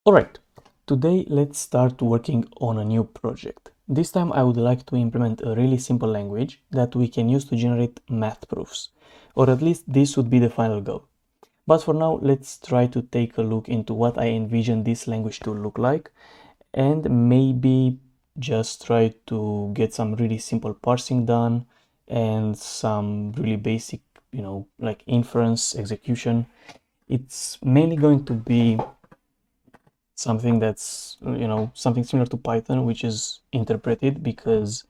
Alright, today let's start working on a new project. This time I would like to implement a really simple language that we can use to generate math proofs, or at least this would be the final goal. But for now, let's try to take a look into what I envision this language to look like, and maybe just try to get some really simple parsing done and some really basic, like inference execution. It's mainly going to be something that's something similar to Python, which is interpreted, because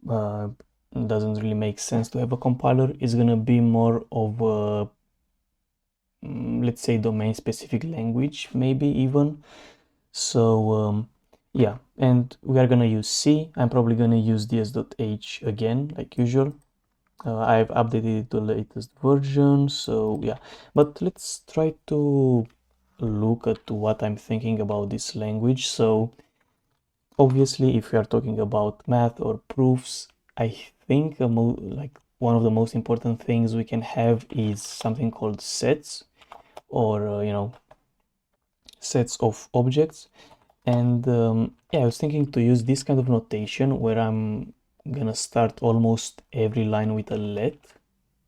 uh, doesn't really make sense to have a compiler. It's gonna be more of a let's say domain specific language, maybe even. So yeah, and we are gonna use C. I'm probably gonna use ds.h again, like usual. I've updated it to the latest version, so yeah. But let's try to look at what I'm thinking about this language. So obviously, if we are talking about math or proofs, I think like one of the most important things we can have is something called sets, or sets of objects. And yeah, I was thinking to use this kind of notation where I'm gonna start almost every line with a let.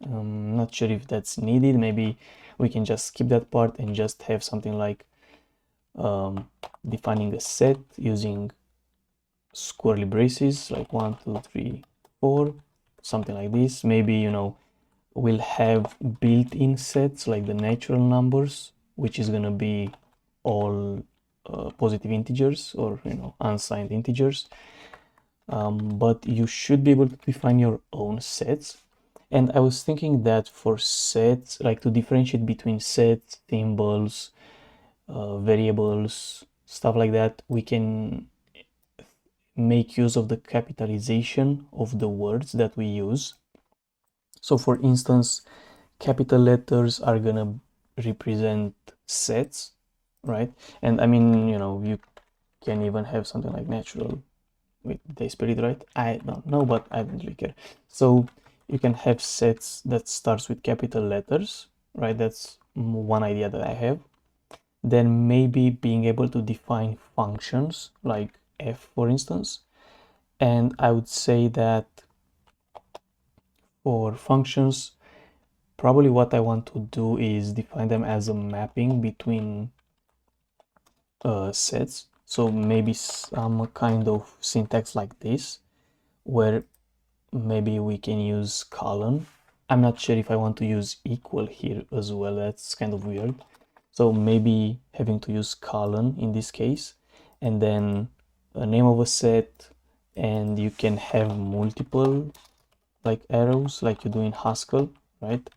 Not sure if that's needed. Maybe we can just skip that part and just have something like defining a set using squarely braces, like 1, 2, 3, 4, something like this. Maybe we'll have built-in sets like the natural numbers, which is gonna be all positive integers, or unsigned integers. But you should be able to define your own sets. And I was thinking that for sets, like to differentiate between sets, symbols, variables, stuff like that, we can make use of the capitalization of the words that we use. So for instance, capital letters are gonna represent sets, right? And I mean, you can even have something like natural. Wait, did I spell it right? I don't know, but I don't really care. So you can have sets that starts with capital letters, right? That's one idea that I have. Then maybe being able to define functions like f, for instance. And I would say that for functions, probably what I want to do is define them as a mapping between sets. So maybe some kind of syntax like this, where maybe we can use colon. I'm not sure if I want to use equal here as well. That's kind of weird. So maybe having to use colon in this case, and then a name of a set, and you can have multiple like arrows like you do in Haskell, right?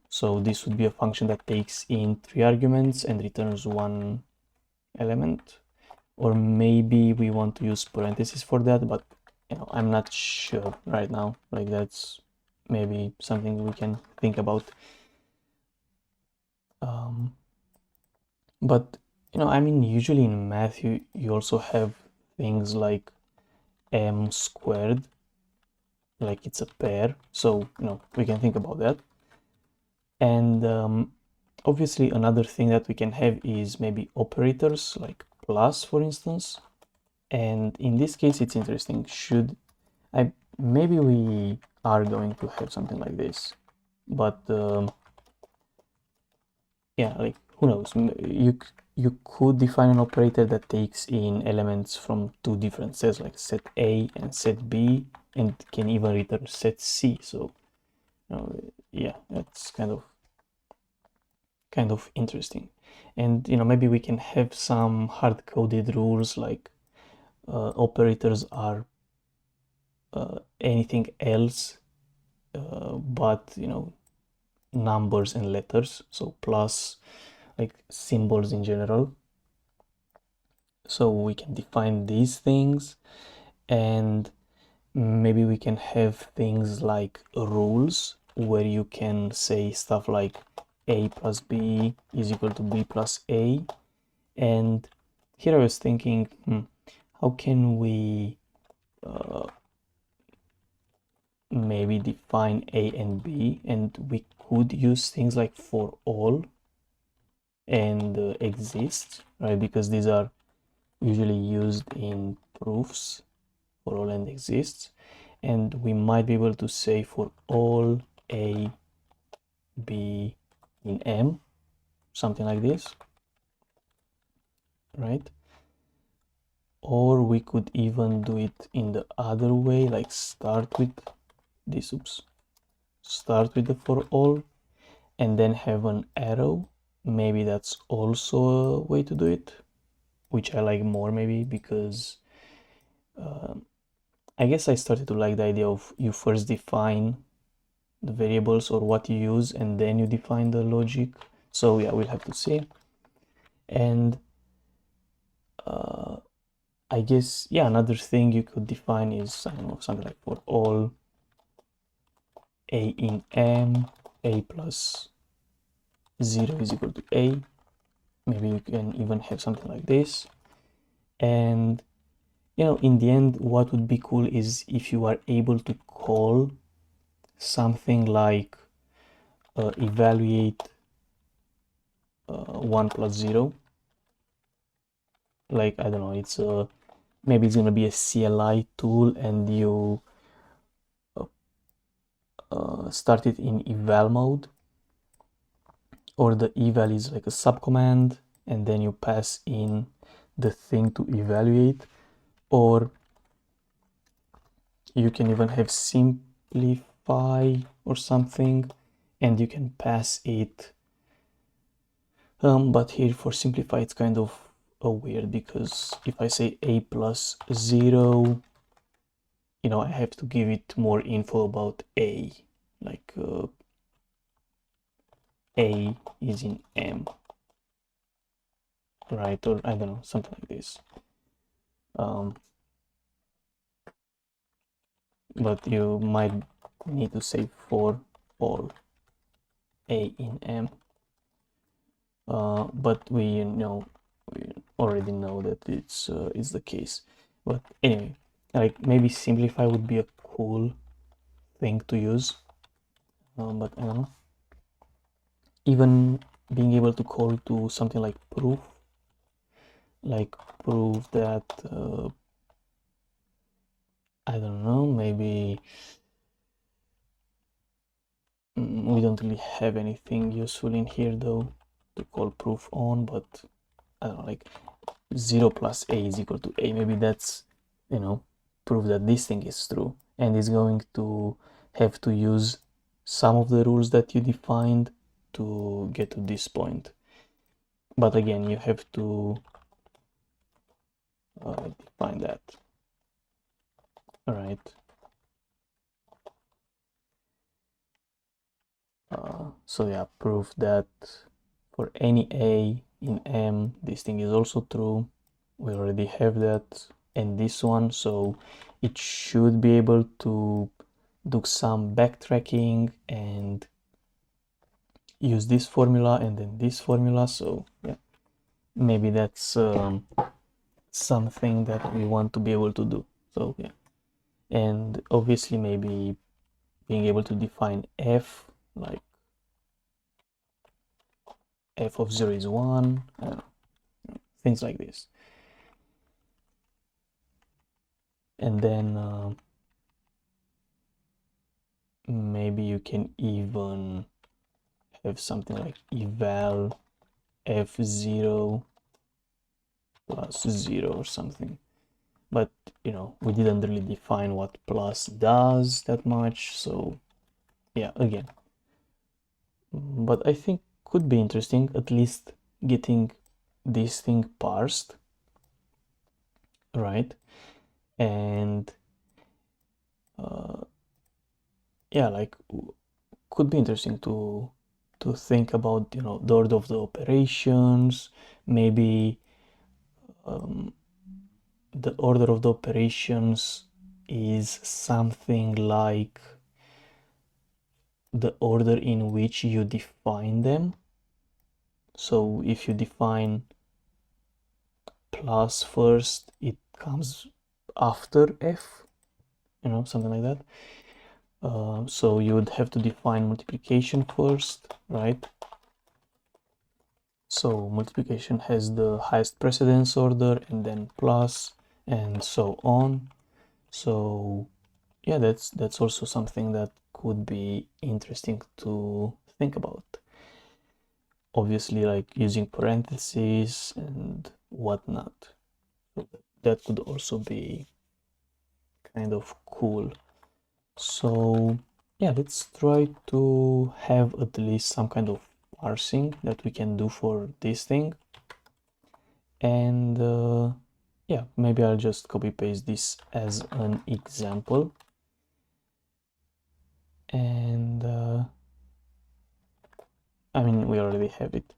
So this would be a function that takes in 3 arguments and returns 1 element. Or maybe we want to use parentheses for that, but I'm not sure right now. Like that's maybe something we can think about. But I mean, usually in math you also have things like m squared, like it's a pair. So we can think about that. And obviously another thing that we can have is maybe operators like plus, for instance. And in this case it's interesting. Maybe we are going to have something like this, but yeah, like who knows, you could define an operator that takes in elements from 2 different sets, like set A and set B, and can even return set C. So yeah, that's kind of interesting. And maybe we can have some hard-coded rules like operators are anything else but numbers and letters, so plus like symbols in general. So we can define these things, and maybe we can have things like rules where you can say stuff like a plus b is equal to b plus a. And here I was thinking, how can we maybe define a and b, and we could use things like for all, and exists, right? Because these are usually used in proofs, for all and exists. And we might be able to say for all A, B in M, something like this, right? Or we could even do it in the other way, like start with this, start with the for all and then have an arrow. Maybe that's also a way to do it, which I like more maybe because I guess I started to like the idea of you first define the variables or what you use and then you define the logic. So yeah, we'll have to see. And I guess, yeah, another thing you could define is, I don't know, something like for all A in M, A plus 0 is equal to A. Maybe you can even have something like this. And, you know, in the end, what would be cool is if you are able to call something like evaluate 1 plus 0. Like, I don't know, it's maybe it's gonna be a CLI tool and you start it in eval mode, or the eval is like a subcommand and then you pass in the thing to evaluate, or you can even have simplify or something and you can pass it, but here for simplify it's kind of weird because if I say A plus 0, you know, I have to give it more info about A, like A is in M, right? Or I don't know, something like this. But you might need to say for all A in M. But we already know that it's the case. But anyway, like maybe simplify would be a cool thing to use. But I don't know. Even being able to call to something like proof that I don't know, maybe we don't really have anything useful in here though to call proof on, but I don't know, like 0 plus A is equal to A. Maybe that's, you know, proof that this thing is true, and it's going to have to use some of the rules that you defined to get to this point. But again, you have to define that. All right. So yeah, proof that for any A in M, this thing is also true. We already have that, and this one, so it should be able to do some backtracking and use this formula and then this formula. So yeah, maybe that's something that we want to be able to do. So yeah, and obviously maybe being able to define f, like f of 0 is 1, things like this. And then maybe you can even have something like eval f0 plus 0 or something. But, you know, we didn't really define what plus does that much, so yeah, again. But I think could be interesting, at least getting this thing parsed, right? And yeah, like could be interesting to think about, you know, the order of the operations, maybe the order of the operations is something like the order in which you define them. So if you define plus first, it comes after f, you know, something like that. So you would have to define multiplication first, right? So multiplication has the highest precedence order and then plus and so on. So yeah, that's also something that could be interesting to think about. Obviously, like using parentheses and whatnot. So that could also be kind of cool. So yeah, let's try to have at least some kind of parsing that we can do for this thing. And yeah, maybe I'll just copy paste this as an example. And I mean, we already have it,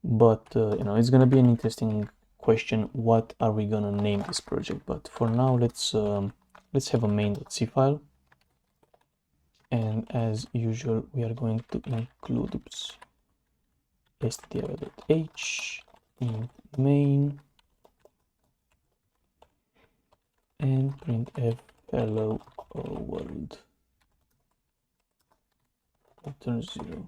but you know, it's gonna be an interesting question. What are we gonna name this project? But for now, let's have a main.c file. And as usual, we are going to include stdio.h in main and printf hello world return 0.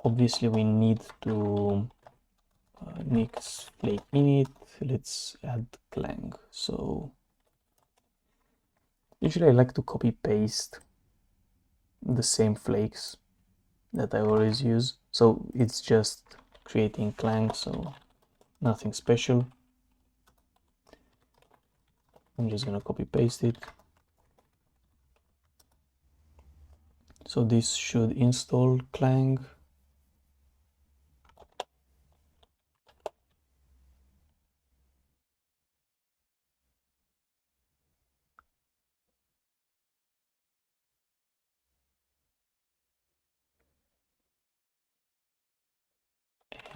Obviously, we need to mix flake init. Let's add clang. So usually I like to copy paste the same flakes that I always use. So it's just creating clang, so nothing special. I'm just gonna copy paste it. So this should install clang.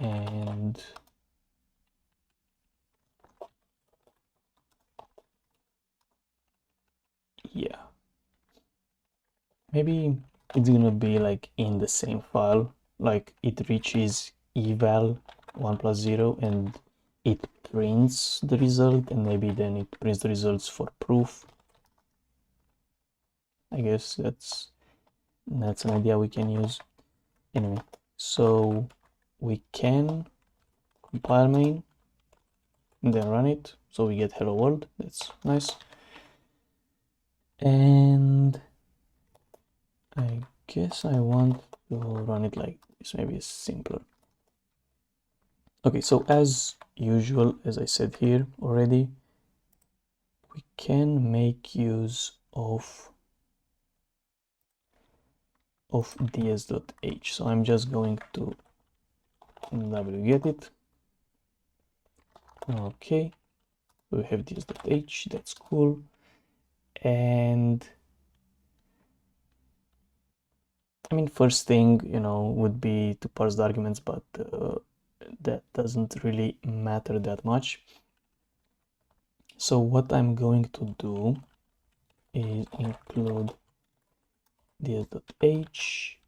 And yeah, maybe it's gonna be like in the same file, like it reaches eval 1 plus 0 and it prints the result, and maybe then it prints the results for proof. I guess that's an idea we can use. Anyway, so we can compile main and then run it, so we get hello world. That's nice. And I guess I want to run it like this. Maybe it's simpler. Okay, so as usual, as I said here already, we can make use of ds.h. So I'm just going to wget it. Okay, we have ds.h. That's cool. And I mean, first thing, you know, would be to parse the arguments, but that doesn't really matter that much. So what I'm going to do is include ds.h,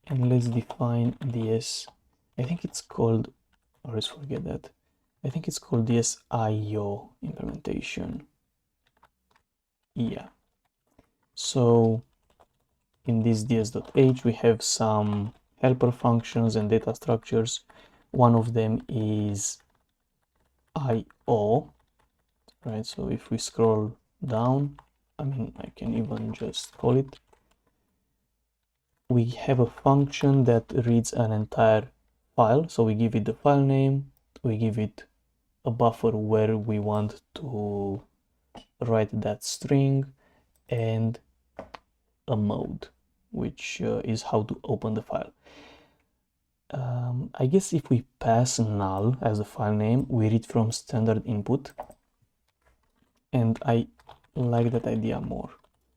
and let's define ds. I think it's called, or let's forget that. I think it's called dsio implementation. Yeah. So in this ds.h, we have some helper functions and data structures. One of them is IO, right? So if we scroll down, I mean, I can even just call it. We have a function that reads an entire file. So we give it the file name, we give it a buffer where we want to write that string, and a mode, which is how to open the file. I guess if we pass null as a file name, we read from standard input, and I like that idea more.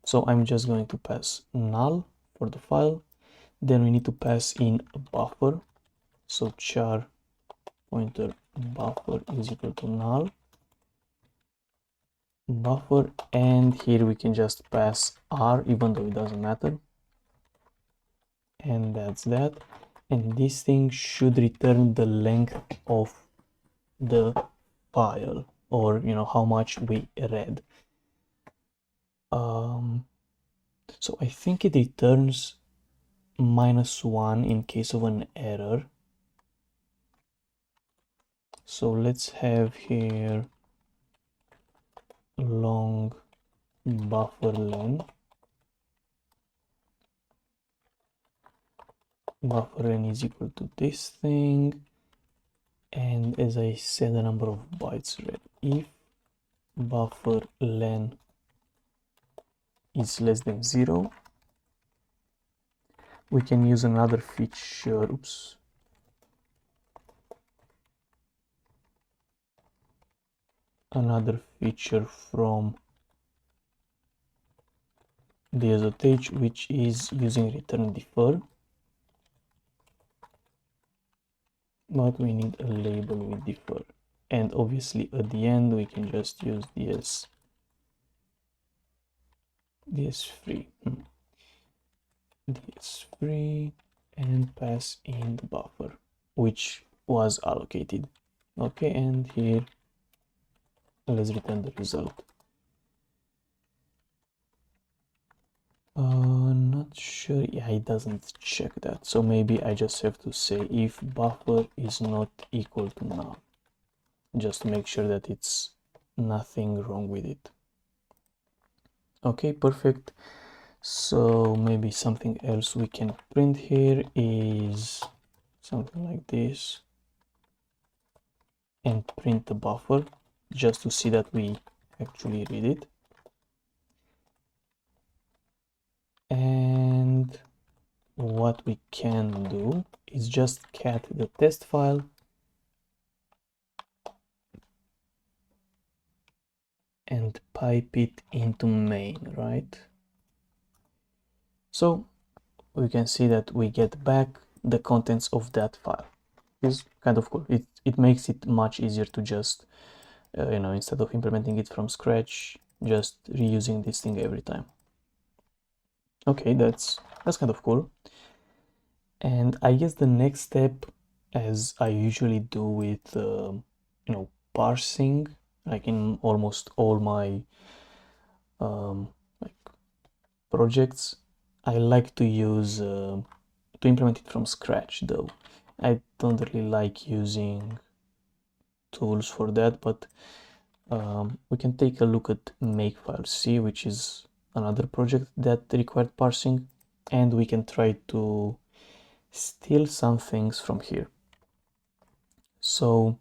So I'm just going to pass null for the file. Then we need to pass in a buffer. So char pointer buffer is equal to null buffer, and here we can just pass r, even though it doesn't matter. And that's that. And this thing should return the length of the file, or you know, how much we read. So I think it returns -1 in case of an error. So let's have here long buffer len. Buffer len is equal to this thing, and as I said, the number of bytes read. If buffer len is less than 0, we can use another feature. Another feature from the SOTH, which is using return defer, but we need a label with defer, and obviously at the end we can just use ds free and pass in the buffer which was allocated. Okay, and here let's return the result. Not sure. Yeah, it doesn't check that, so maybe I just have to say if buffer is not equal to null, just to make sure that it's nothing wrong with it. Okay, perfect. So maybe something else we can print here is something like this, and print the buffer just to see that we actually read it. And what we can do is just cat the test file and pipe it into main, right? So we can see that we get back the contents of that file. It's kind of cool. It makes it much easier to just instead of implementing it from scratch, just reusing this thing every time. Okay, that's kind of cool. And I guess the next step, as I usually do with parsing, like in almost all my like projects, I like to use to implement it from scratch. Though I don't really like using tools for that, but we can take a look at makefilec, which is another project that required parsing, and we can try to steal some things from here. So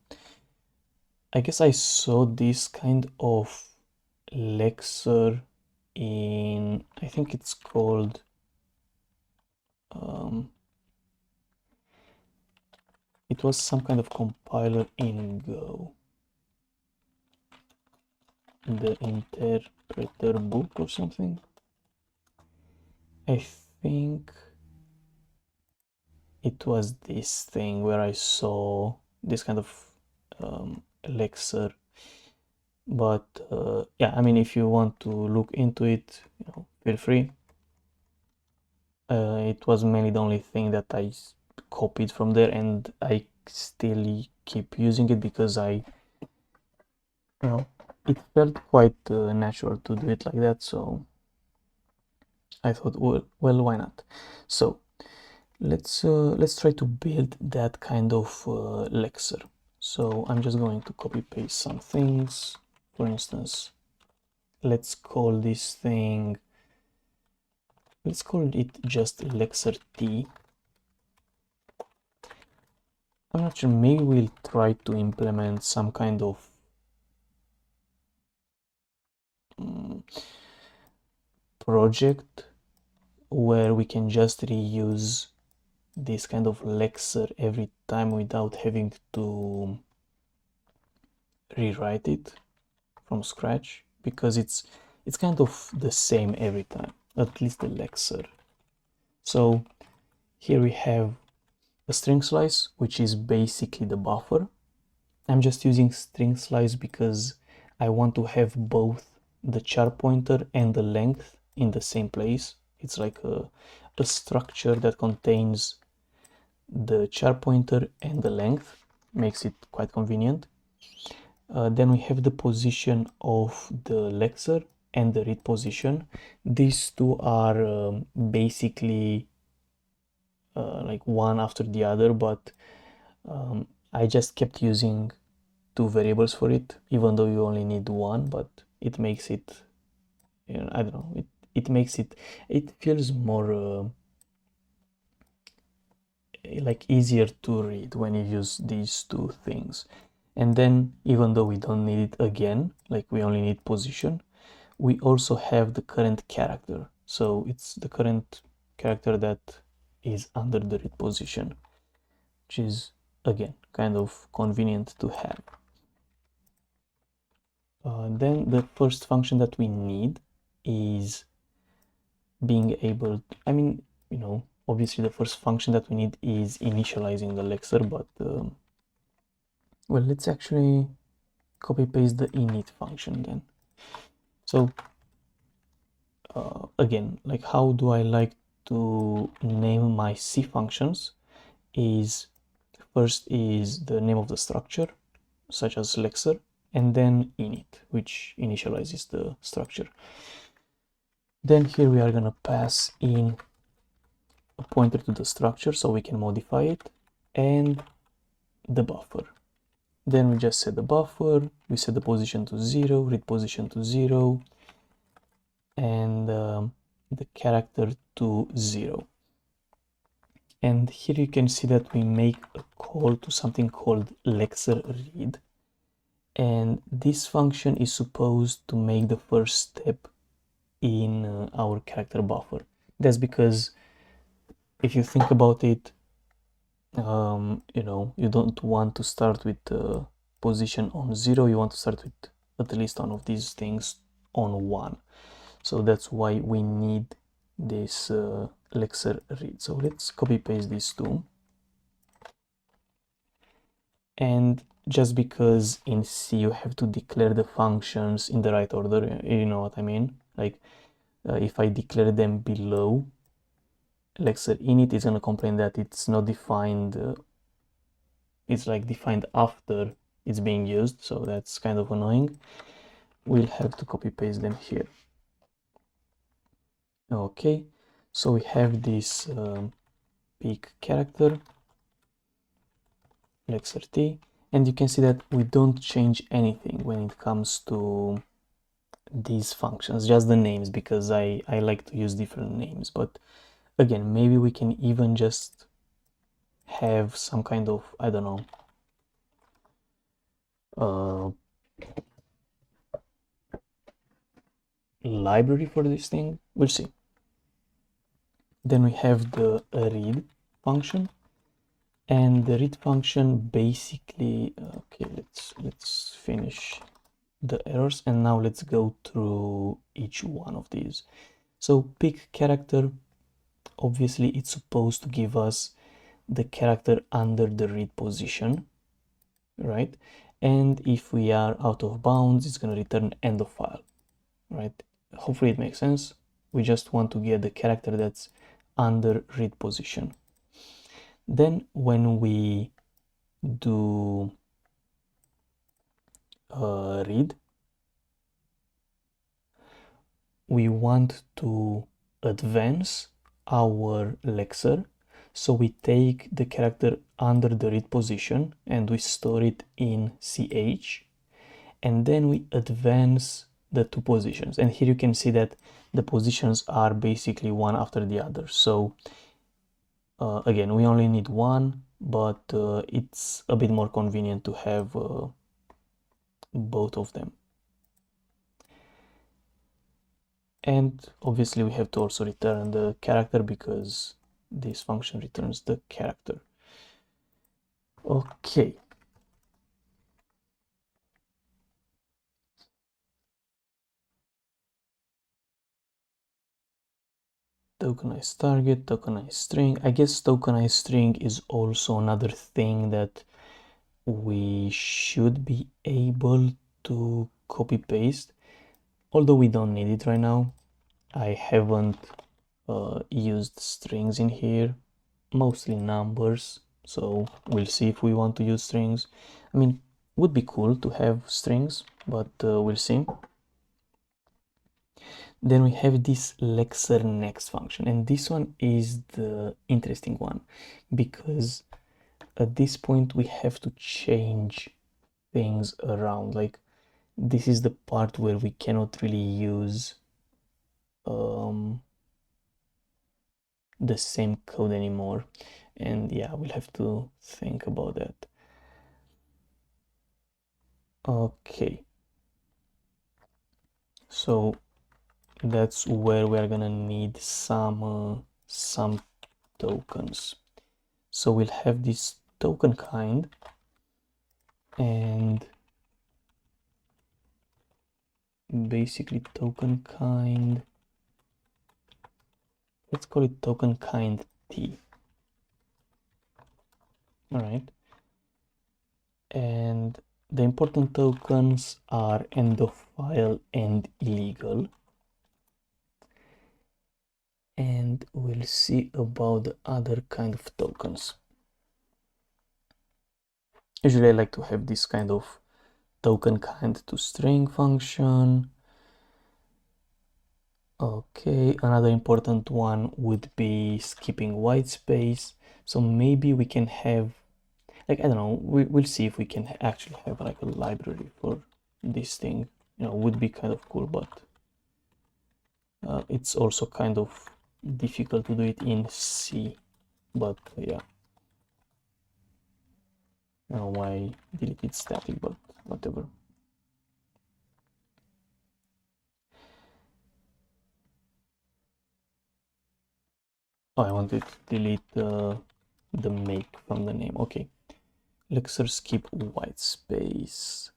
I guess I saw this kind of Lexer in, I think it's called it was some kind of compiler in Go, the interpreter book or something. I think it was this thing where I saw this kind of Lexer. But yeah, I mean, if you want to look into it, feel free. It was mainly the only thing that I copied from there, and I still keep using it because it felt quite natural to do it like that. So I thought, well, why not? So let's try to build that kind of Lexer. So I'm just going to copy paste some things. For instance, let's call this thing, let's call it just Lexer T. I'm not sure, maybe we'll try to implement some kind of project where we can just reuse this kind of Lexer every time without having to rewrite it from scratch, because it's kind of the same every time, at least the Lexer. So here we have a string slice, which is basically the buffer. I'm just using string slice because I want to have both the char pointer and the length in the same place. It's like a structure that contains the char pointer and the length, makes it quite convenient. Then we have the position of the Lexer and the read position. These two are basically like one after the other, but I just kept using two variables for it, even though you only need one, but it makes it, you know, I don't know, it makes it, it feels more like easier to read when you use these two things. And then even though we don't need it again, like we only need position, we also have the current character. So it's the current character that is under the read position, which is again kind of convenient to have. Then the first function that we need is being able to, I mean, you know, obviously the first function that we need is initializing the Lexer, but well, let's actually copy paste the init function then. So again, like how do I like to name my C functions is first is the name of the structure, such as Lexer, and then init, which initializes the structure. Then here we are gonna pass in a pointer to the structure so we can modify it, and the buffer. Then we just set the buffer, we set the position to 0, read position to 0, and the character to 0. And here you can see that we make a call to something called Lexer read, and this function is supposed to make the first step in our character buffer. That's because if you think about it, you know, you don't want to start with position on 0, you want to start with at least one of these things on 1. So that's why we need this Lexer read. So let's copy paste these two. And just because in C you have to declare the functions in the right order, you know what I mean? Like if I declare them below Lexer init, is going to complain that it's not defined, it's like defined after it's being used, so that's kind of annoying. We'll have to copy paste them here. Okay, so we have this peak character Lexer T, and you can see that we don't change anything when it comes to these functions, just the names, because I like to use different names. But again, maybe we can even just have some kind of, I don't know, library for this thing. We'll see. Then we have the read function, and the read function basically, okay, let's finish the errors, and now let's go through each one of these. So pick character, obviously it's supposed to give us the character under the read position, right? And if we are out of bounds, it's going to return end of file, right? Hopefully it makes sense. We just want to get the character that's under read position. Then when we do read, we want to advance our Lexer, so we take the character under the read position and we store it in CH, and then we advance the two positions. And here you can see that the positions are basically one after the other. So again, we only need one, but it's a bit more convenient to have both of them. And obviously we have to also return the character because this function returns the character. Okay. Tokenized target, tokenized string. I guess tokenized string is also another thing that we should be able to copy paste, although we don't need it right now. I haven't used strings in here, mostly numbers, so we'll see if we want to use strings. I mean, would be cool to have strings, but we'll see. Then we have this Lexer next function, and this one is the interesting one because at this point we have to change things around. Like this is the part where we cannot really use the same code anymore, and yeah, we'll have to think about that. Okay, so that's where we're gonna need some tokens. So we'll have this token kind, and basically token kind, let's call it token kind t. All right, and the important tokens are end of file and illegal, and we'll see about the other kind of tokens. Usually I like to have this kind of token kind to string function. Okay, another important one would be skipping white space. So maybe we can have, like, I don't know, we'll see if we can actually have like a library for this thing. You know, would be kind of cool, but it's also kind of difficult to do it in C. But yeah, I don't know why I deleted static, but whatever. Oh, I wanted to delete the make from the name. Okay, Lexer skip white space.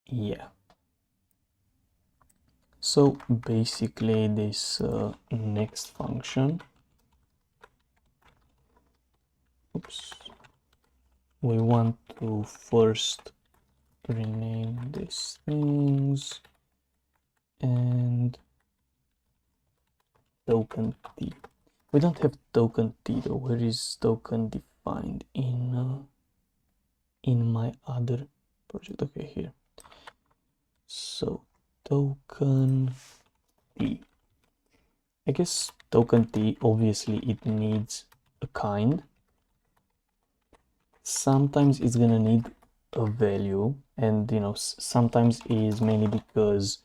Yeah. So basically this next function, oops, we want to first rename these things and token t. We don't have token t though. Where is token defined in my other project? Okay, here. So token t. I guess token t, obviously it needs a kind. Sometimes it's gonna need a value, and you know, sometimes is mainly because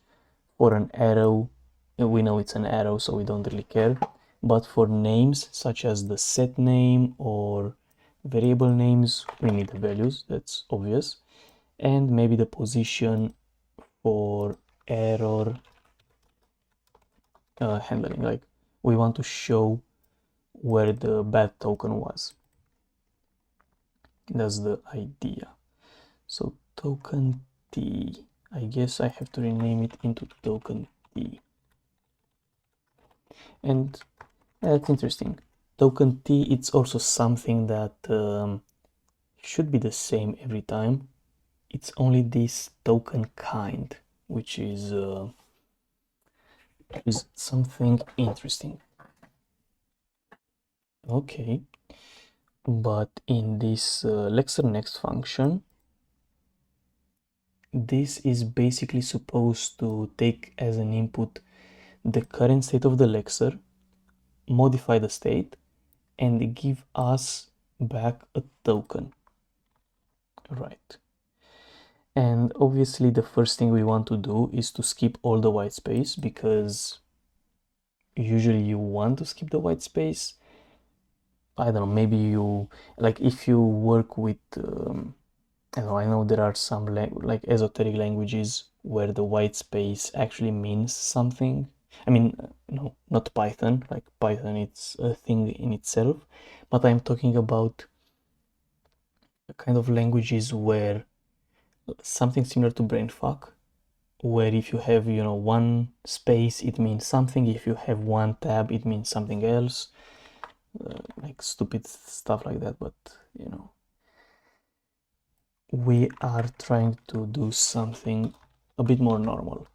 for an arrow, we know it's an arrow, so we don't really care. But for names such as the set name or variable names, we need the values, that's obvious. And maybe the position for error handling, like we want to show where the bad token was. That's the idea. So token t, I guess I have to rename it into token t. And that's interesting. Token t, it's also something that should be the same every time. It's only this token kind, which is something interesting. Okay, but in this Lexer next function, this is basically supposed to take as an input the current state of the Lexer, modify the state, and give us back a token. Right. And obviously the first thing we want to do is to skip all the white space, because usually you want to skip the white space. I don't know, maybe you, like if you work with, I know there are some like esoteric languages where the white space actually means something. I mean, no, not Python, like Python, it's a thing in itself, but I'm talking about kind of languages where something similar to brainfuck, where if you have, you know, one space, it means something. If you have one tab, it means something else. Like stupid stuff like that, but you know, we are trying to do something a bit more normal.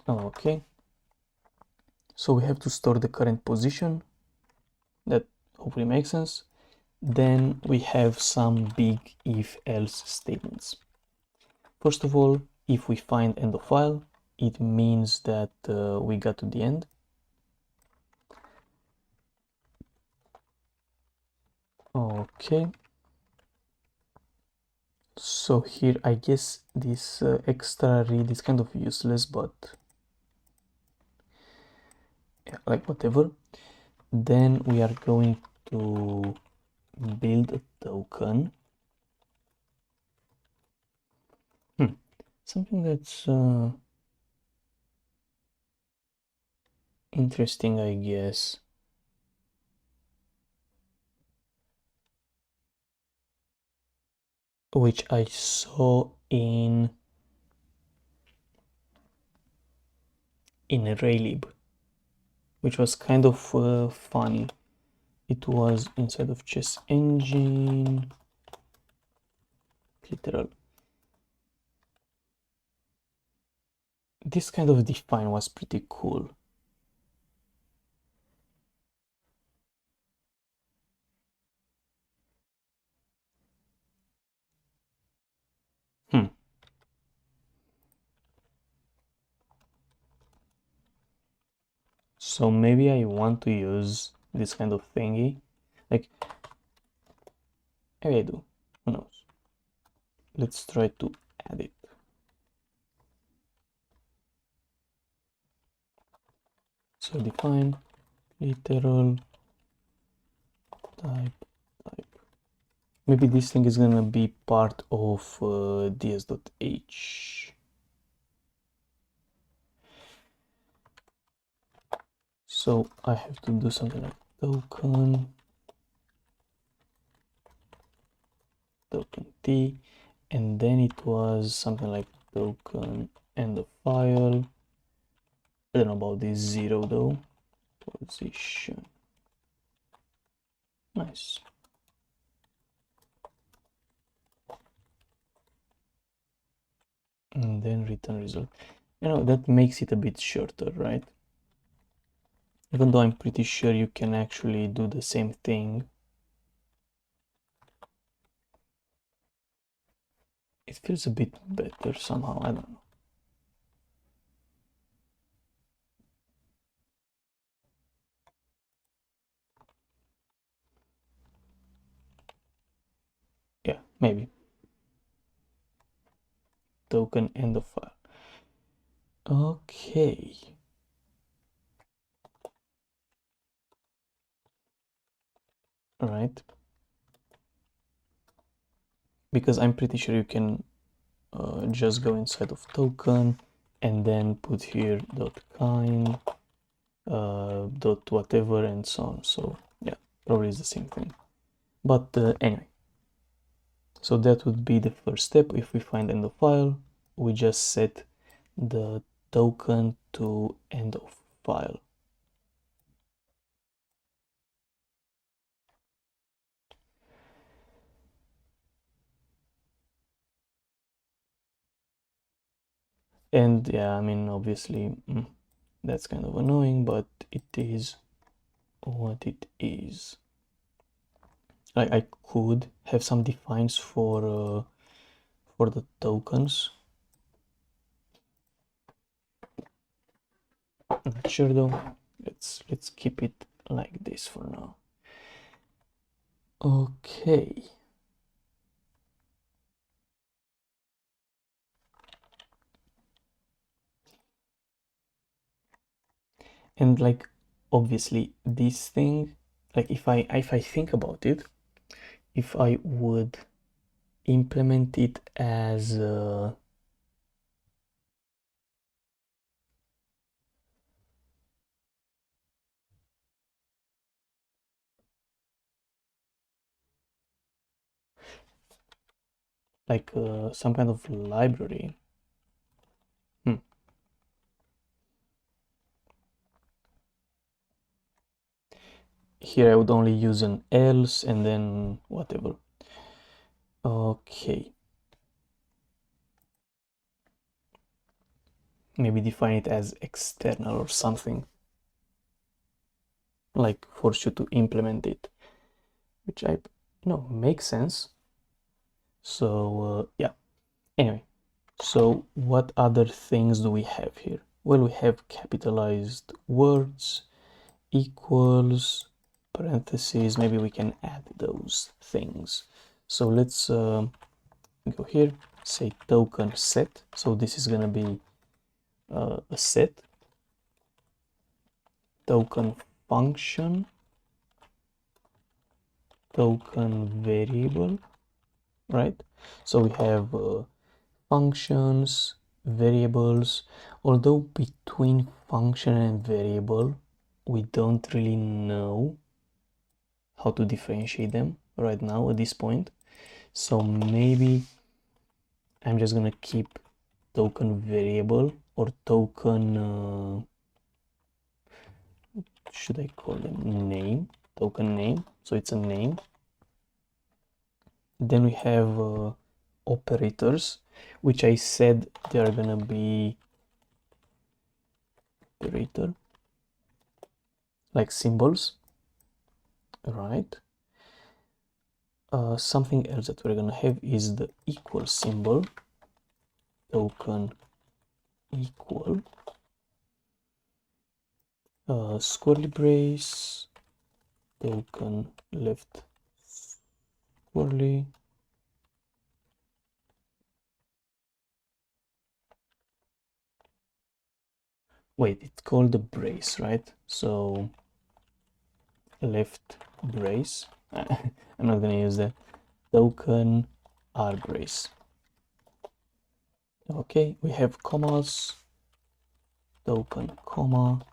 Okay, so we have to store the current position. That hopefully makes sense. Then we have some big if-else statements. First of all, if we find end of file, it means that we got to the end. Okay. So here, I guess this extra read is kind of useless, but yeah, like whatever. Then we are going to build a token. Something that's interesting, I guess. Which I saw in Raylib, which was kind of funny. It was inside of chess engine, literal. This kind of define was pretty cool. So maybe I want to use this kind of thingy. Like, maybe I do. Who knows? Let's try to add it. So define literal type. Maybe this thing is gonna be part of ds.h. So I have to do something like token t, and then it was something like token end of file. I don't know about this 0 though. Position. Nice. And then return result. You know, that makes it a bit shorter, right? Even though I'm pretty sure you can actually do the same thing. It feels a bit better somehow, I don't know. Yeah, maybe. Token end of file. Okay. All right. Because I'm pretty sure you can just go inside of token and then put here dot kind, dot whatever, and so on. So yeah, probably is the same thing. But anyway, so that would be the first step. If we find end of file, we just set the token to end of file. And yeah, I mean, obviously, that's kind of annoying, but it is what it is. I could have some defines for the tokens. I'm not sure though. Let's keep it like this for now. Okay. And like obviously this thing, like if I think about it, if I would implement it as like some kind of library. Here I would only use an else and then whatever. Okay. Maybe define it as external or something. Like force you to implement it. Which makes sense. So yeah, anyway, so what other things do we have here? Well, we have capitalized words, equals, parentheses. Maybe we can add those things. So let's go here, say token set. So this is gonna be a set, token function, token variable, right? So we have functions, variables, although between function and variable, we don't really know how to differentiate them right now at this point. So maybe I'm just gonna keep token variable or token, should I call them name, token name. So it's a name. Then we have operators, which I said they are gonna be operator, like symbols, right? Something else that we're gonna have is the equal symbol, token equal, squarely brace, token left squarely, wait, it's called the brace, right? So left brace. I'm not gonna use that. Token R brace. Okay, we have commas, token comma,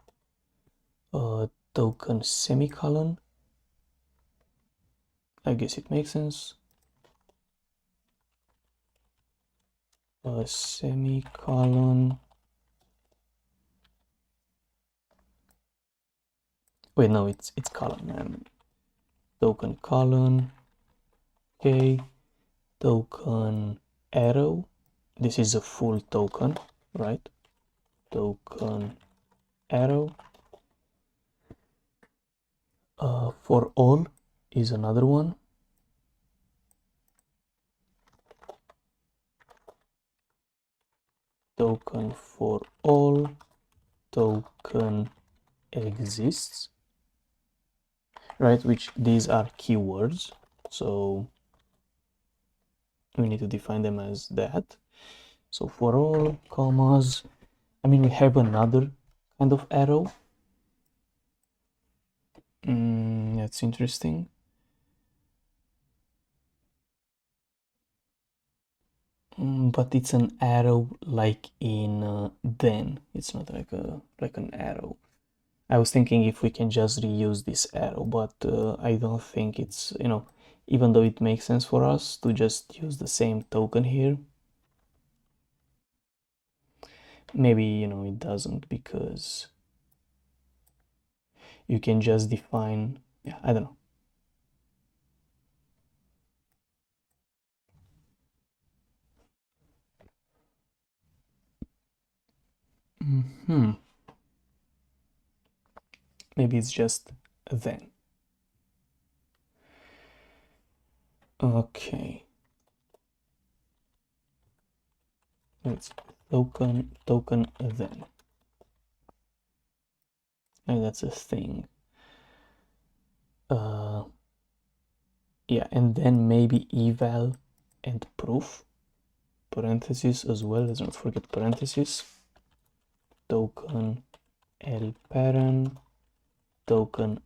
token semicolon. I guess it makes sense. Semicolon. Wait, no, it's colon. Token colon. Okay, token arrow. This is a full token, right? Token arrow. For all is another one. Token for all. Token exists, right? Which these are keywords, so we need to define them as that. So for all commas, I mean, we have another kind of arrow. That's interesting. But it's an arrow like in then. It's not like an arrow. I was thinking if we can just reuse this arrow, but I don't think it's, even though it makes sense for us to just use the same token here, maybe, it doesn't, because you can just define, yeah, I don't know. Maybe it's just then. Okay. It's token then. And that's a thing. Yeah, and then maybe eval and proof. Parentheses as well. Let's not forget parentheses. Token L parent, token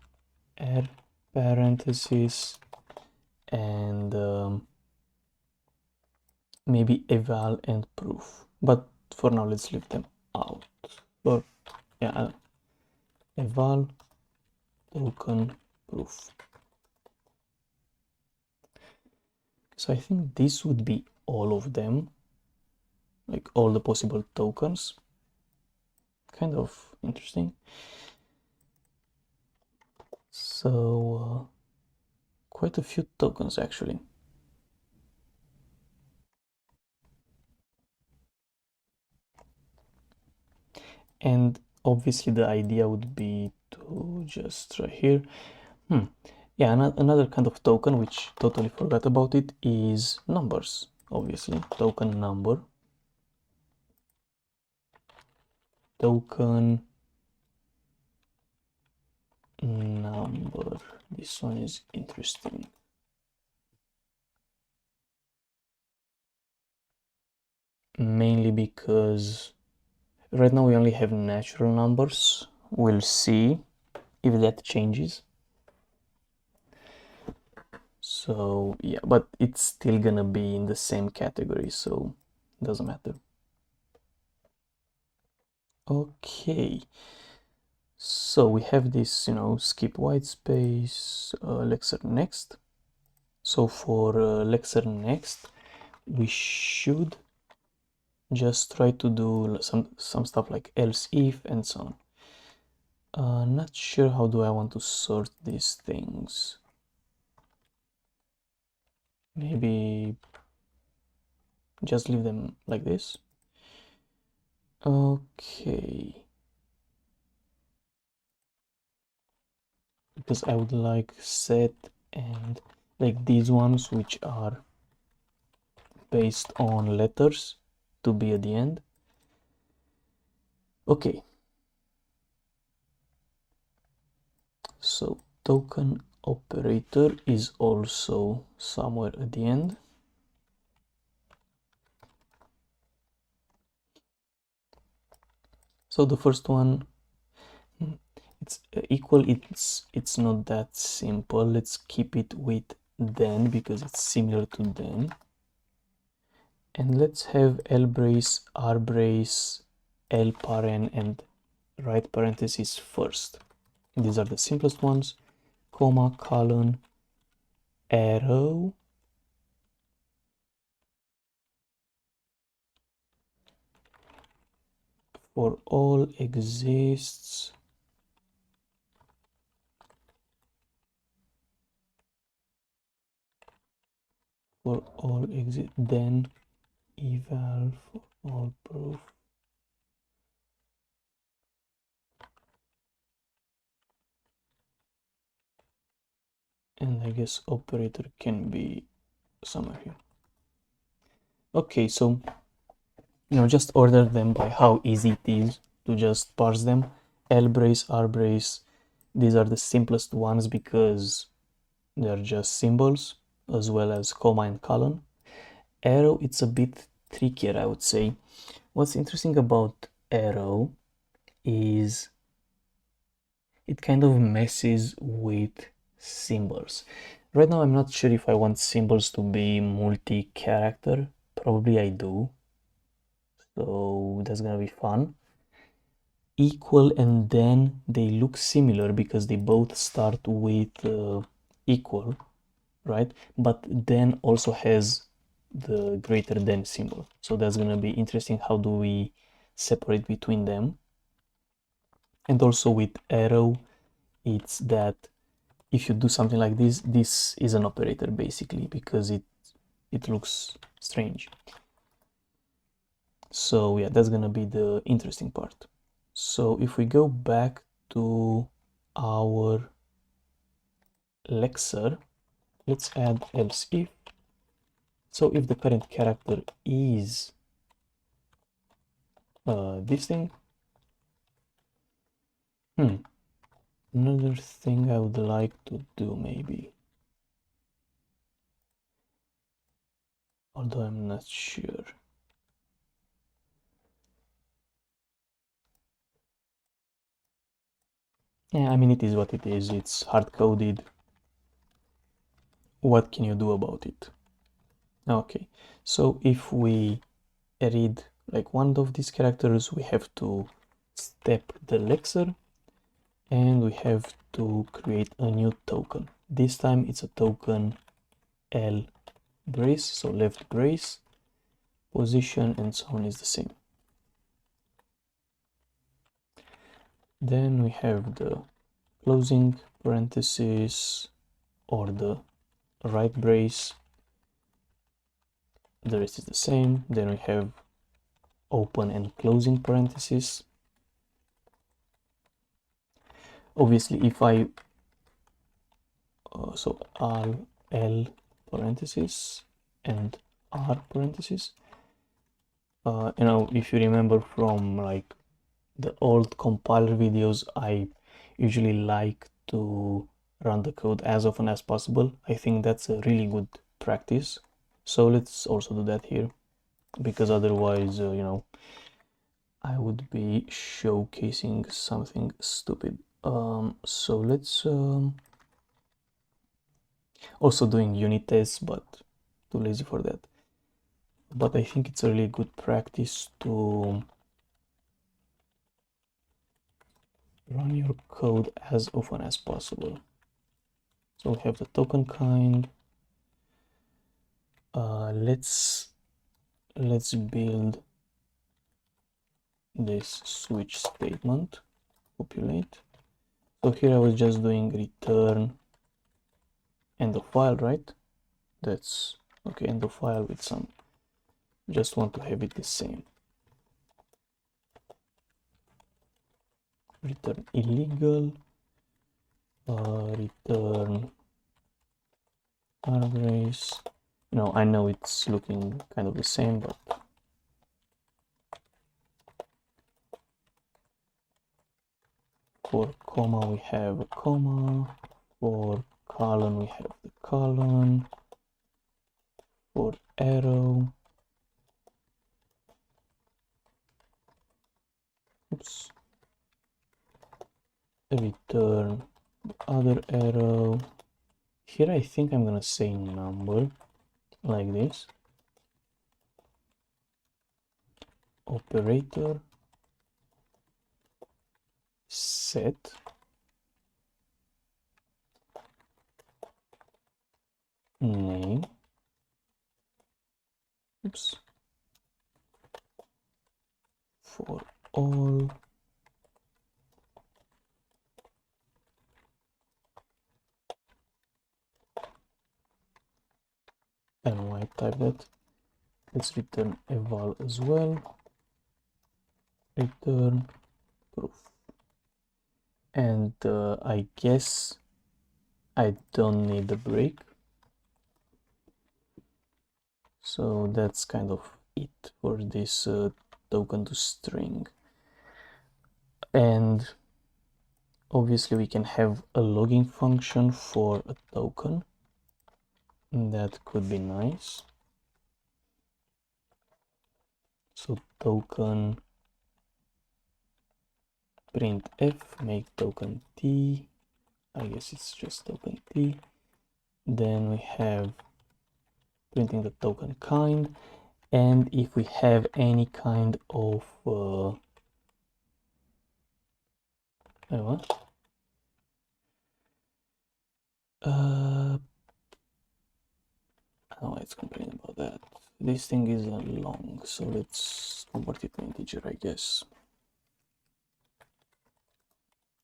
R parentheses, and maybe eval and proof. But for now, let's leave them out. Or yeah, eval, token, proof. So I think this would be all of them, like all the possible tokens. Kind of interesting. So quite a few tokens actually. And obviously the idea would be to just right here. Yeah, another kind of token, which totally forgot about it, is numbers, obviously. Token number. Token number. This one is interesting. Mainly because right now we only have natural numbers. We'll see if that changes. So yeah, but it's still gonna be in the same category, so it doesn't matter. Okay, so we have this, skip white space, Lexer next. So for Lexer next, we should just try to do some stuff like else if and so on. Not sure how do I want to sort these things. Maybe just leave them like this. Okay. Because I would like set and like these ones which are based on letters to be at the end. Okay. So token operator is also somewhere at the end. So the first one, it's equal, it's not that simple. Let's keep it with then because it's similar to then. And let's have L brace, R brace, L paren, and right parenthesis first. These are the simplest ones. Comma, colon, arrow, for all exists then eval for all proof. And I guess operator can be somewhere here. Okay, so just order them by how easy it is to just parse them. L brace, R brace, these are the simplest ones because they're just symbols, as well as comma and colon. Arrow, it's a bit trickier, I would say. What's interesting about arrow is it kind of messes with symbols. Right now I'm not sure if I want symbols to be multi-character. Probably I do, so that's gonna be fun. Equal and then they look similar because they both start with equal, right? But then also has the greater than symbol, so that's gonna be interesting. How do we separate between them? And also with arrow, it's that if you do something like this is an operator basically because it looks strange. So yeah, that's gonna be the interesting part. So if we go back to our Lexer, let's add else if. So if the current character is this thing, another thing I would like to do maybe, although I'm not sure. Yeah, I mean, it is what it is. It's hard-coded. What can you do about it? Okay, so if we read like one of these characters, we have to step the Lexer and we have to create a new token. This time it's a token L brace, so left brace, position and so on is the same. Then we have the closing parenthesis or the right brace, the rest is the same. Then we have open and closing parenthesis. Obviously, if I so L parenthesis and R parenthesis. If you remember from like the old compiler videos, I usually like to run the code as often as possible. I think that's a really good practice. So let's also do that here, because otherwise, I would be showcasing something stupid. So let's also doing unit tests, but too lazy for that. But I think it's a really good practice to run your code as often as possible. So we have the token kind. Let's build this switch statement, populate. So here I was just doing return end of file, right? That's okay, end of file with some, just want to have it the same. Return illegal, return arrays. I know it's looking kind of the same, but for comma we have a comma, for colon we have the colon, for arrow, return the other arrow. Here I think I'm gonna say number, like this. Operator set name, for all, and why type that. Let's return eval as well, return proof. And I guess I don't need the break, so that's kind of it for this token to string. And obviously we can have a logging function for a token. That could be nice. So token printf, make token t, I guess it's just token t. Then we have printing the token kind, and if we have any kind of oh, it's complaining about that. This thing is long, so let's convert it to integer, I guess.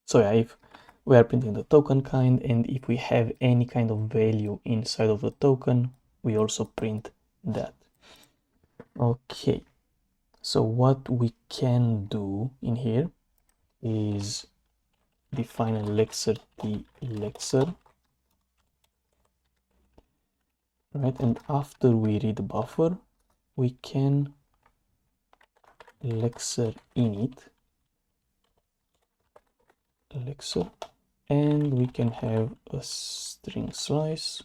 So yeah, if we are printing the token kind, and if we have any kind of value inside of the token, we also print that. Okay, so what we can do in here is define a Lexer t Lexer, right? And after we read the buffer, we can Lexer init Lexer, and we can have a string slice.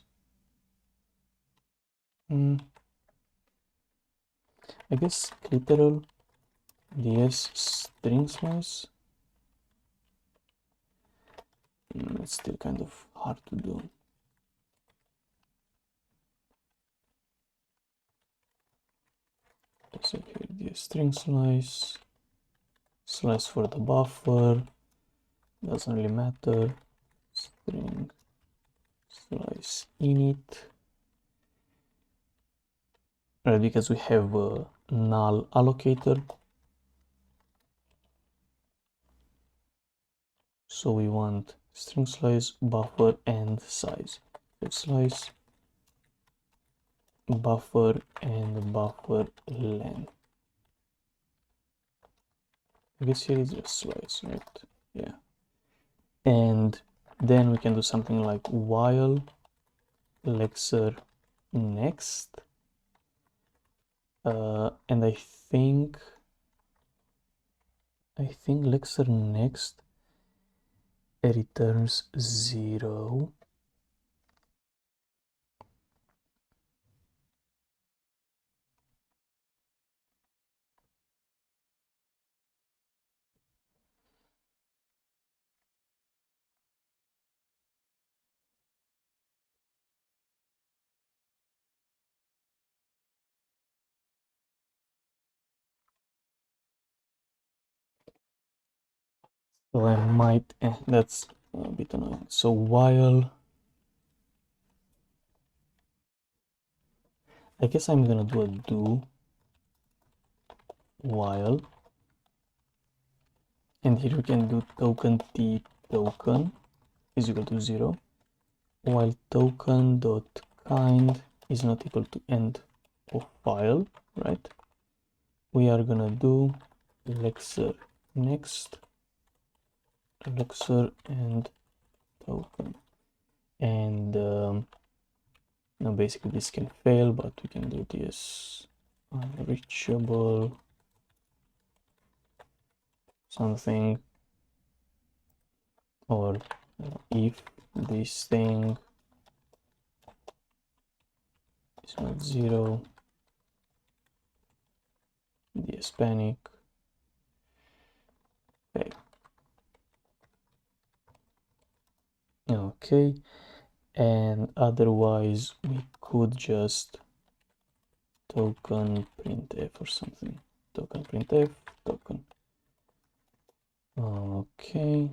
I guess literal ds string slice. It's still kind of hard to do. So here the string slice, slice for the buffer, doesn't really matter. String slice init, right? Because we have a null allocator, so we want string slice, buffer, and size. So slice, buffer, and buffer length. I guess here is just slice, right? Yeah. And Then we can do something like while Lexer next, and I think Lexer next returns 0. So I might, that's a bit annoying. So while, I guess I'm gonna do a do while, and here we can do token t token is equal to 0, while token dot kind is not equal to end of file, right? We are gonna do Lexer next, Lexer and token, and now basically this can fail, but we can do this unreachable something, or if this thing is not 0, this panic. Okay, and otherwise we could just token printf or something. Token printf, token. Okay,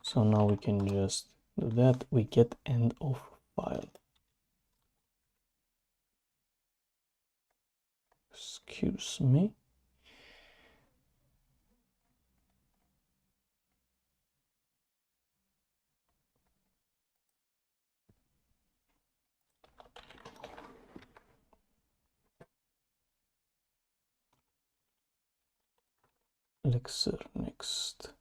so now we can just do that. We get end of file. Excuse me. Lexer next.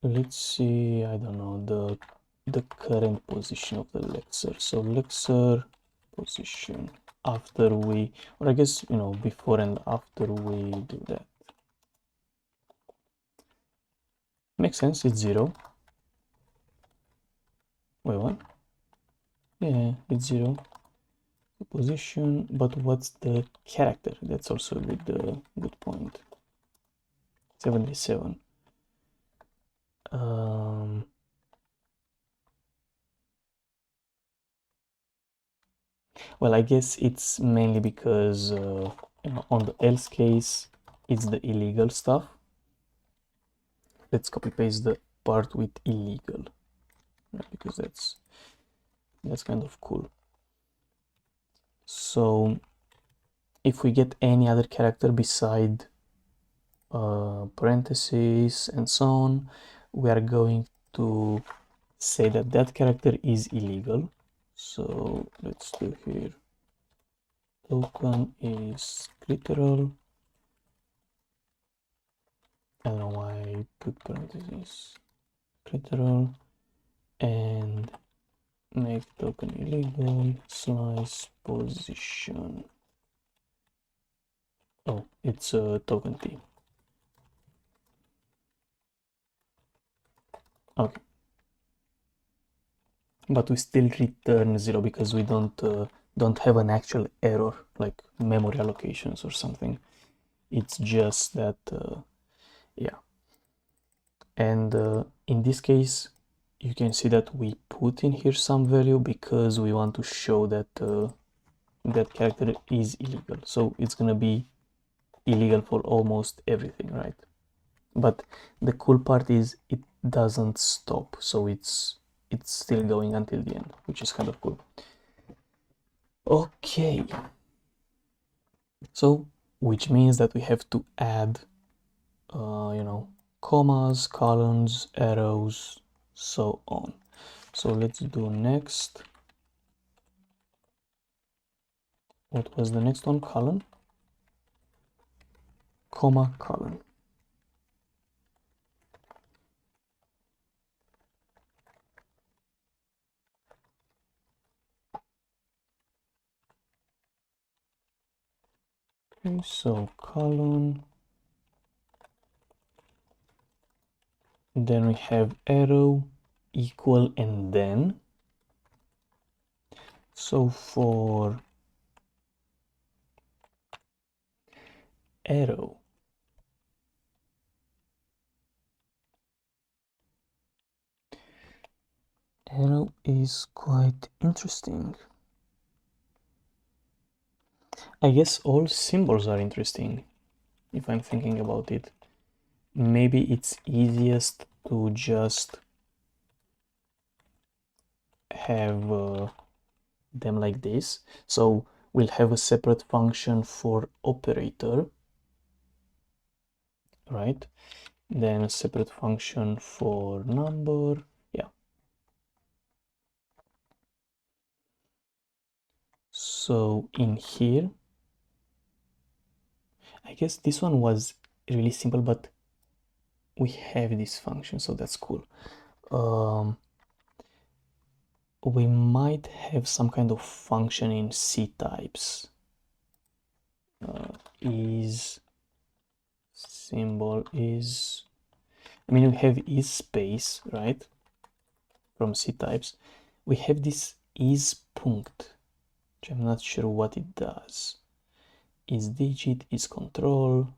Let's see, I don't know, the current position of the Lexer. So Lexer position after we, or I guess, you know, before and after we do that. Makes sense, it's 0. Wait, what? Yeah, it's 0. The position, but what's the character? That's also a good point. 77. Well, I guess it's mainly because you know, on the else case, it's the illegal stuff. Let's copy paste the part with illegal, right? Because that's kind of cool. So if we get any other character beside parentheses and so on, we are going to say that that character is illegal. So let's do here token is literal. I don't know why I put parentheses. Literal, and make token illegal, slice position. Oh, it's a token T. Okay, but we still return 0 because we don't have an actual error like memory allocations or something. It's just that yeah. And in this case you can see that we put in here some value because we want to show that that character is illegal, so it's gonna be illegal for almost everything, right? But the cool part is it doesn't stop, so it's still going until the end, which is kind of cool. Okay, so which means that we have to add you know, commas, columns, arrows, so on. So let's do next. What was the next one? Column, comma, column. Okay, so colon, then we have arrow, equal, and then. So for arrow, arrow is quite interesting. I guess all symbols are interesting if I'm thinking about it. Maybe it's easiest to just have them like this. So we'll have a separate function for operator, right? Then a separate function for number. Yeah. So in here, I guess this one was really simple, but we have this function, so that's cool. We might have some kind of function in C types. Is symbol is, I mean, we have is space, right? From C types. We have this is punct, which I'm not sure what it does. Is digit, is control.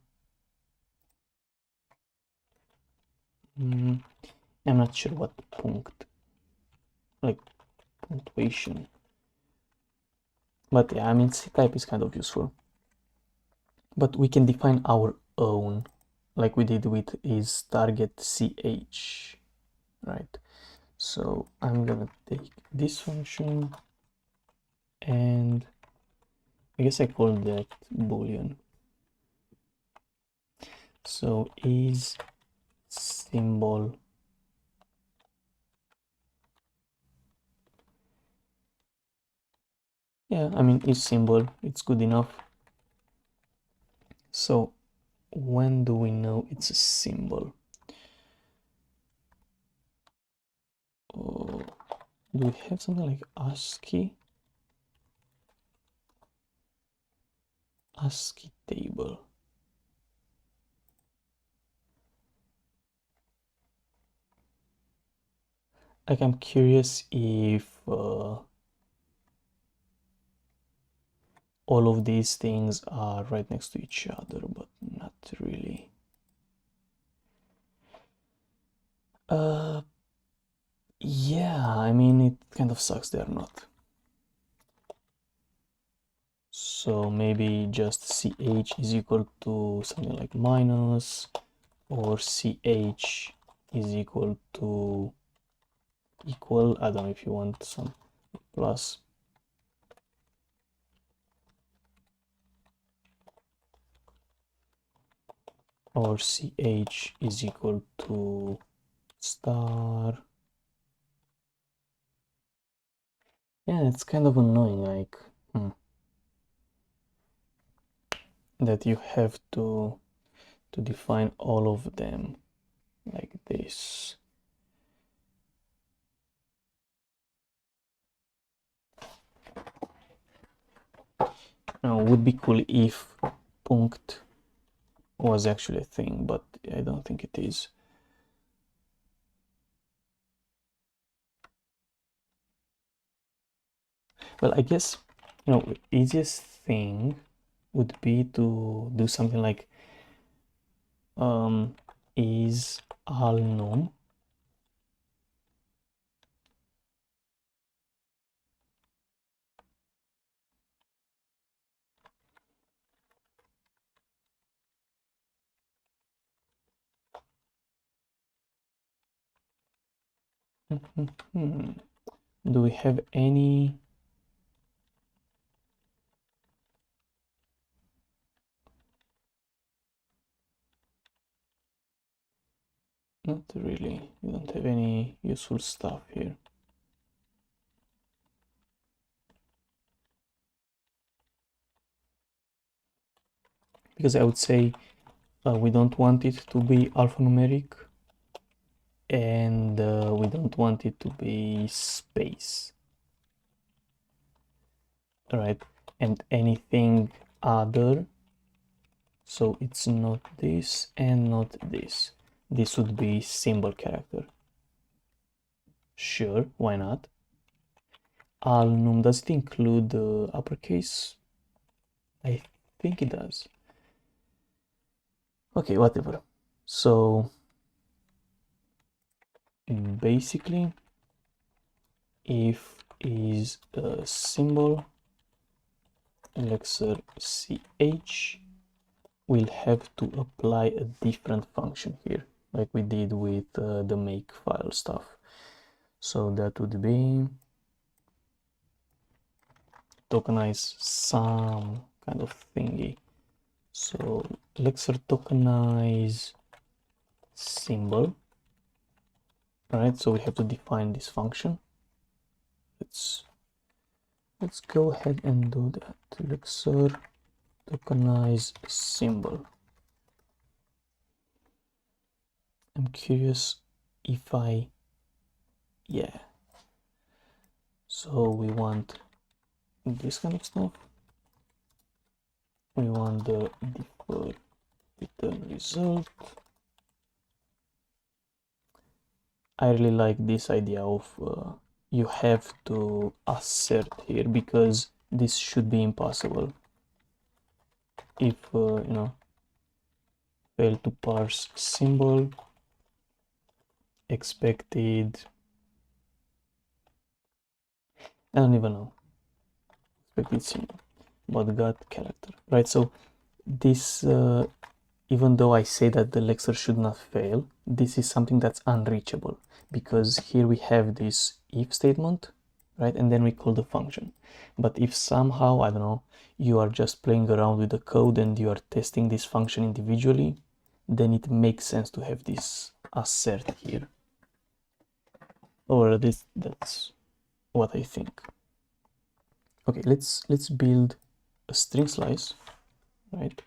I'm not sure what punct, like punctuation. But yeah, I mean, C type is kind of useful. But we can define our own, like we did with is target ch, right? So I'm gonna take this function and I guess I call that boolean. So is symbol yeah, I mean is symbol, it's good enough. So when do we know it's a symbol? Oh, do we have something like ASCII table? Like I'm curious if all of these things are right next to each other, but not really. Yeah, I mean, it kind of sucks they're not. So maybe just ch is equal to something like minus, or ch is equal to equal. I don't know if you want some plus. Or ch is equal to star. Yeah, it's kind of annoying, like that you have to define all of them like this. Now, it would be cool if punct was actually a thing, but I don't think it is. Well, I guess, easiest thing would be to do something like is al num do we have any not really, we don't have any useful stuff here. Because I would say we don't want it to be alphanumeric, and we don't want it to be space, right? And anything other So it's not this and not this. This would be symbol character. Sure, why not? Alnum, does it include uppercase? I think it does. Okay, whatever. So basically, if is a symbol Lexer ch, we'll have to apply a different function here, like we did with the make file stuff. So that would be tokenize some kind of thingy. So Lexer tokenize symbol. Right, so we have to define this function. Let's go ahead and do that. Lexer tokenize symbol. I'm curious if yeah. So we want this kind of stuff. We want the default return result. I really like this idea of you have to assert here, because this should be impossible if you know, fail to parse symbol expected, I don't even know, expected symbol but got character, right? So this even though I say that the Lexer should not fail, this is something that's unreachable, because here we have this if statement, right? And then we call the function. But if somehow, I don't know, you are just playing around with the code and you are testing this function individually, then it makes sense to have this assert here. Or that's what I think. Okay, let's build a string slice, right?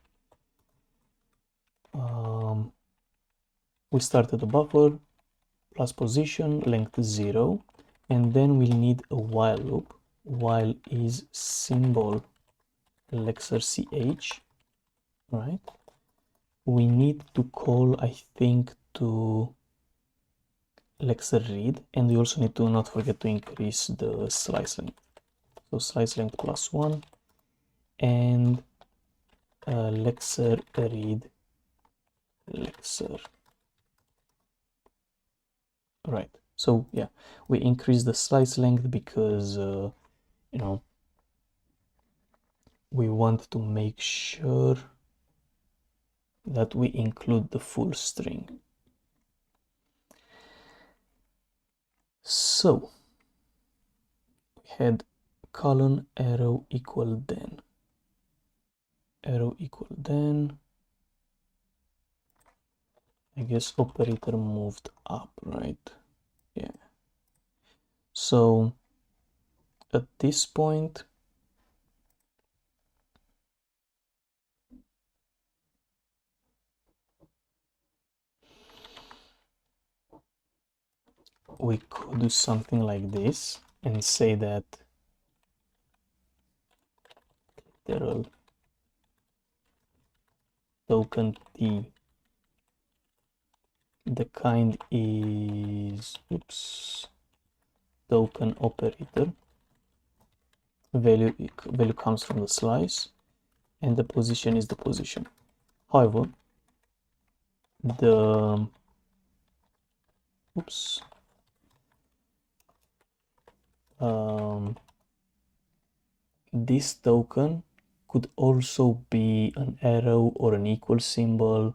We start at the buffer plus position length 0, and then we'll need a while loop. While is symbol Lexer ch, right? We need to call, I think, to Lexer read, and we also need to not forget to increase the slice length. So slice length plus 1, and Lexer read Lexer. Right, so yeah, we increase the slice length because you know, we want to make sure that we include the full string. So we had colon arrow equal then, arrow equal then, I guess operator moved up, right? Yeah. So at this point, we could do something like this and say that literal token t, the kind is, oops, token operator, value comes from the slice, and the position is the position. However, the oops, this token could also be an arrow or an equal symbol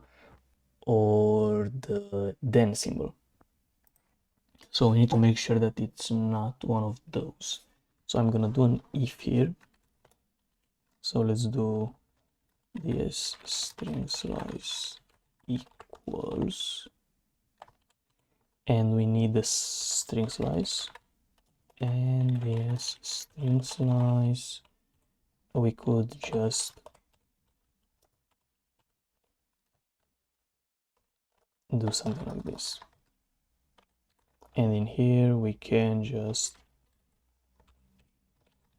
or the then symbol. So we need to make sure that it's not one of those. So I'm gonna do an if here. So let's do this string slice equals, and we need the string slice, and this string slice, we could just do something like this, and in here we can just,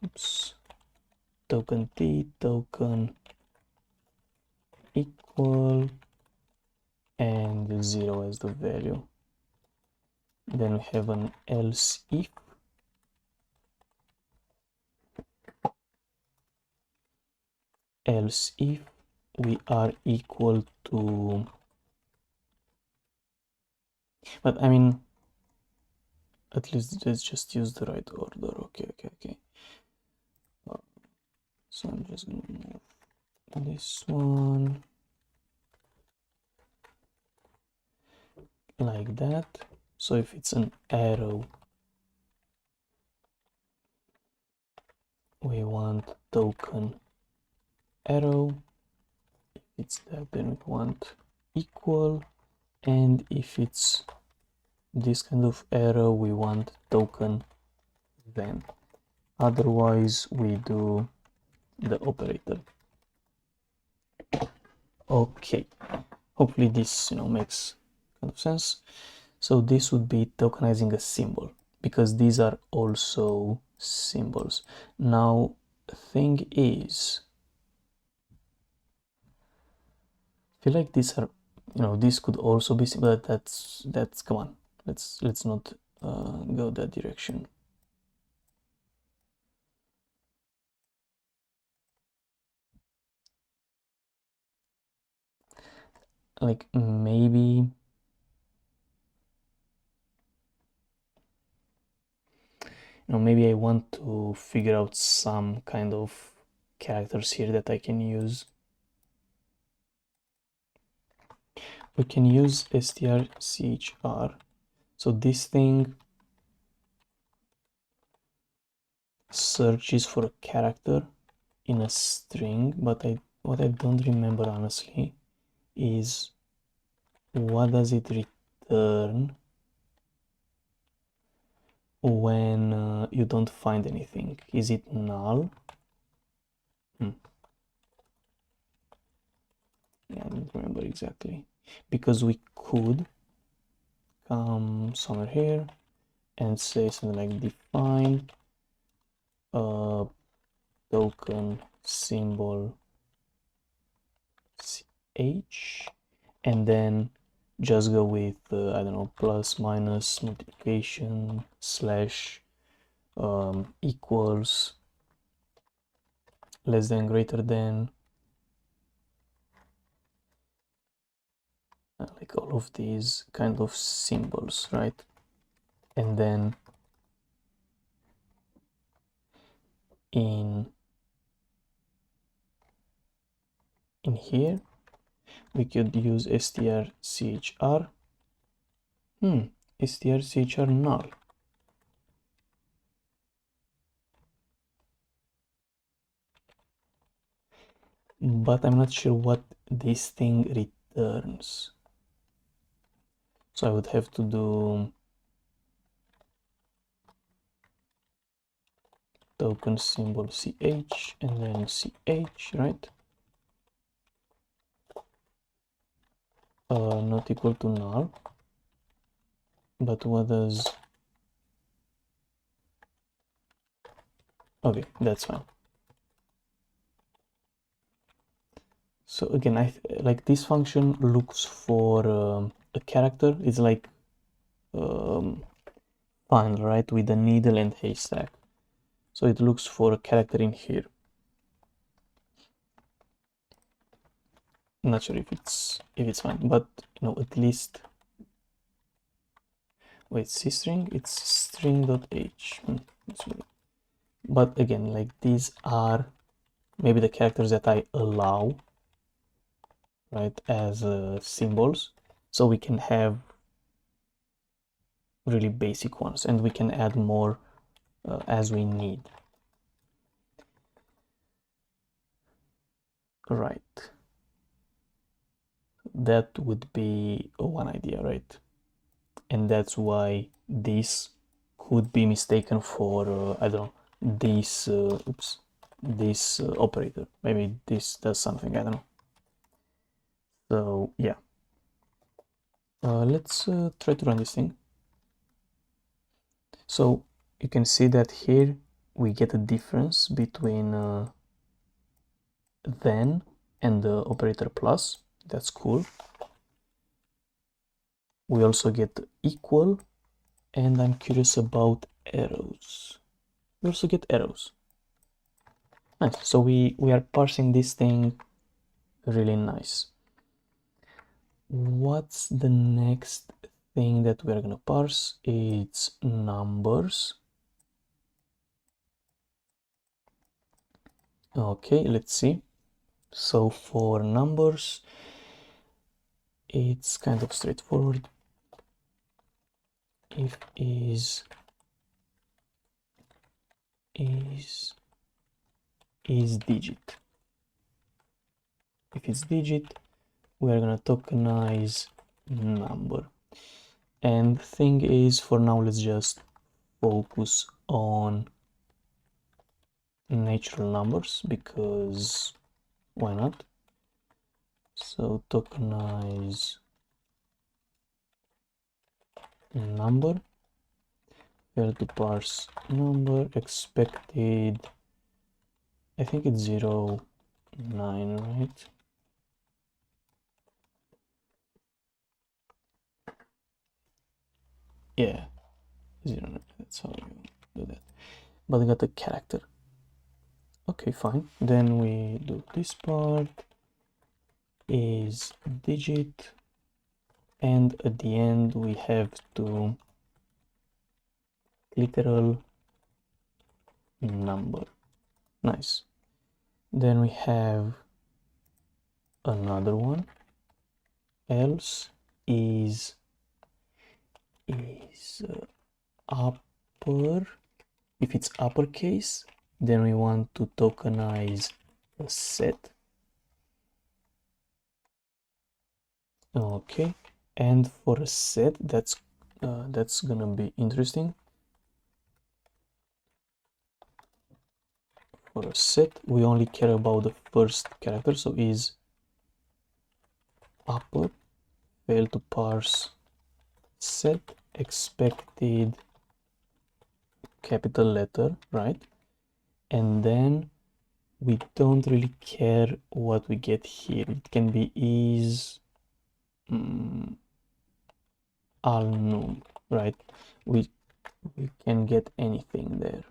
oops, token t token equal and 0 as the value. Then we have an else if. Else if we are equal to, but I mean, at least let's just use the right order. Okay. So I'm just gonna move this one like that. So if it's an arrow, we want token arrow. If it's that, then we want equal, and if it's this kind of arrow, we want token then. Otherwise we do the operator. Okay, hopefully this makes kind of sense. So this would be tokenizing a symbol, because these are also symbols. Now thing is, I feel like these are, this could also be symbol. That's come on, let's not go that direction. Like maybe maybe I want to figure out some kind of characters here that I can use. We can use strchr. So this thing searches for a character in a string, but what I don't remember honestly is what does it return when you don't find anything. Is it null? Yeah, I don't remember exactly, because we could come somewhere here and say something like define token symbol ch, and then just go with I don't know, plus, minus, multiplication, slash, equals, less than, greater than, like all of these kind of symbols, right? And then in here we could use strchr. Strchr null. But I'm not sure what this thing returns. So I would have to do token symbol ch and then ch, right? Not equal to null. But what does... Okay, that's fine. So again, like this function looks for a character. It's like find, right, with a needle and haystack. So it looks for a character in here. I'm not sure if it's fine, but at least... Wait, cstring? It's string.h. But again, like these are maybe the characters that I allow, right, as symbols, so we can have really basic ones, and we can add more as we need. Right, that would be one idea, right? And that's why this could be mistaken for I don't know, this this operator. Maybe this does something, I don't know. So yeah, let's try to run this thing. So you can see that here we get a difference between then and the operator plus. that's cool. We also get equal, and I'm curious about arrows. We also get arrows. Nice. So we are parsing this thing really nice. What's the next thing that we're gonna parse? It's numbers. Okay, let's see. So for numbers, it's kind of straightforward. If is digit. If it's digit, we are gonna tokenize number. And the thing is, for now, let's just focus on natural numbers, because why not? So tokenize number, fail to parse number, expected, I think it's 0, 9, right? Yeah, 0, 9, that's how you do that. But I got a character. Okay, fine. Then we do this part is digit, and at the end we have to literal number. Nice. Then we have another one, else is upper. If it's uppercase, then we want to tokenize a set. Okay, and for a set, that's gonna be interesting. For a set, we only care about the first character, so is upper, fail to parse set, expected capital letter, right? And then we don't really care what we get here. It can be is alnum, right? We can get anything there.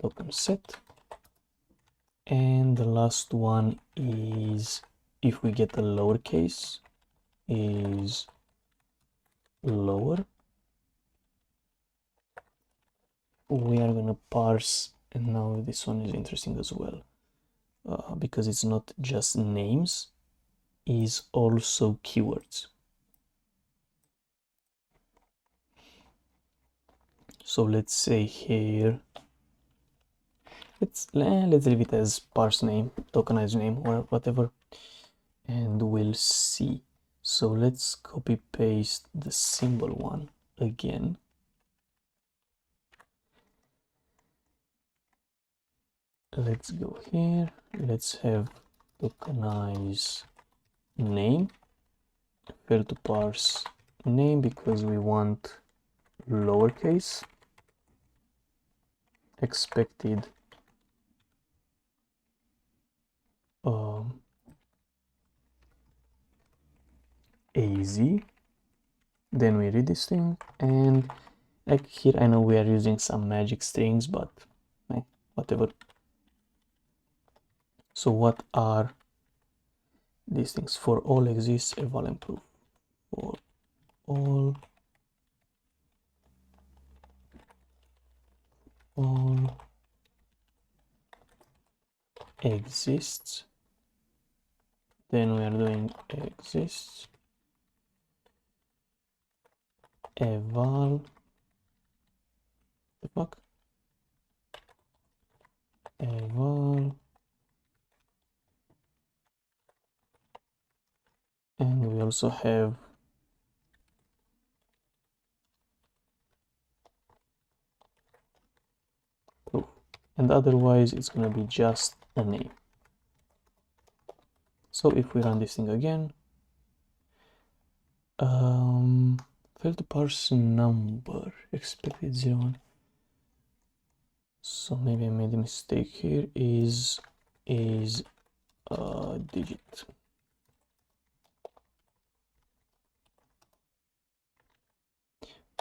Token set. And the last one is, if we get a lowercase, is lower. We are gonna parse, and now this one is interesting as well, because it's not just names, is also keywords. So let's say here, let's leave it as parse name, tokenized name, or whatever, and we'll see. So let's copy paste the symbol one again. Let's go here, let's have tokenize name, fail to parse name because we want lowercase, expected AZ, then we read this thing, and like here I know we are using some magic strings, but whatever. So what are these things? For all exists a val and proof. For all exists, then we are doing exists eval, the fuck, eval, and we also have proof, and otherwise it's gonna be just a name. So if we run this thing again, fail to parse number, expected 0, 1. So maybe I made a mistake here, is digit.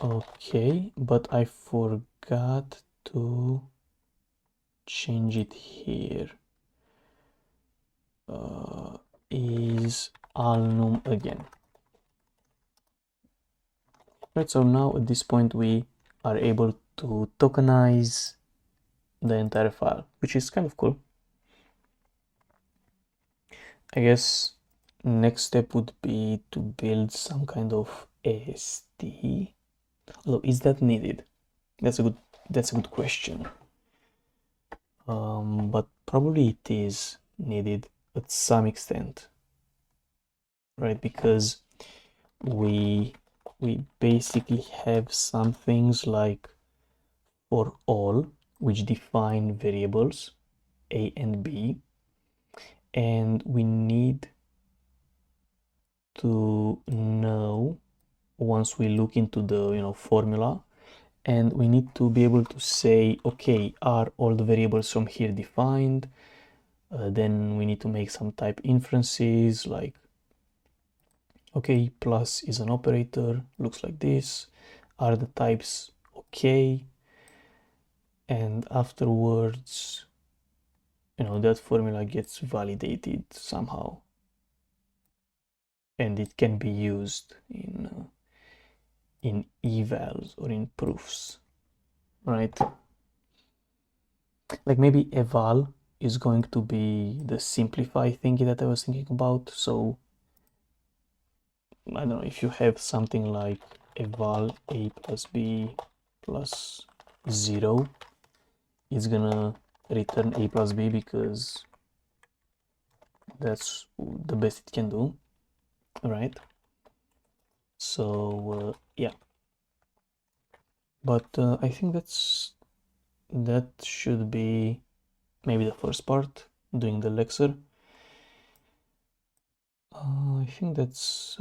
Okay, but I forgot to change it here. Is alnum again. Right, so now at this point we are able to tokenize the entire file, which is kind of cool. I guess next step would be to build some kind of AST. Although, is that needed? That's a good question. But probably it is needed at some extent, right? Because we basically have some things like for all, which define variables a and b, and we need to know once we look into the formula, and we need to be able to say, okay, are all the variables from here defined? Then we need to make some type inferences like, okay, plus is an operator, looks like this, are the types okay? And afterwards, that formula gets validated somehow, and it can be used in evals or in proofs, right? Like maybe eval is going to be the simplified thingy that I was thinking about. So I don't know, if you have something like eval a plus b plus 0, it's gonna return a plus b because that's the best it can do, right? So yeah, but I think that should be maybe the first part, doing the Lexer. I think that's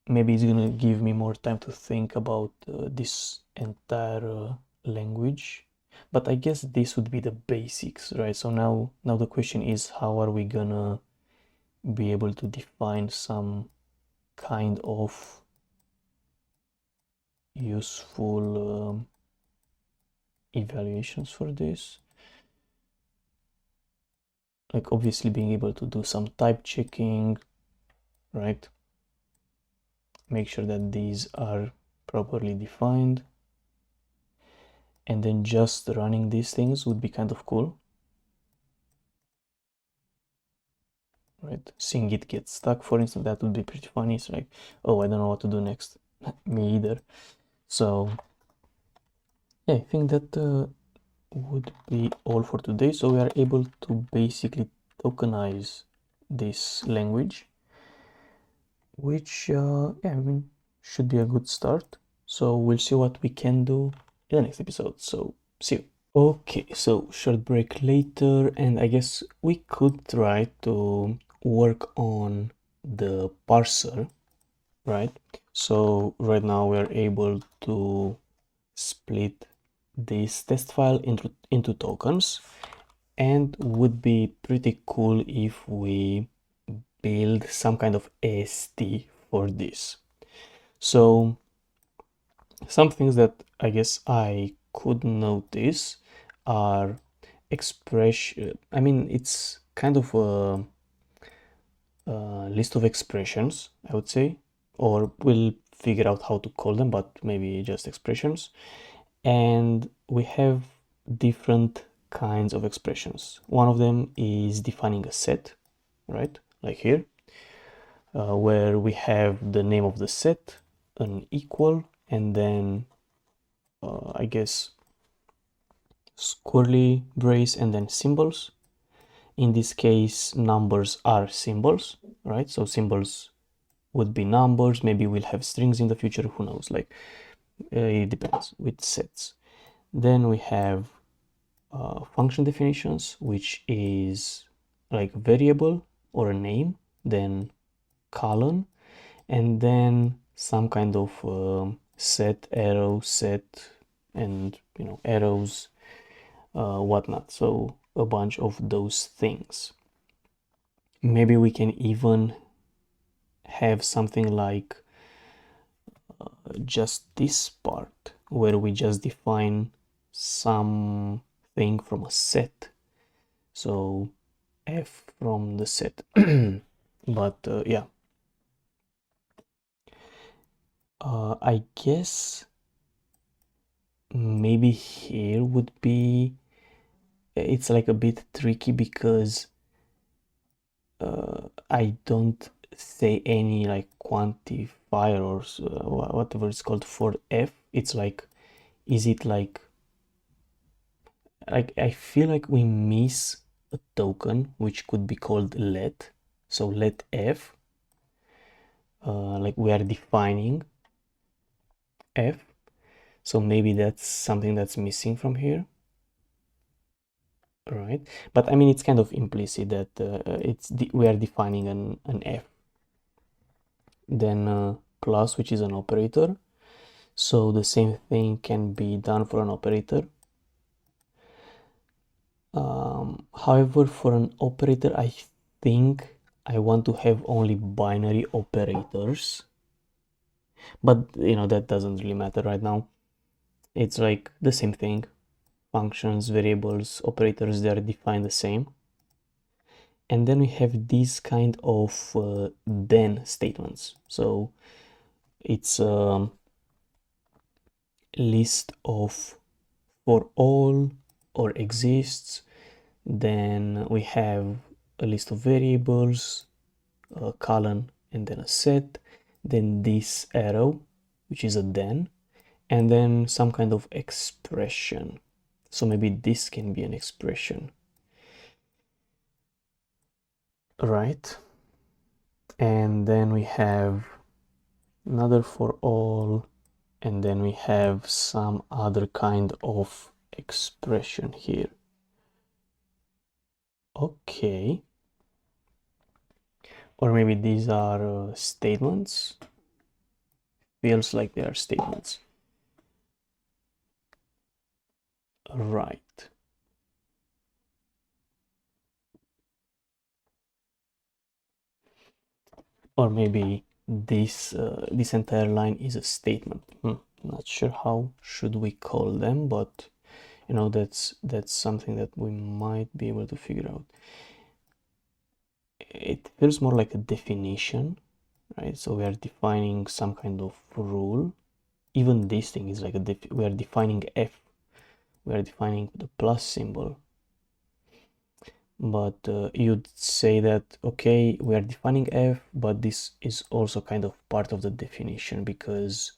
maybe it's gonna give me more time to think about this entire language, but I guess this would be the basics, right? So now the question is, how are we gonna be able to define some kind of useful evaluations for this? Like obviously being able to do some type checking, right? Make sure that these are properly defined, and then just running these things would be kind of cool, right? Seeing it get stuck, for instance, that would be pretty funny. It's like, oh, I don't know what to do next. Me either. So yeah, I think that would be all for today. So we are able to basically tokenize this language, which yeah, I mean, should be a good start. So we'll see what we can do in the next episode. So see you. Okay, so short break later, and I guess we could try to work on the parser, right? So right now we're able to split this test file into tokens, and would be pretty cool if we build some kind of AST for this. So some things that I guess I could notice are expression. I mean, it's kind of a list of expressions, I would say, or we'll figure out how to call them, but maybe just expressions. And we have different kinds of expressions. One of them is defining a set, right? Like here, where we have the name of the set, an equal, and then I guess curly brace and then symbols. In this case, numbers are symbols, right? So symbols would be numbers. Maybe we'll have strings in the future, who knows? Like it depends with sets. Then we have function definitions, which is like variable or a name, then colon, and then some kind of set, arrow, set, and arrows, whatnot. So a bunch of those things. Maybe we can even have something like just this part where we just define something from a set. So f from the set. But yeah, I guess maybe here would be, it's like a bit tricky because I don't say any like quantifier or whatever it's called for f. It's like, is it like I feel like we miss a token which could be called let. So let f, like we are defining f. So maybe that's something that's missing from here, right? But I mean, it's kind of implicit that we are defining an f. Then plus, which is an operator. So the same thing can be done for an operator. However, for an operator, I think I want to have only binary operators. But you know, that doesn't really matter right now. It's like the same thing. Functions, variables, operators, they are defined the same. And then we have these kind of then statements. So it's a list of for all or exists. Then we have a list of variables, a colon, and then a set. Then this arrow, which is a then, and then some kind of expression. So maybe this can be an expression, right? And then we have another for all, and then we have some other kind of expression here. Okay. Or maybe these are statements. Feels like they are statements. Right. Or maybe this entire line is a statement. Not sure how should we call them, but you know, that's something that we might be able to figure out. It feels more like a definition, right? So we are defining some kind of rule. Even this thing is like we are defining f, we are defining the plus symbol. But you'd say that, okay, we are defining f, but this is also kind of part of the definition because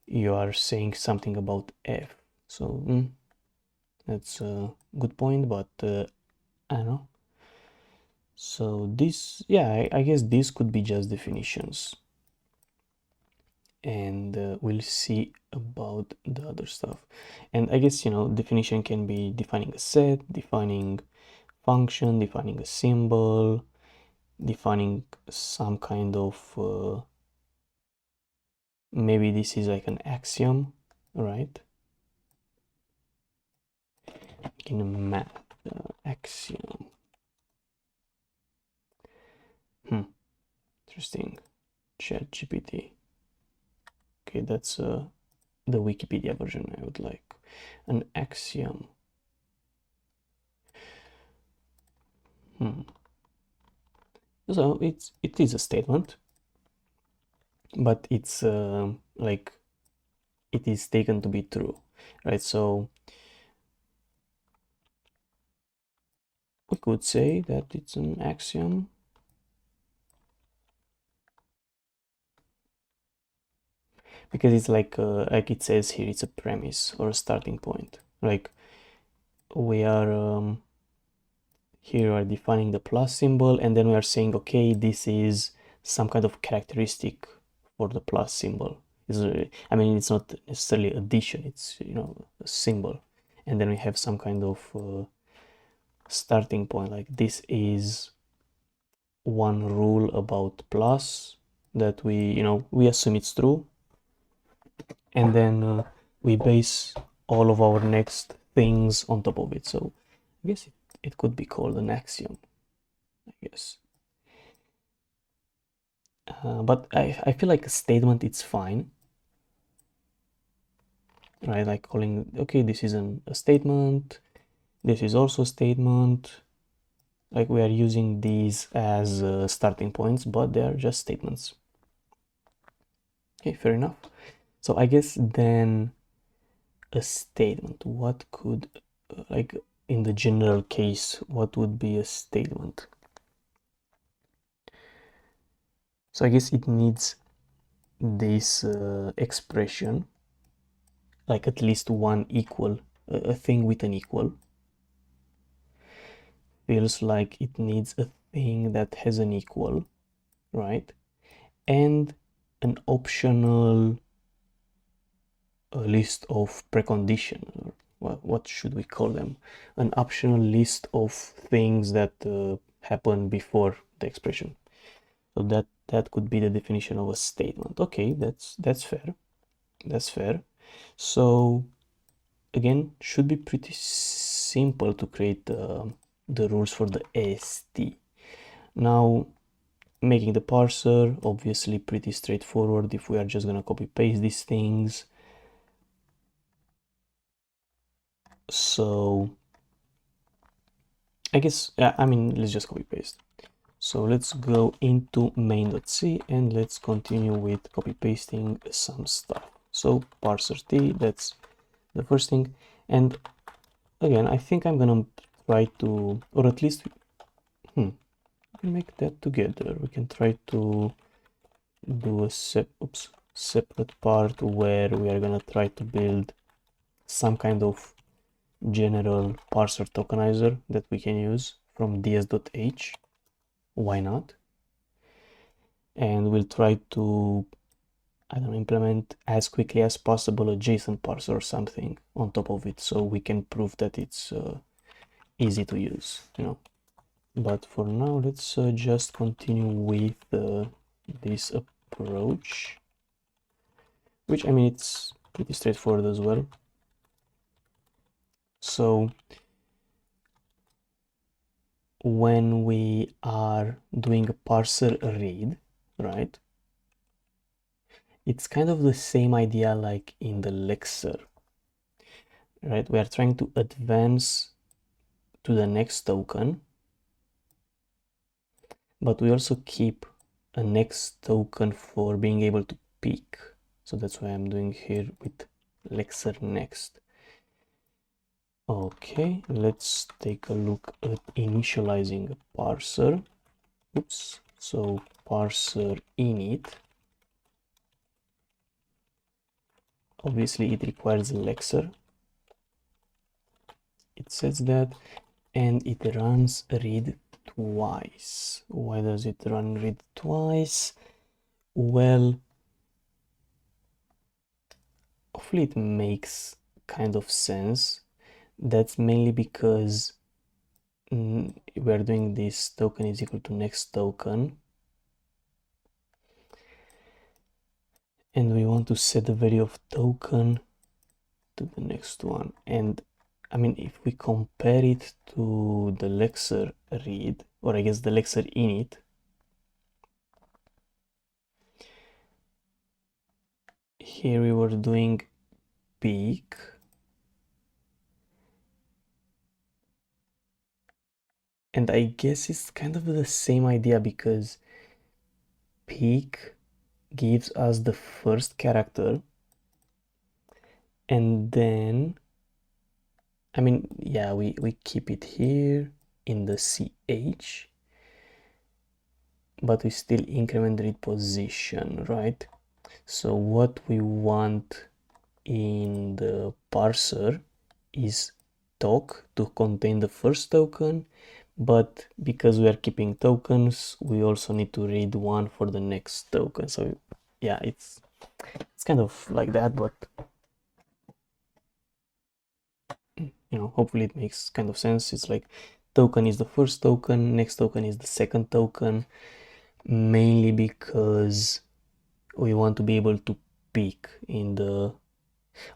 you are saying something about f. So that's a good point, but I don't know. So this, yeah, I guess this could be just definitions. And we'll see about the other stuff. And I guess, you know, definition can be defining a set, defining function, defining a symbol, defining some kind of maybe this is like an axiom, right? In a math axiom. Interesting. ChatGPT. Okay, that's the Wikipedia version I would like. An axiom. So it is a statement, but it's like it is taken to be true, right? So we could say that it's an axiom. Because it's like it says here, it's a premise or a starting point. Like we are here we are defining the plus symbol, and then we are saying, okay, this is some kind of characteristic for the plus symbol. I mean, it's not necessarily addition, it's, you know, a symbol. And then we have some kind of starting point, like this is one rule about plus that we, you know, we assume it's true, and then we base all of our next things on top of it. So I guess it could be called an axiom, I Yes. But I feel like a statement, it's fine, right? Like calling, okay, this is a statement, this is also a statement. Like we are using these as starting points, but they are just statements. Okay, fair enough. So I guess then a statement, what could, like in the general case, what would be a statement? So I guess it needs this expression, like at least one equal, a thing with an equal. Feels like it needs a thing that has an equal, right? And an optional list of precondition, or what should we call them? An optional list of things that happen before the expression. So that could be the definition of a statement. Okay, that's fair. That's fair. So again, should be pretty simple to create the rules for the AST. Now, making the parser, obviously pretty straightforward if we are just gonna copy paste these things. So I guess, I mean, let's just copy paste. So let's go into main.c and let's continue with copy pasting some stuff. So parser t, that's the first thing. And again, I think I'm gonna try to, or at least, we can make that together. We can try to do a separate part where we are gonna try to build some kind of general parser tokenizer that we can use from ds.h. Why not? And we'll try to, I don't know, implement as quickly as possible a JSON parser or something on top of it, so we can prove that it's easy to use, you know. But for now, let's just continue with this approach, which, I mean, it's pretty straightforward as well. So when we are doing a parser read, right, it's kind of the same idea like in the Lexer, right? We are trying to advance to the next token, but we also keep a next token for being able to pick. So that's why I'm doing here with Lexer next. Okay, let's take a look at initializing a parser. Oops, so parser init. Obviously it requires Lexer. It says that, and it runs read twice. Why does it run read twice? Well, hopefully it makes kind of sense. That's mainly because we're doing this token is equal to next token, and we want to set the value of token to the next one. And I mean, if we compare it to the Lexer read, or I guess the Lexer init, here we were doing peak, and I guess it's kind of the same idea because peak gives us the first character, and then, I mean, yeah, we keep it here in the ch, but we still increment read position, right? So what we want in the parser is toc to contain the first token, but because we are keeping tokens, we also need to read one for the next token. So yeah, it's kind of like that, but you know, hopefully it makes kind of sense. It's like token is the first token, next token is the second token, mainly because we want to be able to pick in the,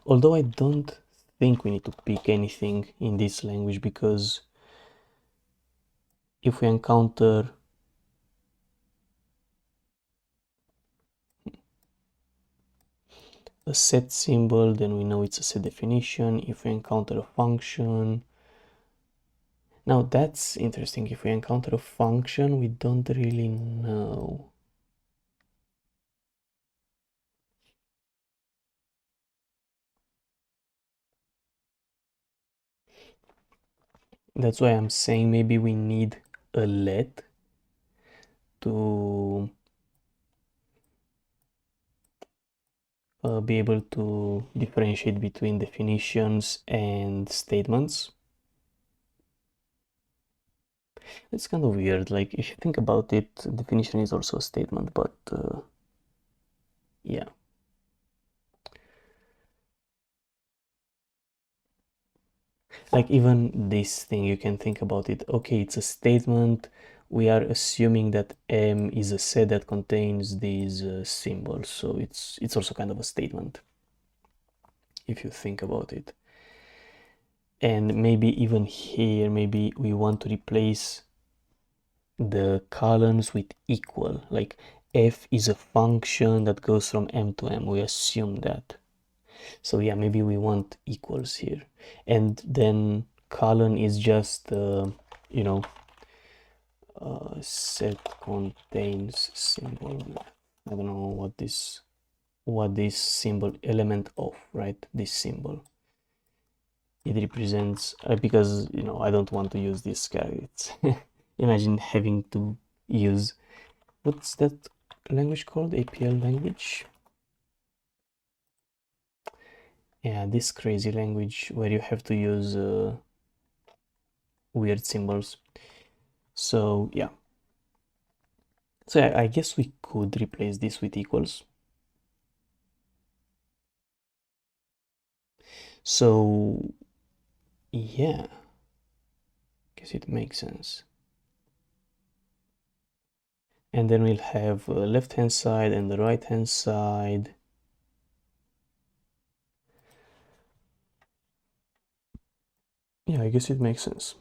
although I don't think we need to pick anything in this language, because if we encounter a set symbol, then we know it's a set definition. If we encounter a function, now that's interesting. If we encounter a function, we don't really know. That's why I'm saying maybe we need a let to be able to differentiate between definitions and statements. It's kind of weird, like if you think about it, definition is also a statement, but yeah. Like even this thing, you can think about it, okay, it's a statement, we are assuming that M is a set that contains these symbols, so it's also kind of a statement, if you think about it. And maybe even here, maybe we want to replace the columns with equal, like f is a function that goes from M to M, we assume that. So yeah, maybe we want equals here, and then colon is just you know, set contains symbol. I don't know what this symbol element of, right? This symbol, it represents because you know I don't want to use this characters. Imagine having to use, what's that language called? APL language. Yeah, this crazy language where you have to use weird symbols. So yeah, so I guess we could replace this with equals. So yeah, guess it makes sense. And then we'll have left hand side and the right hand side. Yeah, I guess it makes sense.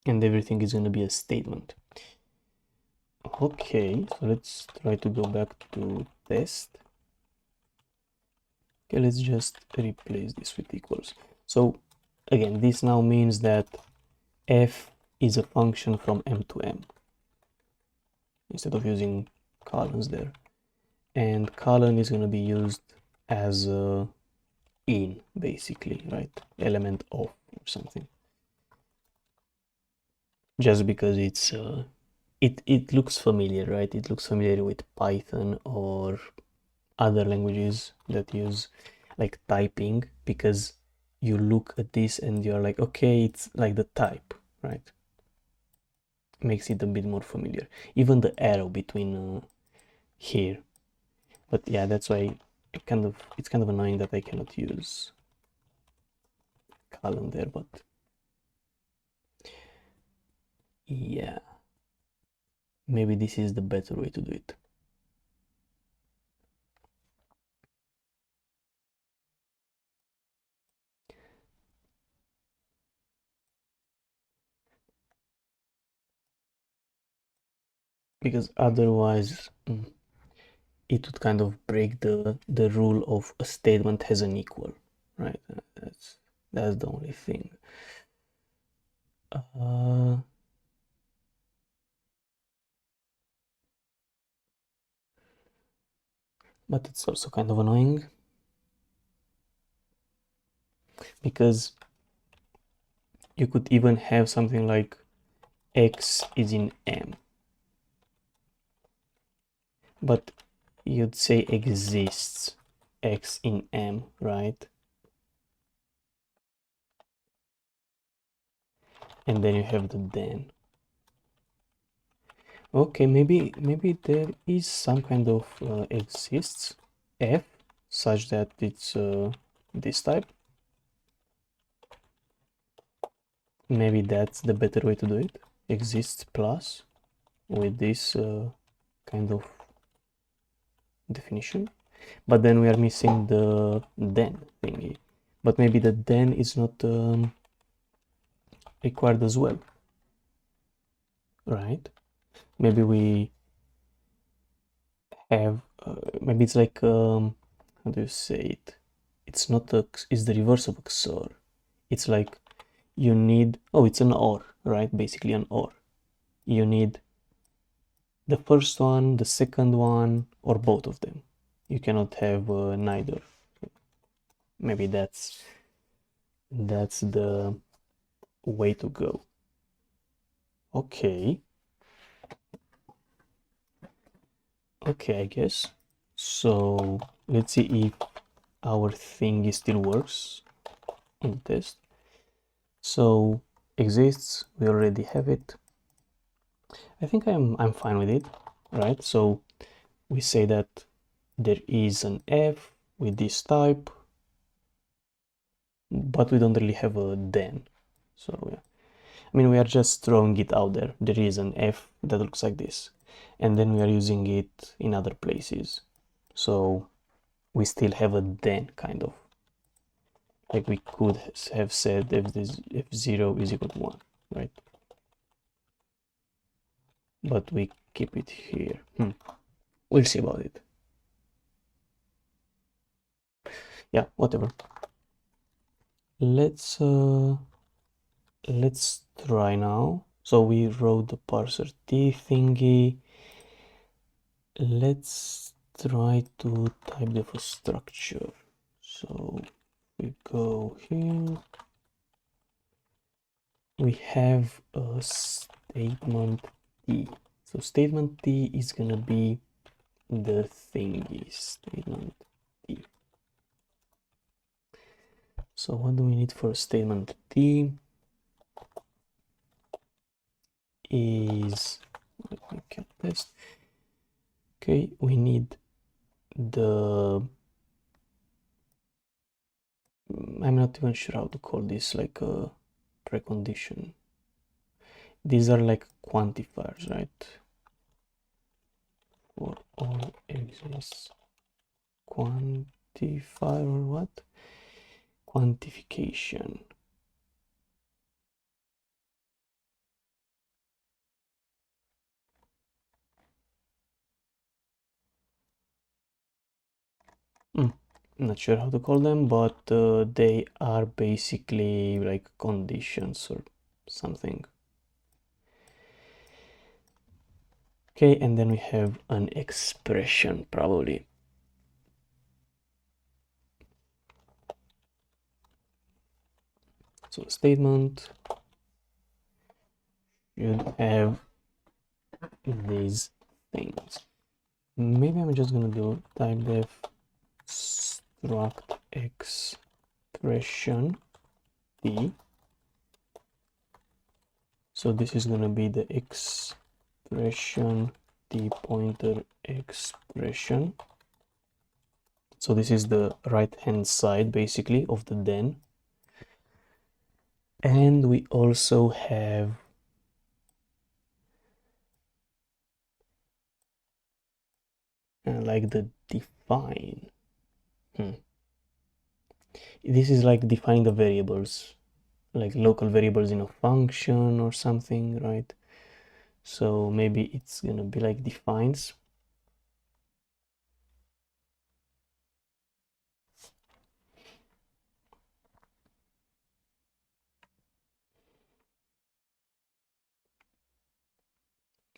And everything is going to be a statement. Okay, so let's try to go back to test. Okay, let's just replace this with equals. So again, this now means that f is a function from M to M instead of using columns there. And colon is going to be used as a in, basically, right? Element of or something. Just because it's it looks familiar, right? It looks familiar with Python or other languages that use like typing, because you look at this and you're like, okay, it's like the type, right? Makes it a bit more familiar. Even the arrow between here. But yeah, that's why it's kind of annoying that I cannot use column there, but yeah, maybe this is the better way to do it. Because otherwise it would kind of break the rule of a statement has an equal, right? That's the only thing. But it's also kind of annoying because you could even have something like x is in M, but you'd say exists x in M, right? And then you have the then. Okay, maybe there is some kind of exists f such that it's this type. Maybe that's the better way to do it. Exists plus with this kind of definition. But then we are missing the then thingy. But maybe the then is not required as well, right? Maybe we have maybe it's like how do you say it? It's not a, it's the reverse of a XOR. It's like you need, oh, it's an OR, right? Basically an OR. You need the first one, the second one, or both of them. You cannot have neither. Maybe that's the way to go. Okay. Okay, I guess. So let's see if our thingy still works in the test. So exists, we already have it. I think I'm fine with it, right? So we say that there is an f with this type, but we don't really have a then. So yeah, I mean, we are just throwing it out there. There is an f that looks like this, and then we are using it in other places. So we still have a then, kind of. Like we could have said if this f0 is equal to 1, right? But we keep it here. We'll see about it. Yeah, whatever. Let's try now. So we wrote the parser t thingy. Let's try to type the structure. So we go here. We have a statement t. So statement t is gonna be the thingy statement t. So what do we need for statement t? Is, let me get this. Okay, we need the, I'm not even sure how to call this, like a precondition. These are like quantifiers, right? For all exists quantifier or what? Quantification. Not sure how to call them, but they are basically like conditions or something. Okay, and then we have an expression probably. So statement should have these things. Maybe I'm just gonna do type def struct expression t. So this is gonna be the expression t pointer expression. So this is the right hand side basically of the then. And we also have like the define. This is like define the variables, like local variables in a function or something, right? So maybe it's gonna be like defines.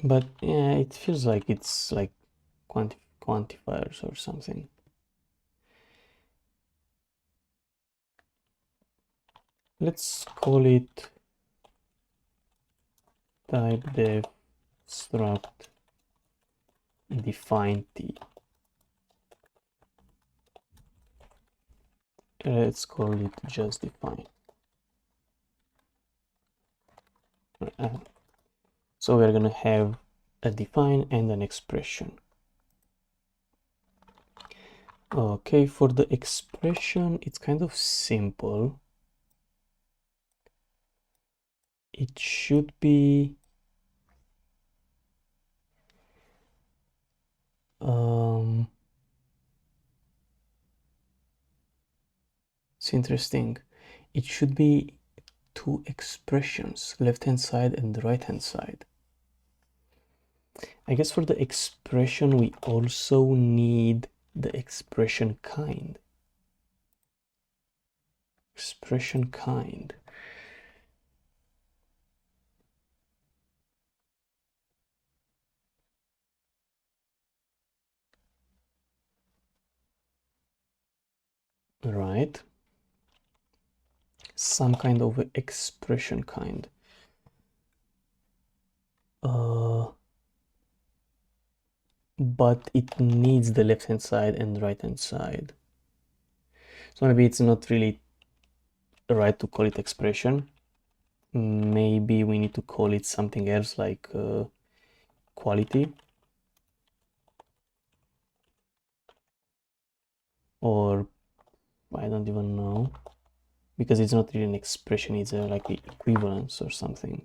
But yeah, it feels like it's like quantifiers or something. Let's call it type def struct define t. Let's call it just define. So we're gonna have a define and an expression. Okay, for the expression, it's kind of simple. It should be it's interesting. It should be two expressions, left hand side and the right hand side. I guess for the expression, we also need the expression kind. Expression kind. Right. Some kind of expression kind. But it needs the left hand side and right hand side. So maybe it's not really right to call it expression. Maybe we need to call it something else like quality, or I don't even know, because it's not really an expression, it's like the equivalence or something.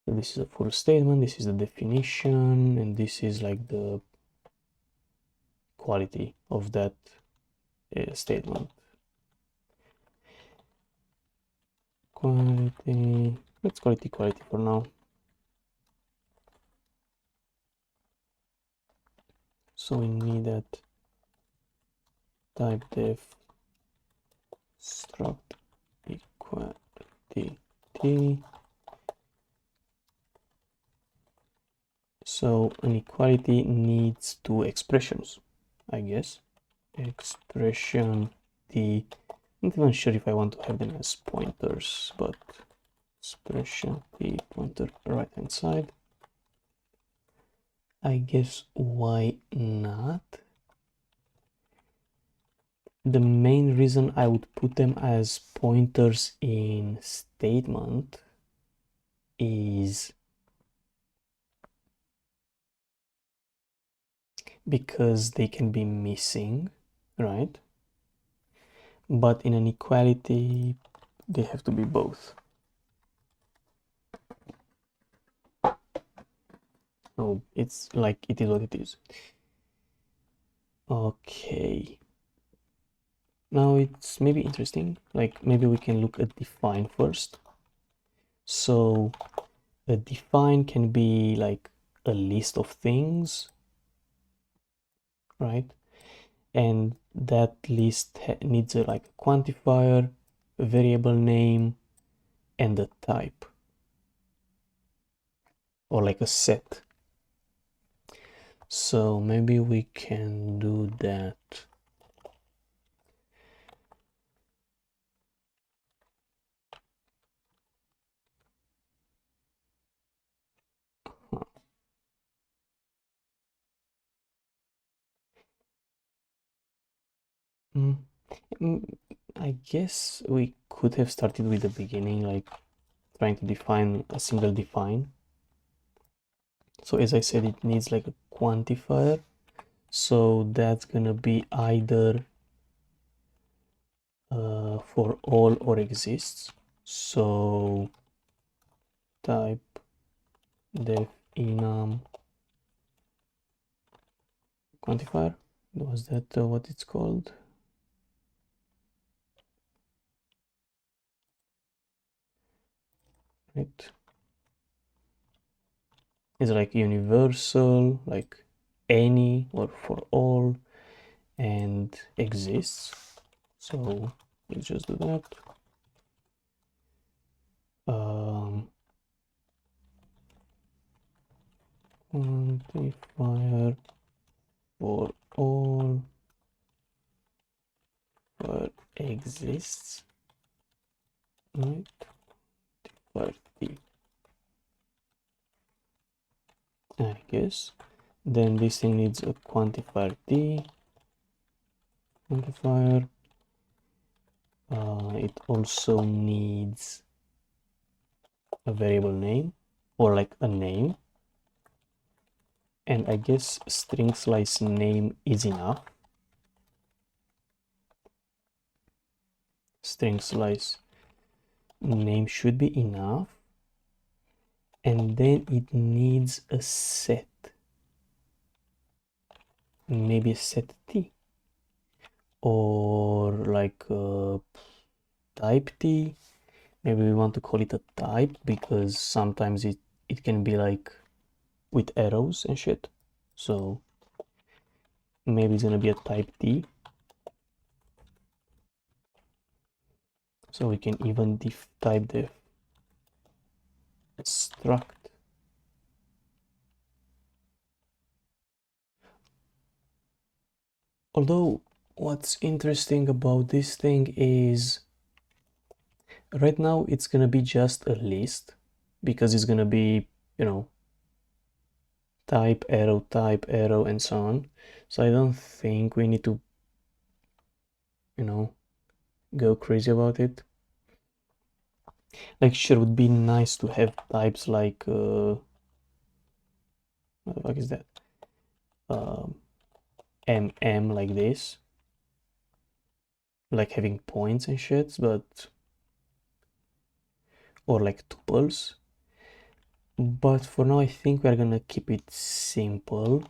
So this is a full statement, this is the definition, and this is like the quality of that statement. Quality, let's call it equality for now. So we need that type def struct equality t. So an equality needs two expressions, I guess. Expression t. I'm not even sure if I want to have them as pointers, but expression t pointer right hand side. I guess why not? The main reason I would put them as pointers in statement is because they can be missing, right? But in an equality, they have to be both. So it's like it is what it is. Okay. Now it's maybe interesting, like maybe we can look at define first. So a define can be like a list of things, right? And that list needs a like quantifier, a variable name, and a type, or like a set. So maybe we can do that. I guess we could have started with the beginning, like trying to define a single define. So as I said, it needs like a quantifier. So that's gonna be either for all or exists. So type def enum quantifier. Was that what it's called? Right. It's like universal, like any or for all, and exists. So let's just do that. Quantifier for all for exists, right? For t, I guess. Then this thing needs a quantifier t. Quantifier. It also needs a variable name, or like a name. And I guess string slice name is enough. String slice name should be enough. And then it needs a set. Maybe a set t. Or like doesn't type t. Maybe we want to call it a type because sometimes it can be like with arrows and shit. So maybe it's gonna be a type t. So we can even type the struct. Although what's interesting about this thing is right now it's gonna be just a list because it's gonna be, you know, type arrow and so on. So I don't think we need to, you know, go crazy about it. Like sure, it would be nice to have types like what the fuck is that? MM like this, like having points and shit, but or like tuples. But for now, I think we're gonna keep it simple.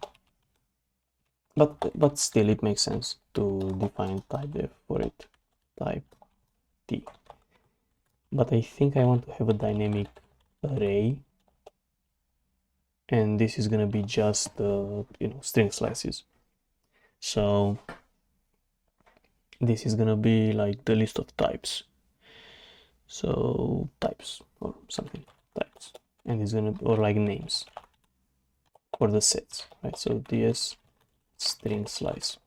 But still, it makes sense to define type def for it, type t. But I think I want to have a dynamic array, and this is gonna be just you know, string slices. So this is gonna be like the list of types. So types or something, types, and it's gonna, or like names for the sets, right? So ds string slice.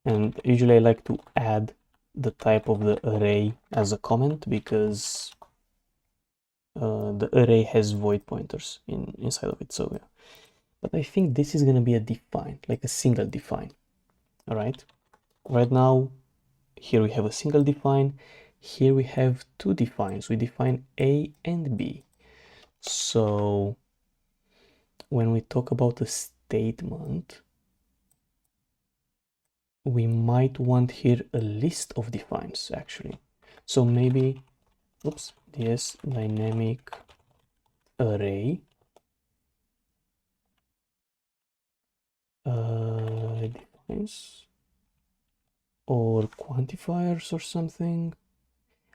And usually I like to add the type of the array as a comment because the array has void pointers inside of it. So yeah, but I think this is gonna be a define, like a single define. All right, right now here we have a single define, here we have two defines. We define a and b. So when we talk about a statement, we might want here a list of defines actually. So maybe, oops, ds dynamic array defines or quantifiers or something.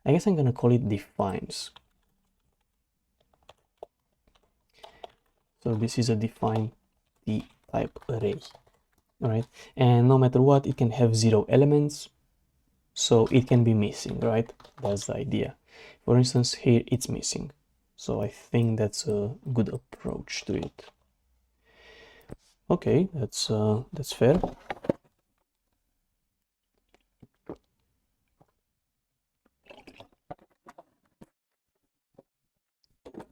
I guess I'm gonna call it defines. So this is a define t type array. All right, and no matter what, it can have 0 elements, so it can be missing, right? That's the idea. For instance, here it's missing, so I think that's a good approach to it. Okay, that's fair.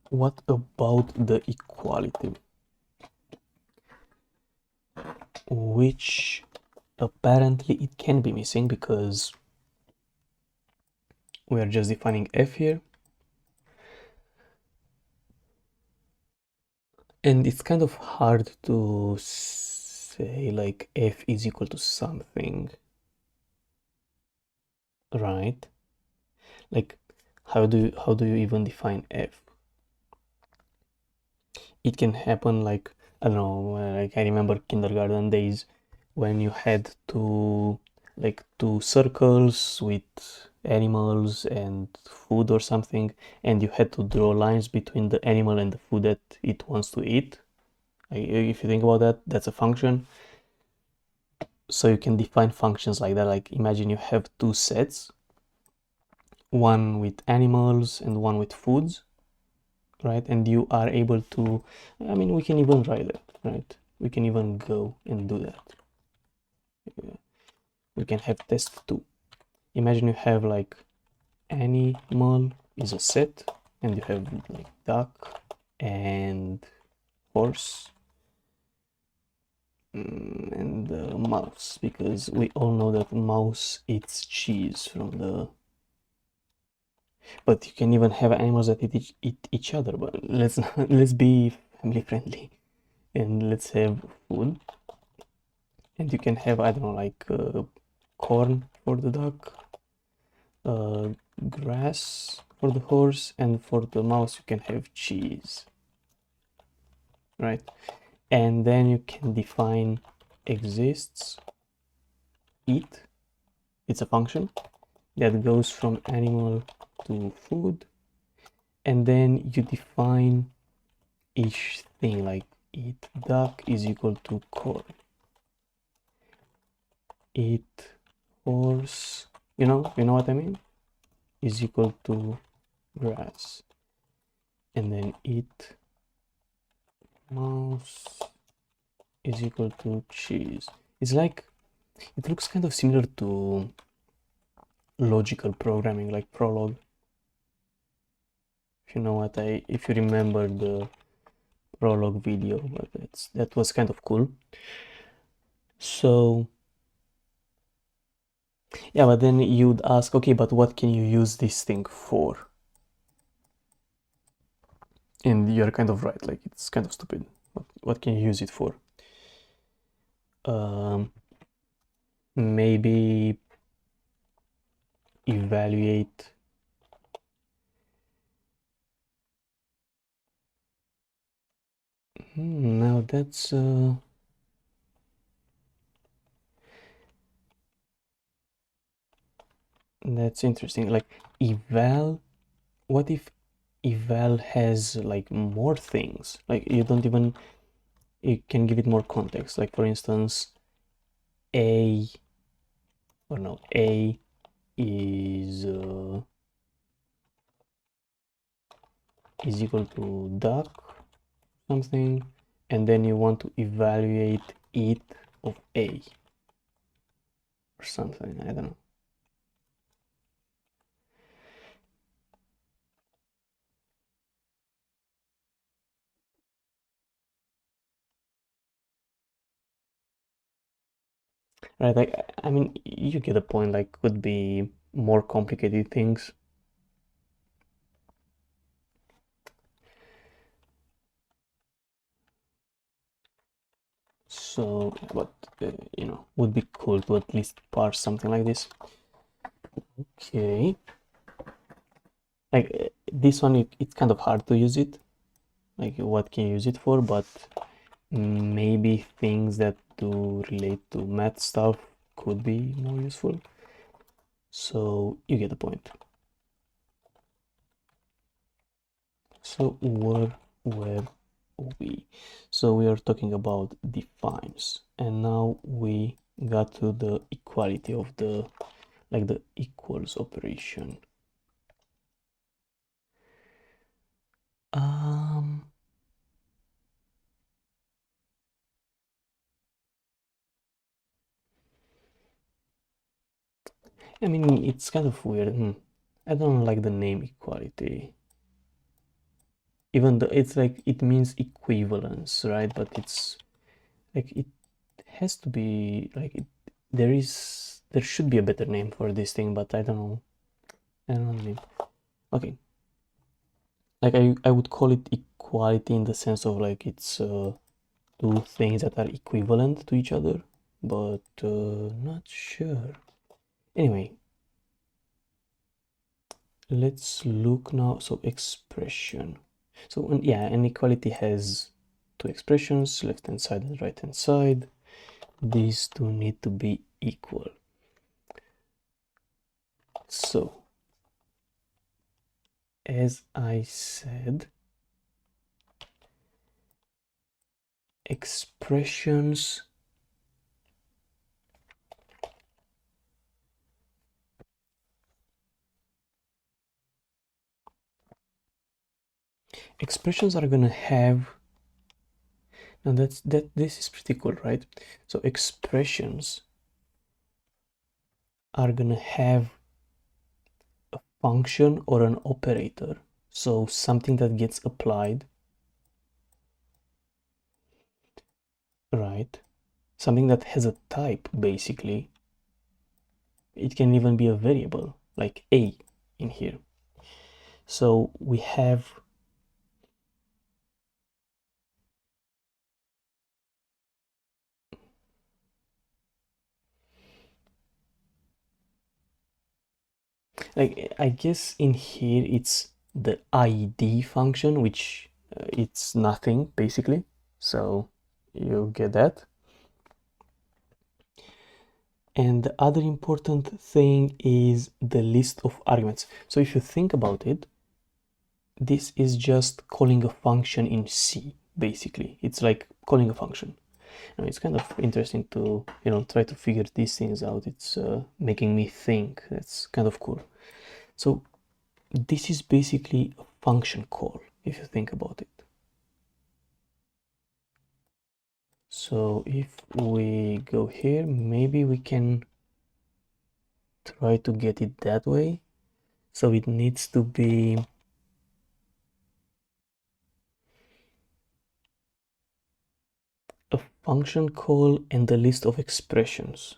What about the equality? Which apparently it can be missing because we are just defining f here, and it's kind of hard to say like f is equal to something, right? Like how do you even define f? It can happen like, I don't know, like I remember kindergarten days when you had to like two circles with animals and food or something, and you had to draw lines between the animal and the food that it wants to eat. If you think about that, that's a function. So you can define functions like that. Like imagine you have two sets, one with animals and one with foods, right? And you are able to, I mean, we can even write that, right? We can even go and do that. We can have test2. Imagine you have like animal is a set, and you have like duck and horse and mouse, because we all know that mouse eats cheese from the, but you can even have animals that eat each other. But let's be family friendly, and let's have food, and you can have, I don't know, like corn for the duck, grass for the horse, and for the mouse you can have cheese, right? And then you can define exists eat, it's a function, that goes from animal to food, and then you define each thing, like eat duck is equal to corn, eat horse, you know what I mean, is equal to grass, and then eat mouse is equal to cheese. It's like, it looks kind of similar to logical programming, like Prolog. If you know what if you remember the Prolog video, but that was kind of cool. So yeah, but then you'd ask, okay, but what can you use this thing for? And you're kind of right, like it's kind of stupid. What can you use it for? Maybe evaluate now that's interesting. Like eval, what if eval has like more things? Like you don't even, you can give it more context. Like for instance, a or no, a is equal to duck something, and then you want to evaluate it of a or something, I don't know. Right, like I mean, you get the point, like could be more complicated things. So but you know, would be cool to at least parse something like this. Okay, like this one, it's kind of hard to use it, like what can you use it for, but maybe things that do relate to math stuff could be more useful. So you get the point. So where were we? So we are talking about defines, and now we got to the equality of the, like the equals operation. I mean, it's kind of weird. I don't like the name equality. Even though it's like, it means equivalence, right? But it's like, it has to be like there should be a better name for this thing, but I don't know. I don't know the name. Okay. Like I would call it equality in the sense of like it's two things that are equivalent to each other, but not sure. Anyway, let's look now. So expression. So yeah, an equality has two expressions, left hand side and right hand side. These two need to be equal. So as I said, expressions are gonna have, now this is pretty cool, right? So expressions are gonna have a function or an operator, so something that gets applied, right? Something that has a type, basically. It can even be a variable like a in here. So we have like, I guess in here it's the id function, which it's nothing basically, so you get that. And the other important thing is the list of arguments. So if you think about it, this is just calling a function in C, basically. It's like calling a function. Now, it's kind of interesting to, try to figure these things out. It's making me think. That's kind of cool. So this is basically a function call, if you think about it. So if we go here, maybe we can try to get it that way. So it needs to be a function call and the list of expressions.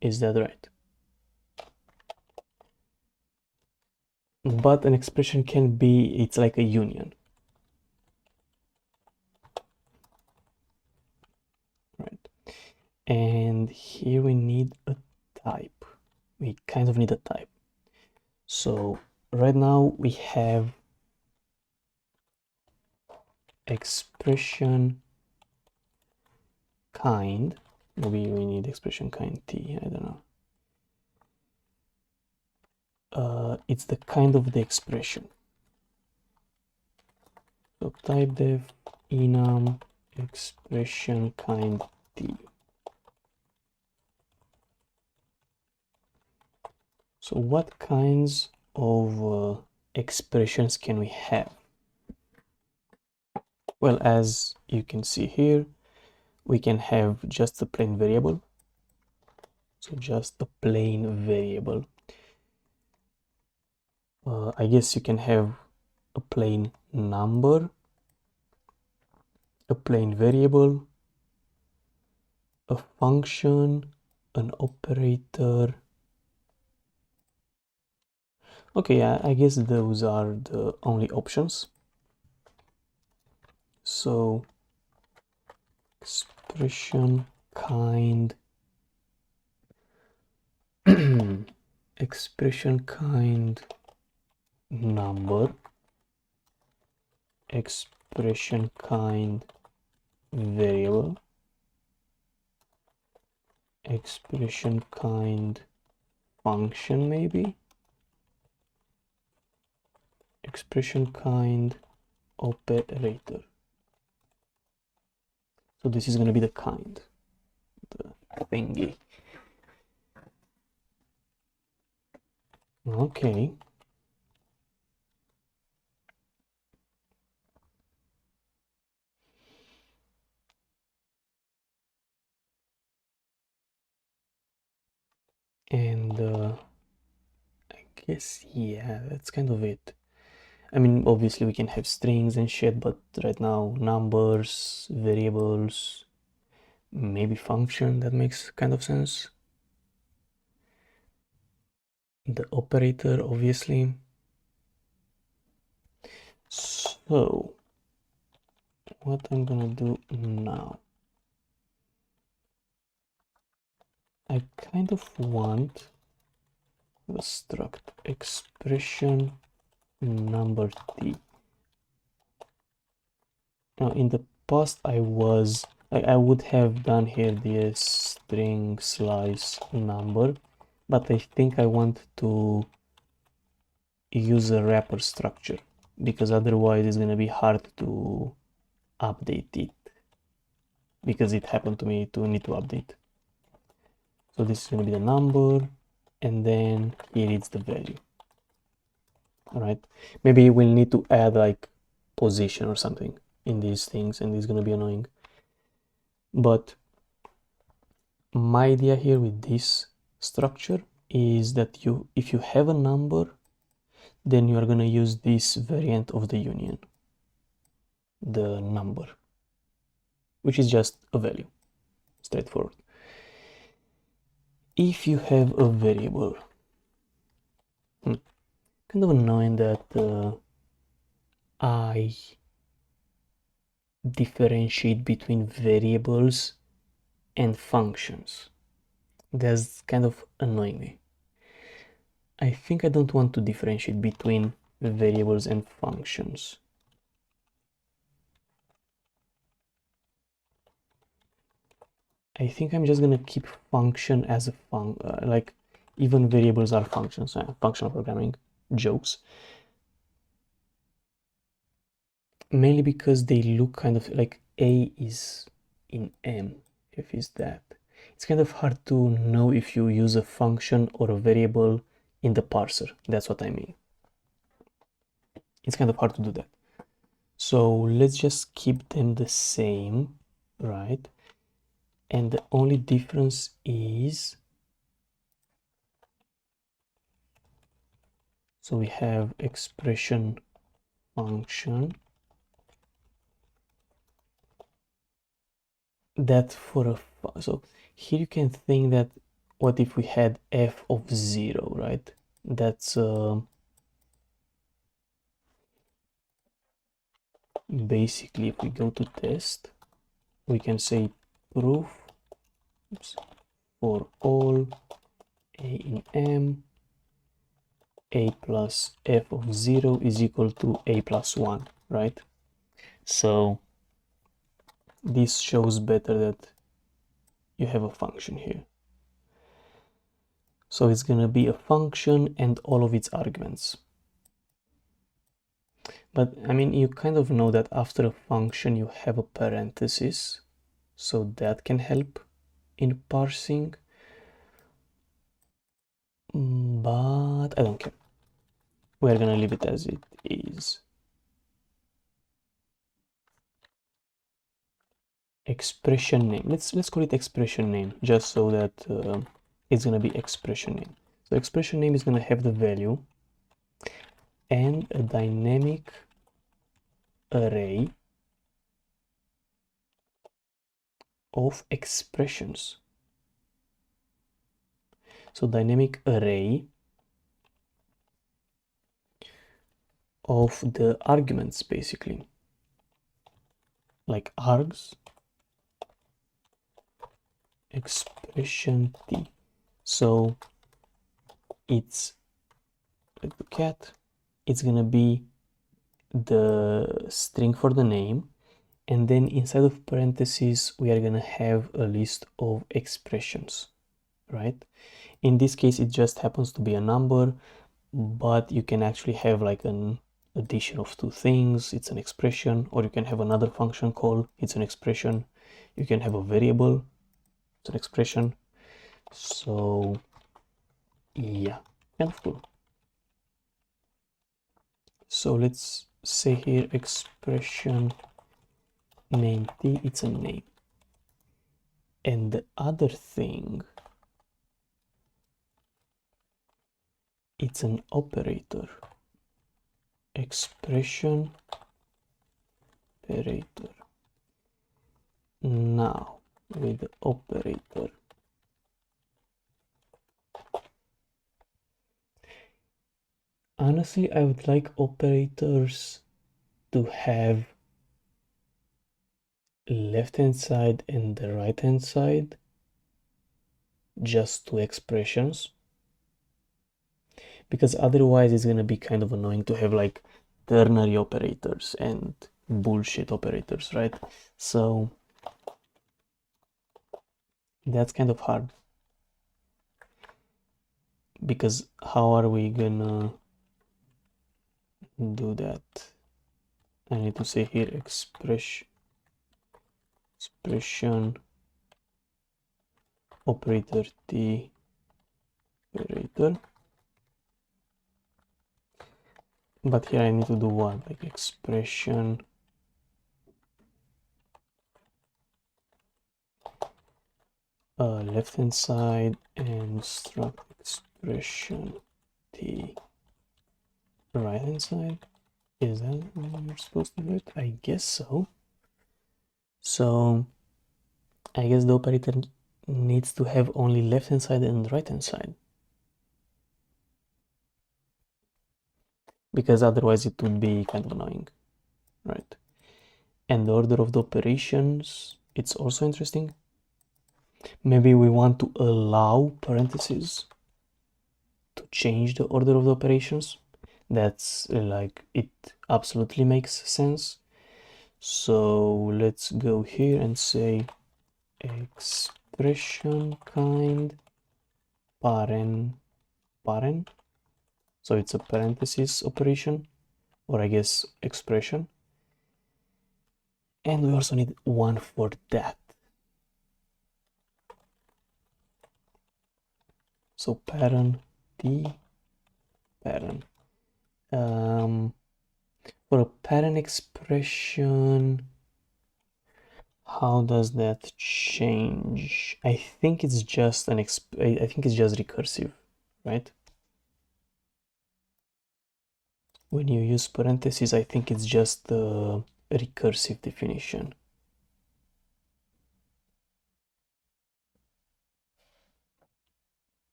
Is that right? But an expression can be, it's like a union. Right. And here we need a type. We kind of need a type. So right now we have expression kind. Maybe we need expression kind t, I don't know. It's the kind of the expression. So type def enum expression kind t. So what kinds of expressions can we have? Well, as you can see here, we can have just a plain variable. So just a plain variable. I guess you can have a plain number, a plain variable, a function, an operator. Okay, I guess those are the only options. So expression kind expression kind number, expression kind variable, expression kind function, maybe expression kind operator. So this is going to be the kind, the thingy. Okay. And I guess, yeah, that's kind of it. I mean, obviously we can have strings and shit, but right now numbers, variables, maybe function, that makes kind of sense. The operator, obviously. So what I'm gonna do now, I kind of want the struct expression number t. Now in the past I would have done here the string slice number, but I think I want to use a wrapper structure because otherwise it's gonna be hard to update it, because it happened to me to need to update. So this is going to be the number, and then here it's the value. All right, maybe we'll need to add like position or something in these things, and it's going to be annoying. But my idea here with this structure is that if you have a number, then you are going to use this variant of the union, the number, which is just a value, straightforward. If you have a variable, kind of annoying that I differentiate between variables and functions. That's kind of annoying me. I think I don't want to differentiate between variables and functions. I think I'm just gonna keep function as a like even variables are functions. Functional programming jokes. Mainly because they look kind of like A is in M, F is that. It's kind of hard to know if you use a function or a variable in the parser. That's what I mean. It's kind of hard to do that. So let's just keep them the same, right? And the only difference is, so we have expression function that for a, so here you can think that what if we had f of 0, right? That's basically, if we go to test, we can say proof for all a in M, a plus f of 0 is equal to a plus 1, right? So this shows better that you have a function here. So it's gonna be a function and all of its arguments. But I mean, you kind of know that after a function you have a parenthesis, so that can help in parsing, but I don't care. We're gonna leave it as it is. Expression name. Let's call it expression name, just so that it's gonna be expression name. So expression name is gonna have the value and a dynamic array of expressions. So dynamic array of the arguments, basically, like args expression t. So it's, let's look at, it's gonna be the string for the name, and then inside of parentheses we are gonna have a list of expressions, right? In this case it just happens to be a number, but you can actually have like an addition of two things, it's an expression, or you can have another function call, it's an expression, you can have a variable, it's an expression. So yeah, kind of cool. So let's say here expression name t, it's a name. And the other thing, it's an operator. Expression operator. Now with the operator, honestly I would like operators to have left hand side and the right hand side, just two expressions, because otherwise it's gonna be kind of annoying to have like ternary operators and bullshit operators, right? So that's kind of hard, because how are we gonna do that? I need to say here expression operator t operator, but here I need to do what, like expression left hand side and struct expression t right hand side. Is that what you're supposed to do it? I guess so. So I guess the operator needs to have only left hand side and right hand side, because otherwise it would be kind of annoying, right? And the order of the operations, it's also interesting. Maybe we want to allow parentheses to change the order of the operations. That's like, it absolutely makes sense. So let's go here and say expression expression kind paren, so it's a parenthesis operation, or I guess expression. And we also need one for that. So parent t parent. For a parent expression, how does that change? I think it's just I think it's just recursive, right? When you use parentheses, I think it's just the recursive definition.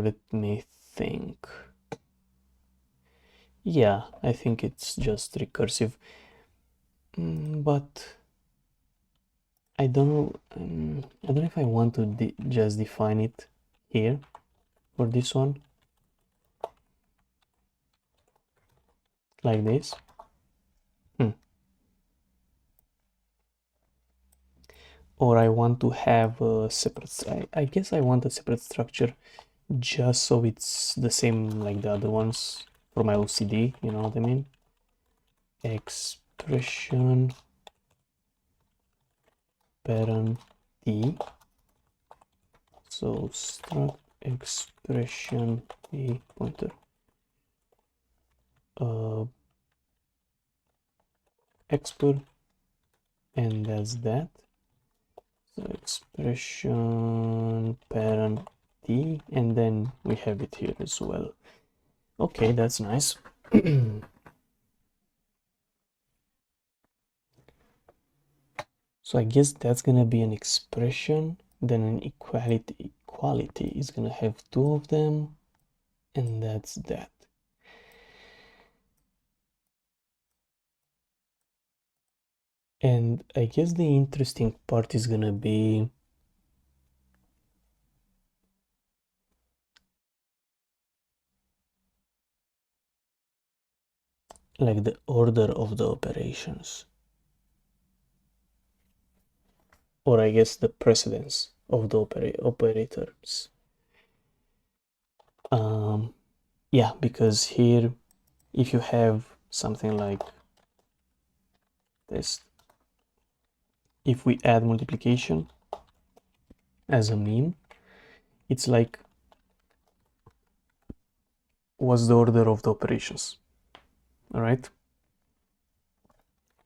Let me think. Yeah, I think it's just recursive. But I don't know. I don't know if I want to just define it here for this one, like this. Or I want to have a separate. I guess I want a separate structure, just so it's the same like the other ones for my OCD. You know what I mean? Expression parent t. So struct expression t pointer expert, and that's that. So expression parent t, and then we have it here as well. Okay, that's nice. So I guess that's gonna be an expression, then an equality. Equality is gonna have two of them, and that's that. And I guess the interesting part is gonna be like the order of the operations, or I guess the precedence of the operators. Yeah, because here, if you have something like this, if we add multiplication as a mean, it's like, what's the order of the operations? All right,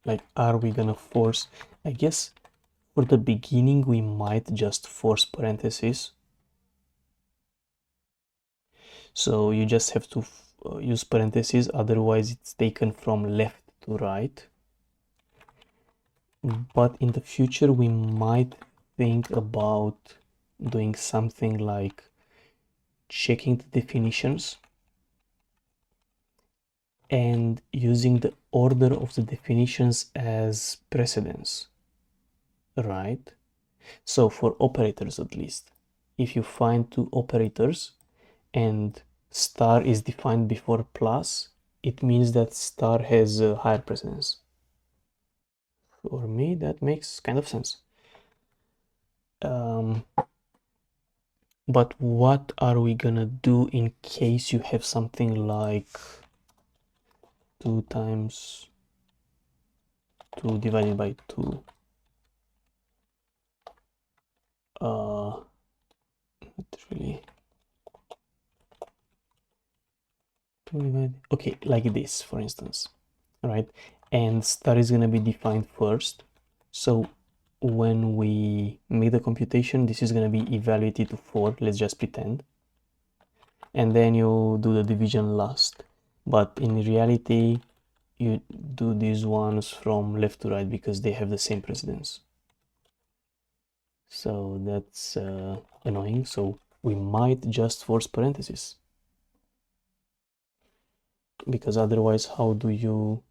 like, are we gonna force? I guess for the beginning we might just force parentheses, so you just have to use parentheses, otherwise it's taken from left to right. But in the future we might think about doing something like checking the definitions and using the order of the definitions as precedence, right? So for operators, at least, if you find two operators and star is defined before plus, it means that star has a higher precedence. For me, that makes kind of sense. But what are we gonna do in case you have something like 2 times 2 divided by 2? Not really. Okay, like this, for instance, right? And star is gonna be defined first. So when we make the computation, this is gonna be evaluated to 4, let's just pretend. And then you do the division last. But in reality, you do these ones from left to right because they have the same precedence. So that's annoying. So we might just force parentheses, because otherwise how do you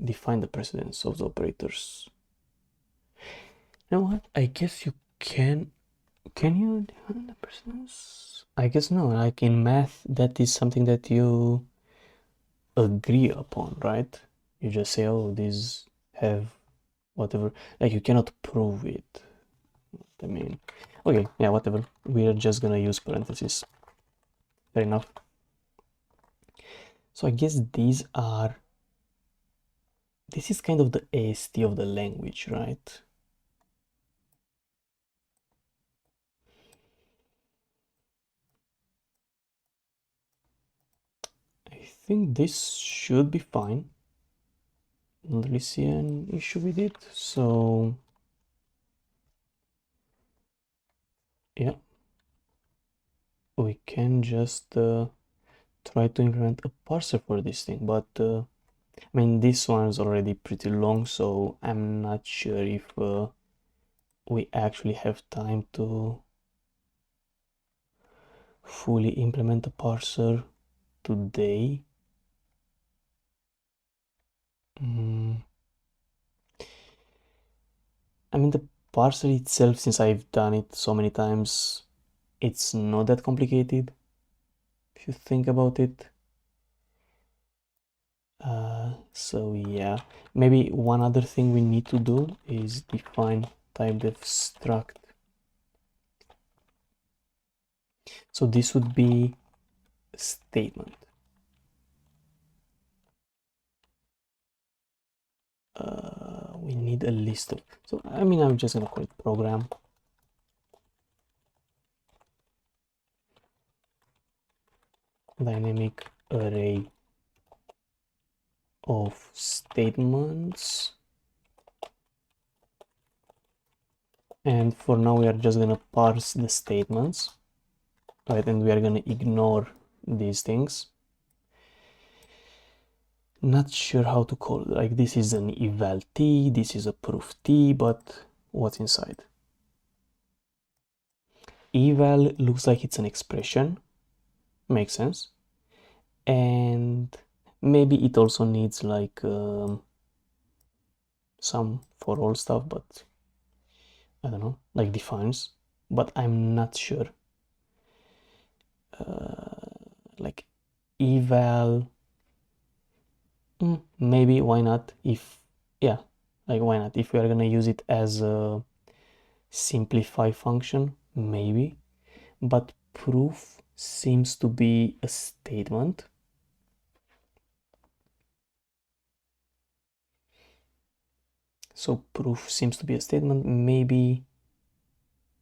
define the precedence of the operators? You know what? I guess you can. Can you define the precedence? I guess no. Like in math, that is something that you agree upon, right? You just say, oh, these have whatever, like you cannot prove it. I mean, okay, yeah, whatever. We're just gonna use parentheses. Fair enough. So I guess this is kind of the AST of the language, right? I think this should be fine. Don't really see an issue with it. So yeah, we can just try to implement a parser for this thing, but I mean, this one is already pretty long, so I'm not sure if we actually have time to fully implement a parser today. I mean, the parser itself, since I've done it so many times, it's not that complicated if you think about it. So yeah, maybe one other thing we need to do is define typedef struct. So this would be a statement. We need a list of, so I mean, I'm just gonna call it program. Dynamic array of statements. And for now, we are just gonna parse the statements, right? And we are gonna ignore these things. Not sure how to call it. Like, this is an eval t, this is a proof t, but what's inside? Eval looks like it's an expression, makes sense. And maybe it also needs like some for all stuff, but I don't know, like defines, but I'm not sure. Like eval, maybe, why not? If, yeah, like why not? If we are gonna use it as a simplify function, maybe, but proof seems to be a statement. So proof seems to be a statement. Maybe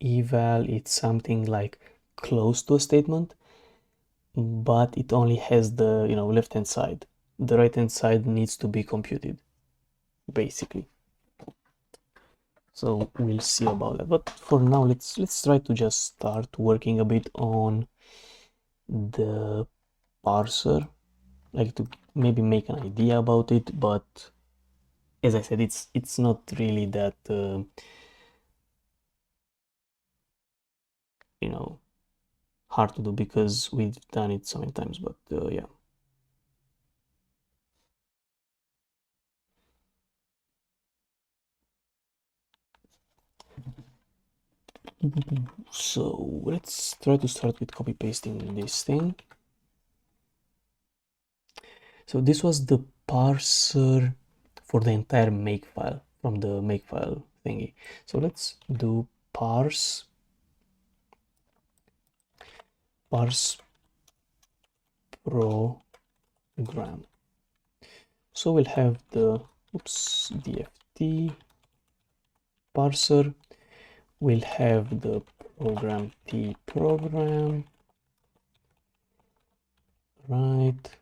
eval it's something like close to a statement, but it only has the, you know, left hand side. The right hand side needs to be computed, basically. So we'll see about that. But for now, let's try to just start working a bit on the parser, like to maybe make an idea about it. But as I said, it's not really that you know, hard to do because we've done it so many times. But yeah. So let's try to start with copy pasting this thing. So this was the parser for the entire makefile from the makefile thingy. So let's do parse program. So we'll have the dft parser. We'll have the program t program, right?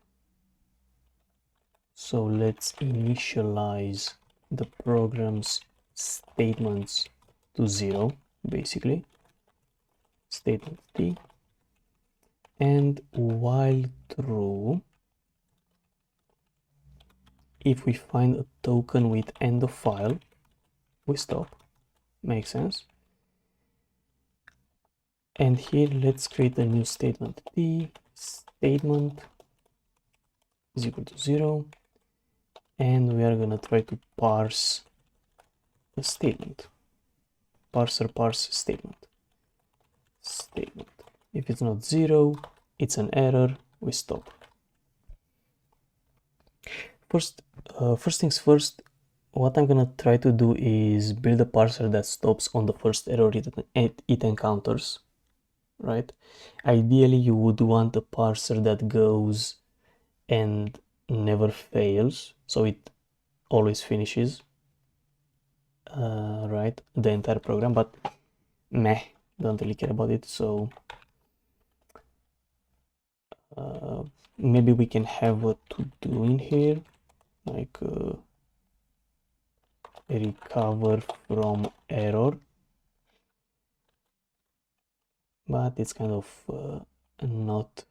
So let's initialize the program's statements to 0, basically. Statement t. And while true, if we find a token with end of file, we stop. Makes sense. And here, let's create a new statement. T statement is equal to 0. And we are gonna try to parse the statement. Parser parse statement. If it's not 0, it's an error, we stop. First things first, what I'm gonna try to do is build a parser that stops on the first error it encounters, right? Ideally, you would want a parser that goes and never fails, so it always finishes, right, the entire program, but meh, don't really care about it, so maybe we can have a to-do in here, like recover from error, but it's kind of not.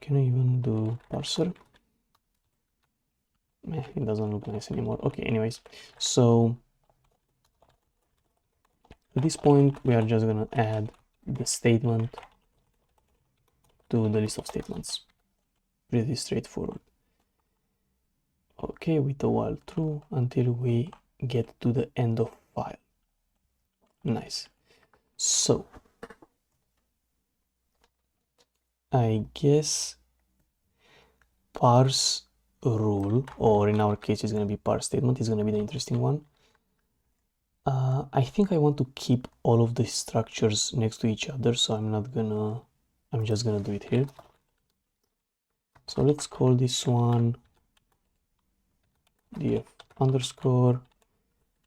Can I even do parser? It doesn't look nice anymore. Okay, anyways, so at this point we are just gonna add the statement to the list of statements. Pretty straightforward. Okay, with the while true until we get to the end of file. Nice. So I guess parse rule, or in our case it's going to be parse statement, is going to be the interesting one. I think I want to keep all of the structures next to each other, so I'm just gonna do it here. So let's call this one df underscore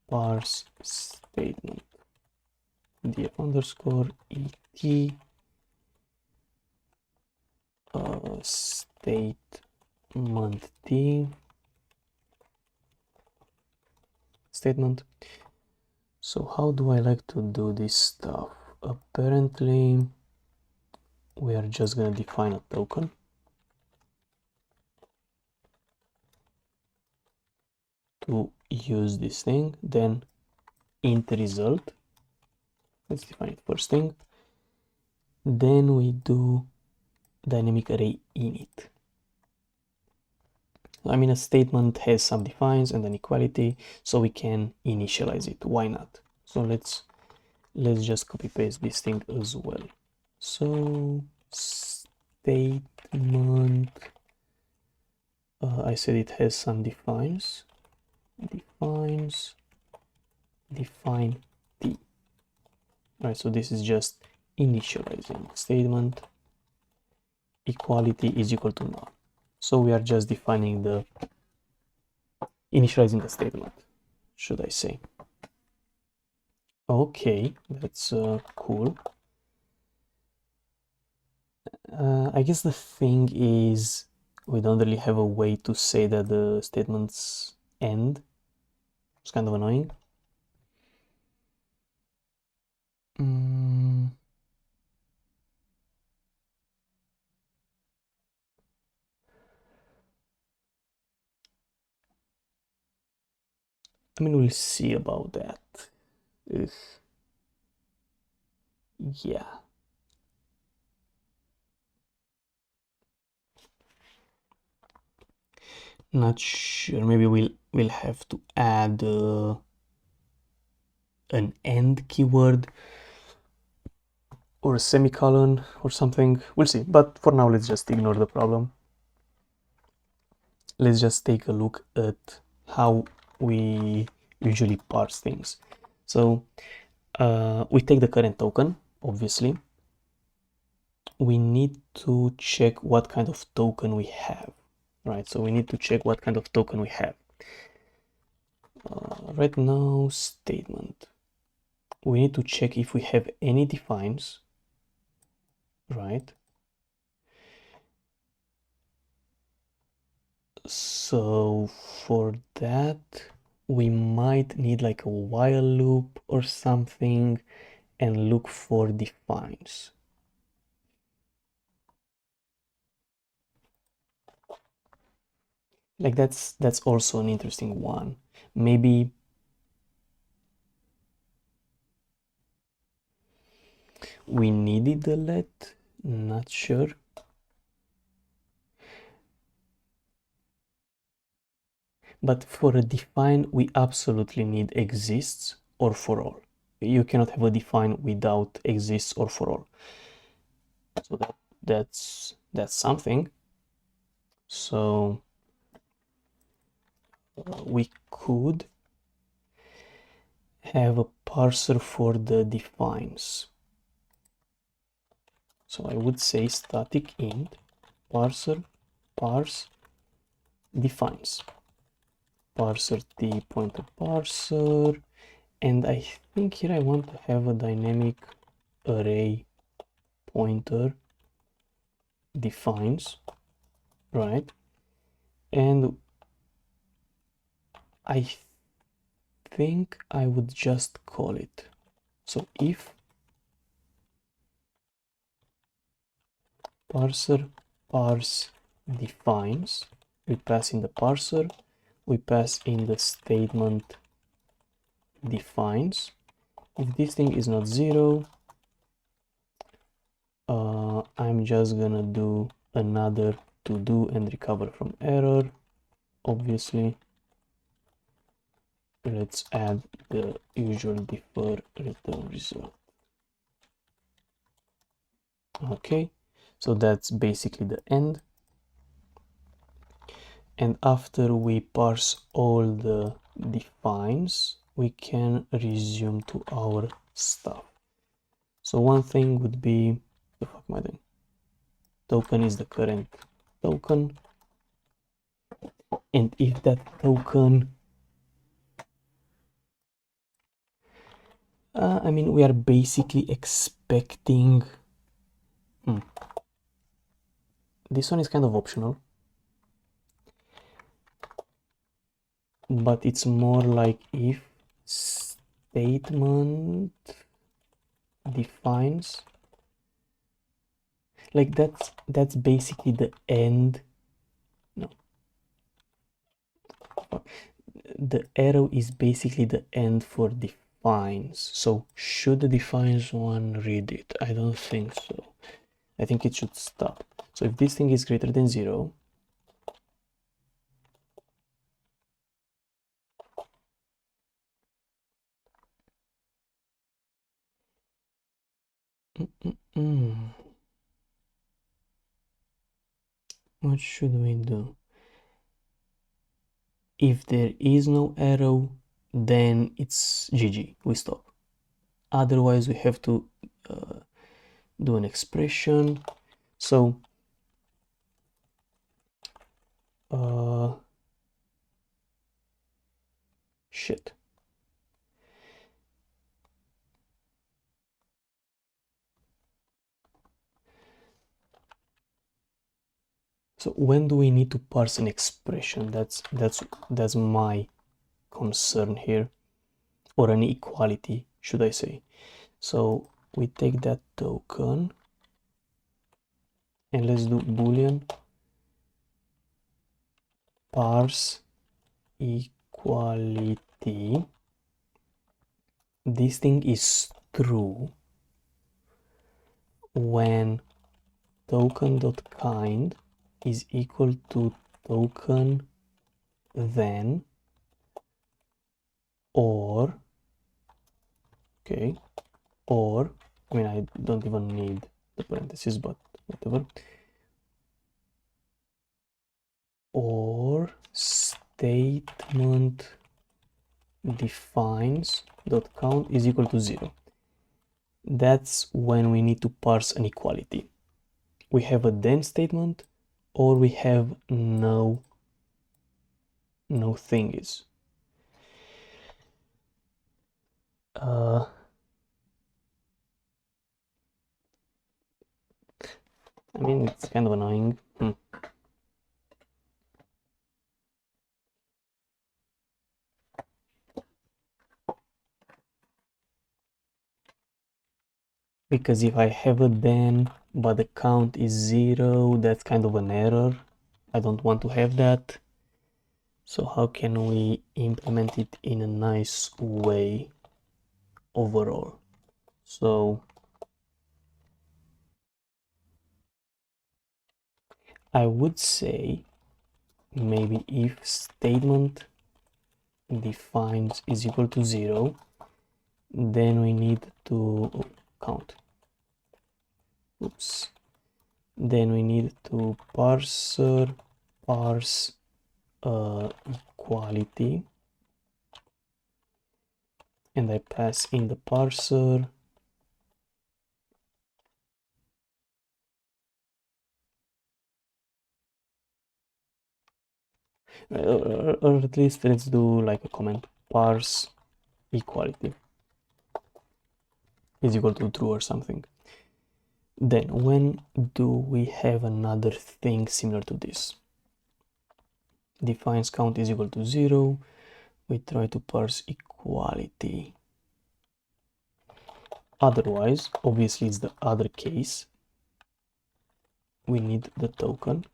parse statement, df underscore et statement t statement. So how do I like to do this stuff? Apparently we are just gonna define a token to use this thing, then int result, let's define it first thing, then we do dynamic array init. I mean, a statement has some defines and an equality, so we can initialize it. Why not? So let's just copy paste this thing as well. So statement, I said it has some defines, define t. Right, so this is just initializing statement, equality is equal to null. So we are just defining the initializing the statement, should I say. Okay, that's cool. I guess the thing is we don't really have a way to say that the statements end. It's kind of annoying. I mean, we'll see about that. Ugh. Yeah. Not sure. Maybe we'll have to add an end keyword or a semicolon or something. We'll see. But for now, let's just ignore the problem. Let's just take a look at how we usually parse things. So we take the current token, obviously. We need to check what kind of token we have, right? So we need to check what kind of token we have. Right now, statement. We need to check if we have any defines, right? So for that, we might need like a while loop or something and look for defines. Like that's also an interesting one. Maybe we needed the let, not sure. But for a define, we absolutely need exists or for all. you cannot have a define without exists or for all. So that's something. So we could have a parser for the defines. So I would say static int parser parse defines. Parser t pointer parser, and I think here I want to have a dynamic array pointer defines, right? And I think I would just call it. So if parser parse defines, we pass in the parser, we pass in the statement defines. If this thing is not 0, I'm just gonna do another to do and recover from error. Obviously, let's add the usual defer return result. Okay, so that's basically the end. And after we parse all the defines, we can resume to our stuff. So one thing would be, the fuck am I doing? Token is the current token, and if that token, I mean, we are basically expecting, this one is kind of optional, but it's more like if statement defines, like that's basically the end. No, the arrow is basically the end for defines. So should the defines one read it? I don't think so. I think it should stop. So if this thing is greater than 0, what should we do? If there is no arrow, then it's GG, we stop. Otherwise, we have to do an expression. So shit. So when do we need to parse an expression? That's my concern here, or an equality, should I say. So we take that token and let's do boolean parse equality. This thing is true when token.kind is equal to token then, or okay, or I mean, I don't even need the parentheses, but whatever, or statement defines dot count is equal to 0. That's when we need to parse an equality. We have a then statement, or we have no thingies. I mean, it's kind of annoying. Because if I have a then, but the count is 0, that's kind of an error. I don't want to have that. So how can we implement it in a nice way overall? So I would say maybe if statement defines is equal to 0, Then we need to count. Oops. Then we need to parser parse equality, and I pass in the parser or at least let's do like a comment, parse equality is equal to true or something. Then when do we have another thing similar to this? Defines count is equal to 0. We try to parse equality. Otherwise, obviously it's the other case. We need the token.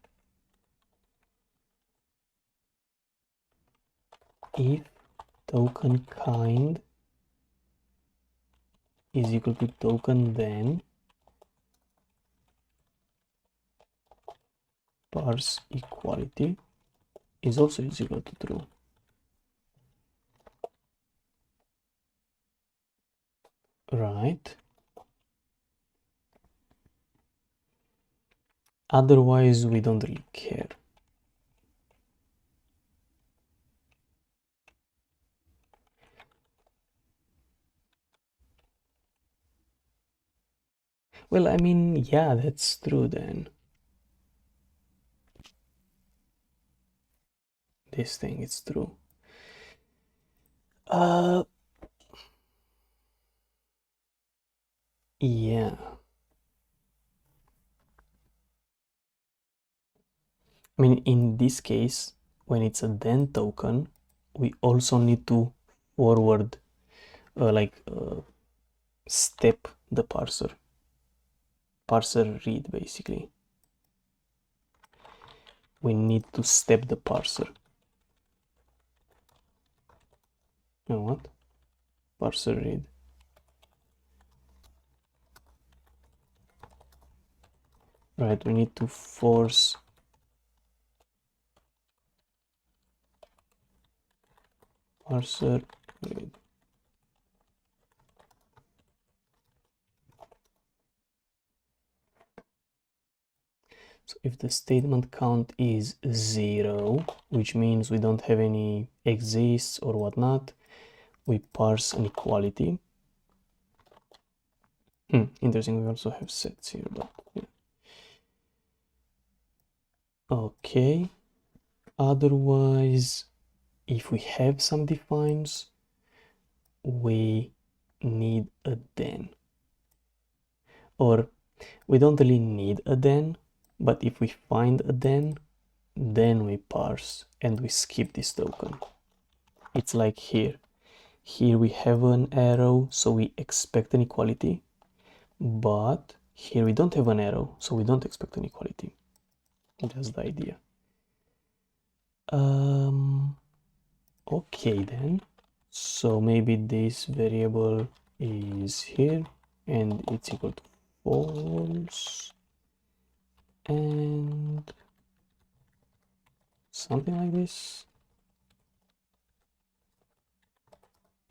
If token kind is equal to token, then parse equality is also equal to true. Right. Otherwise, we don't really care. Well, I mean, yeah, that's true then. This thing is true. Yeah. I mean, in this case, when it's a then token, we also need to forward, step the parser read basically. We need to step the parser. No, what? Parser read. Right, we need to force parser read. So if the statement count is 0, which means we don't have any exists or whatnot, we parse an equality. Interesting, we also have sets here, but yeah. Okay. Otherwise, if we have some defines, we need a then. Or we don't really need a then, but if we find a then we parse and we skip this token. It's like here. Here we have an arrow, so we expect an equality, but here we don't have an arrow, so we don't expect an equality. That's the idea. Okay then. So maybe this variable is here and it's equal to false and something like this.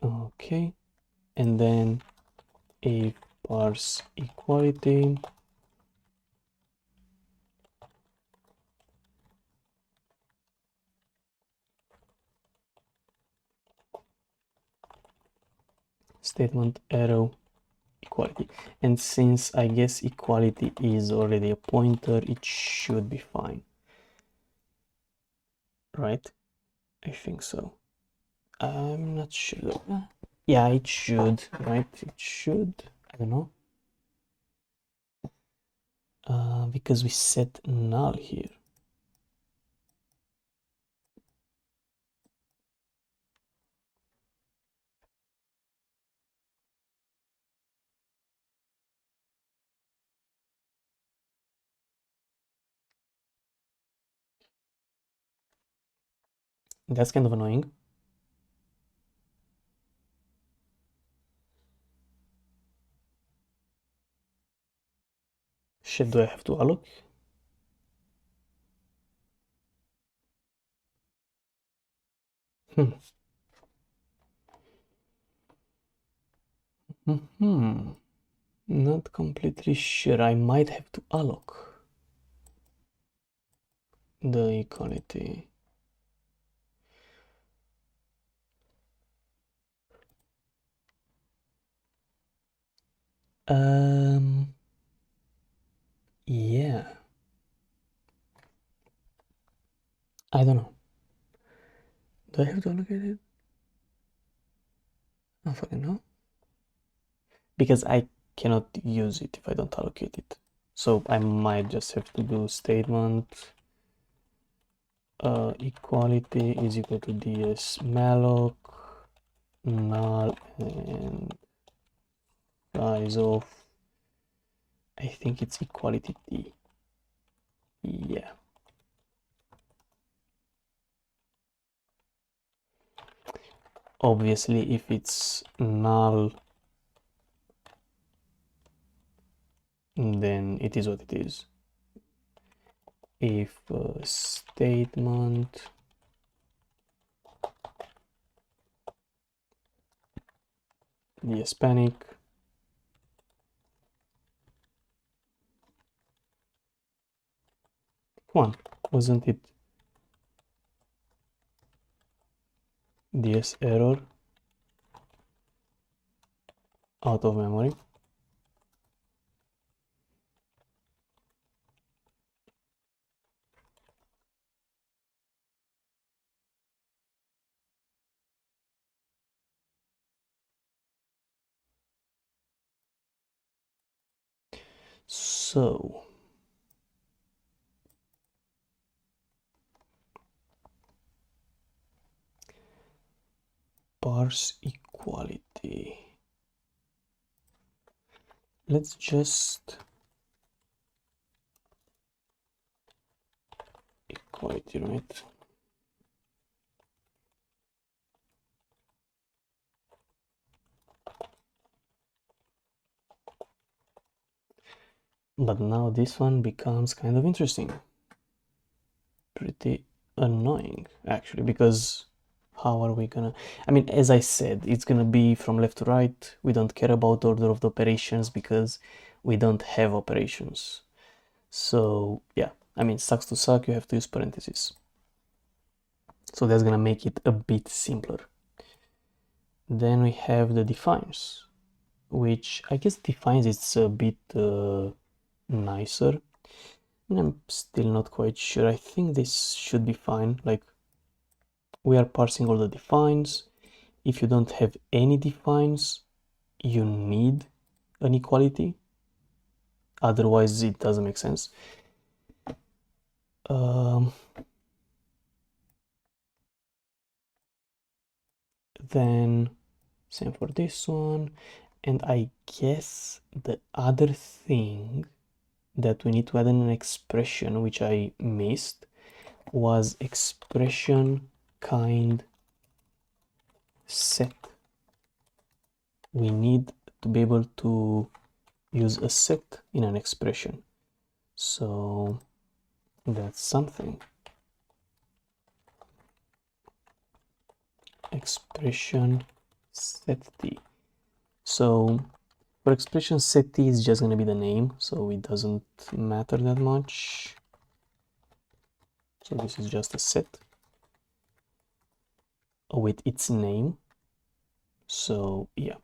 Okay, and then if parse equality statement arrow equality, and since I guess equality is already a pointer, it should be fine, right? I think so. I'm not sure. Yeah, it should, right? It should. I don't know. Because we set null here. That's kind of annoying. Shit, do I have to alloc? Hmm. Not completely sure. I might have to alloc the equality. Yeah. I don't know. Do I have to allocate it? I don't fucking know. Because I cannot use it if I don't allocate it. So I might just have to do statement equality is equal to ds malloc null and size of, I think it's equality t. Yeah. Obviously, if it's null, then it is what it is. If statement the Hispanic one, wasn't it ds error out of memory? So parse equality. Let's just equality, right? But now this one becomes kind of interesting. Pretty annoying, actually, because how are we gonna... I mean, as I said, it's gonna be from left to right. We don't care about order of the operations because we don't have operations. So yeah, I mean, sucks to suck, you have to use parentheses. So that's gonna make it a bit simpler. Then we have the defines, which I guess defines it's a bit nicer. And I'm still not quite sure. I think this should be fine. Like, we are parsing all the defines. If you don't have any defines, you need an equality. Otherwise, it doesn't make sense. Then same for this one. And I guess the other thing that we need to add in an expression, which I missed, was expression kind set. We need to be able to use a set in an expression. So that's something. Expression set t. So for expression set t is just going to be the name, so it doesn't matter that much. So this is just a set with its name. So yeah,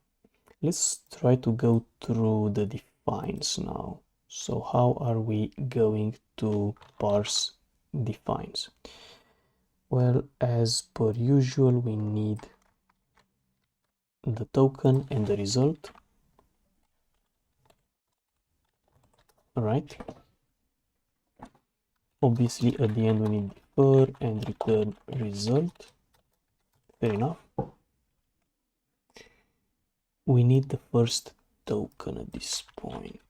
let's try to go through the defines now. So how are we going to parse defines? Well, as per usual, we need the token and the result. All right. Obviously, at the end, we need defer and return result. Fair enough. We need the first token at this point.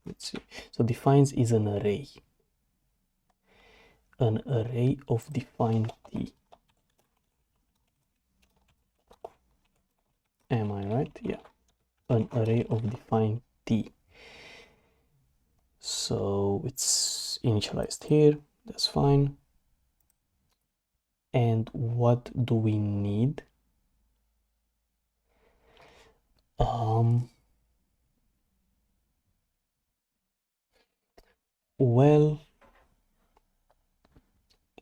Let's see. So defines is an array of defined t. Am I right? Yeah, an array of defined t. So it's initialized here, that's fine. And what do we need? Well,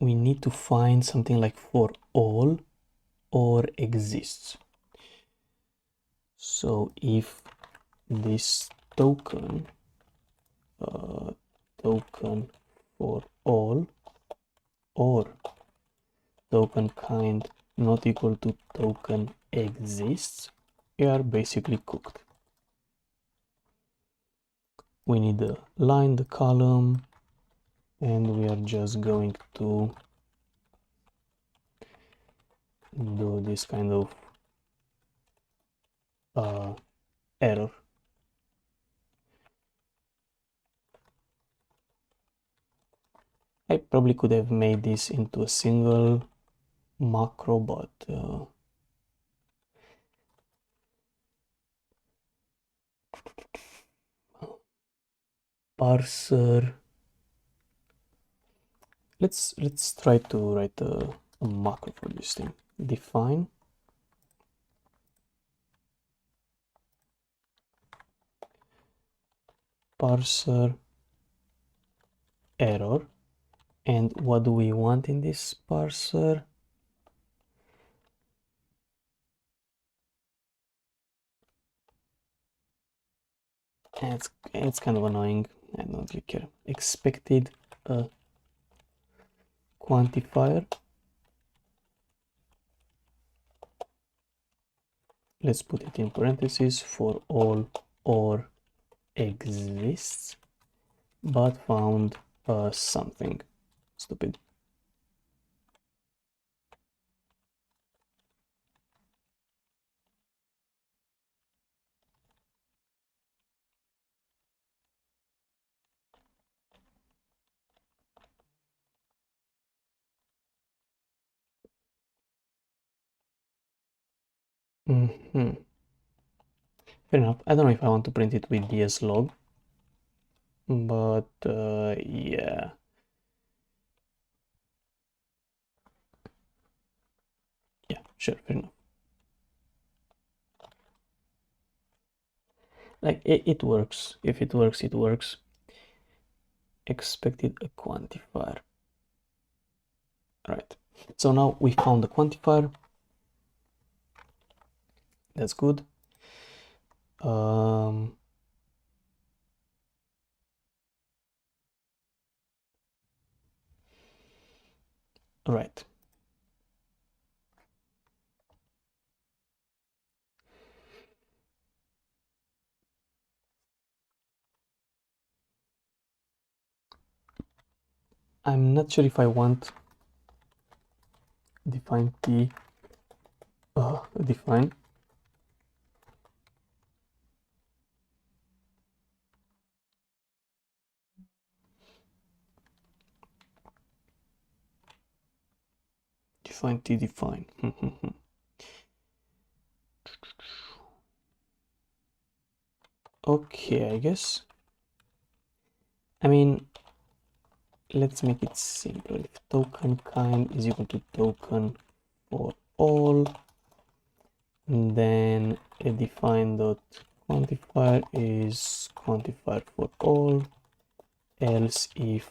we need to find something like for all or exists. So if this token for all or token kind not equal to token exists, we are basically cooked. We need the line, the column, and we are just going to do this kind of error. I probably could have made this into a single macro, but parser. Let's try to write a macro for this thing. Define parser error. And what do we want in this parser? And it's kind of annoying. I don't really care. Expected quantifier. Let's put it in parentheses for all or exists, but found something stupid. Fair enough. I don't know if I want to print it with dslog, but yeah. Yeah, sure, fair enough. Like it works. If it works, it works. Expected a quantifier. Right. So now we found the quantifier. That's good. Right. I'm not sure if I want define t define t define. Okay, I guess. I mean, let's make it simple. If token kind is equal to token for all, then a define dot quantifier is quantifier for all, else if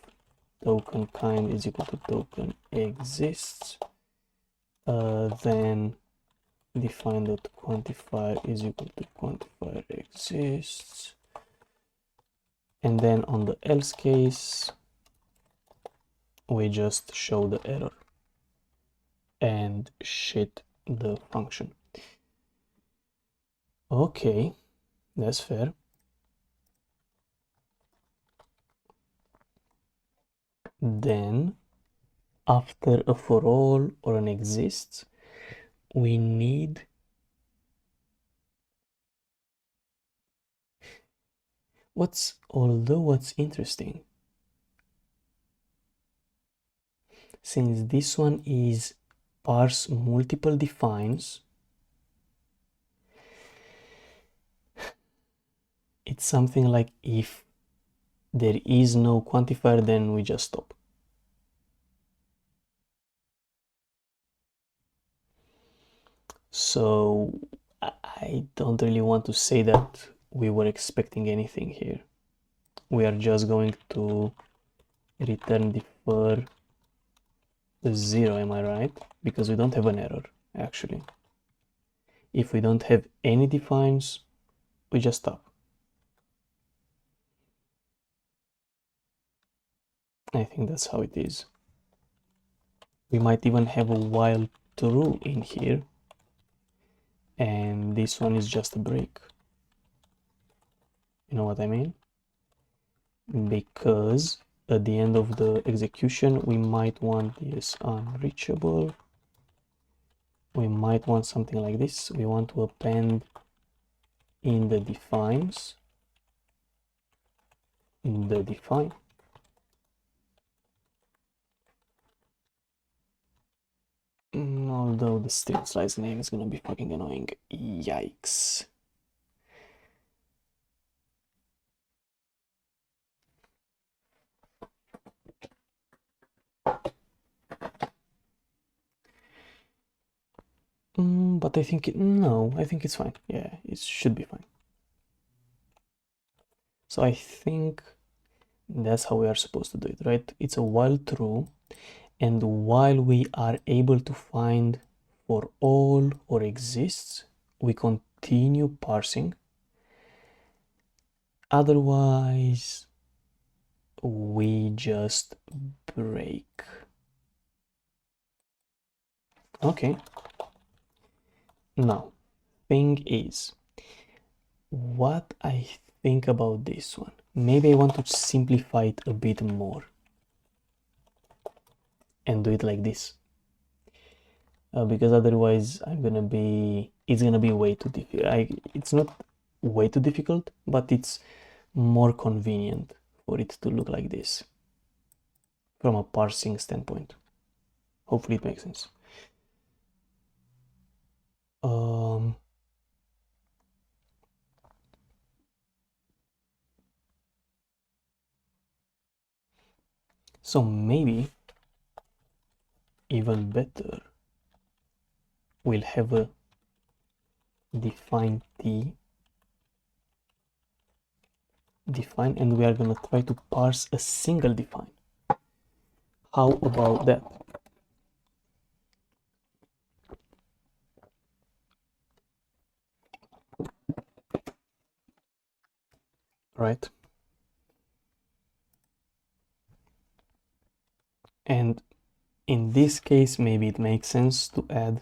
token kind is equal to token exists, then define dot quantifier is equal to quantifier exists, and then on the else case we just show the error and shit the function. Okay, that's fair. Then after a for all or an exists, we need what's interesting, since this one is parse multiple defines, it's something like if there is no quantifier, then we just stop. So I don't really want to say that we were expecting anything here. We are just going to return defer 0, am I right? Because we don't have an error, actually. If we don't have any defines, we just stop. I think that's how it is. We might even have a while true in here, and this one is just a break. You know what I mean? Because at the end of the execution, we might want this unreachable. We might want something like this. We want to append in the defines, in the define. Although the string slice name is gonna be fucking annoying. Yikes. But I think no, I think it's fine. Yeah, it should be fine. So I think that's how we are supposed to do it, right? It's a while true, and while we are able to find for all or exists, we continue parsing. Otherwise, we just break. Okay. Now, thing is, what I think about this one, maybe I want to simplify it a bit more and do it like this, because otherwise it's gonna be way too difficult. It's not way too difficult, but it's more convenient for it to look like this from a parsing standpoint. Hopefully it makes sense. So maybe even better, we'll have a define t, define, and we are gonna try to parse a single define. How about that? Right? And in this case, maybe it makes sense to add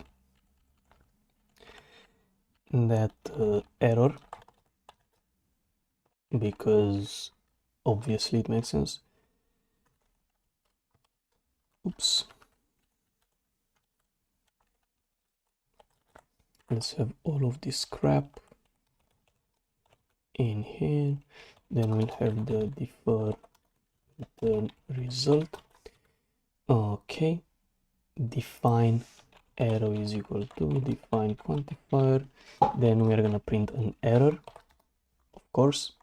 that error, because obviously it makes sense. Oops. Let's have all of this crap in here. Then we'll have the defer return result. Okay. Define arrow is equal to define quantifier. Then we're gonna print an error, of course.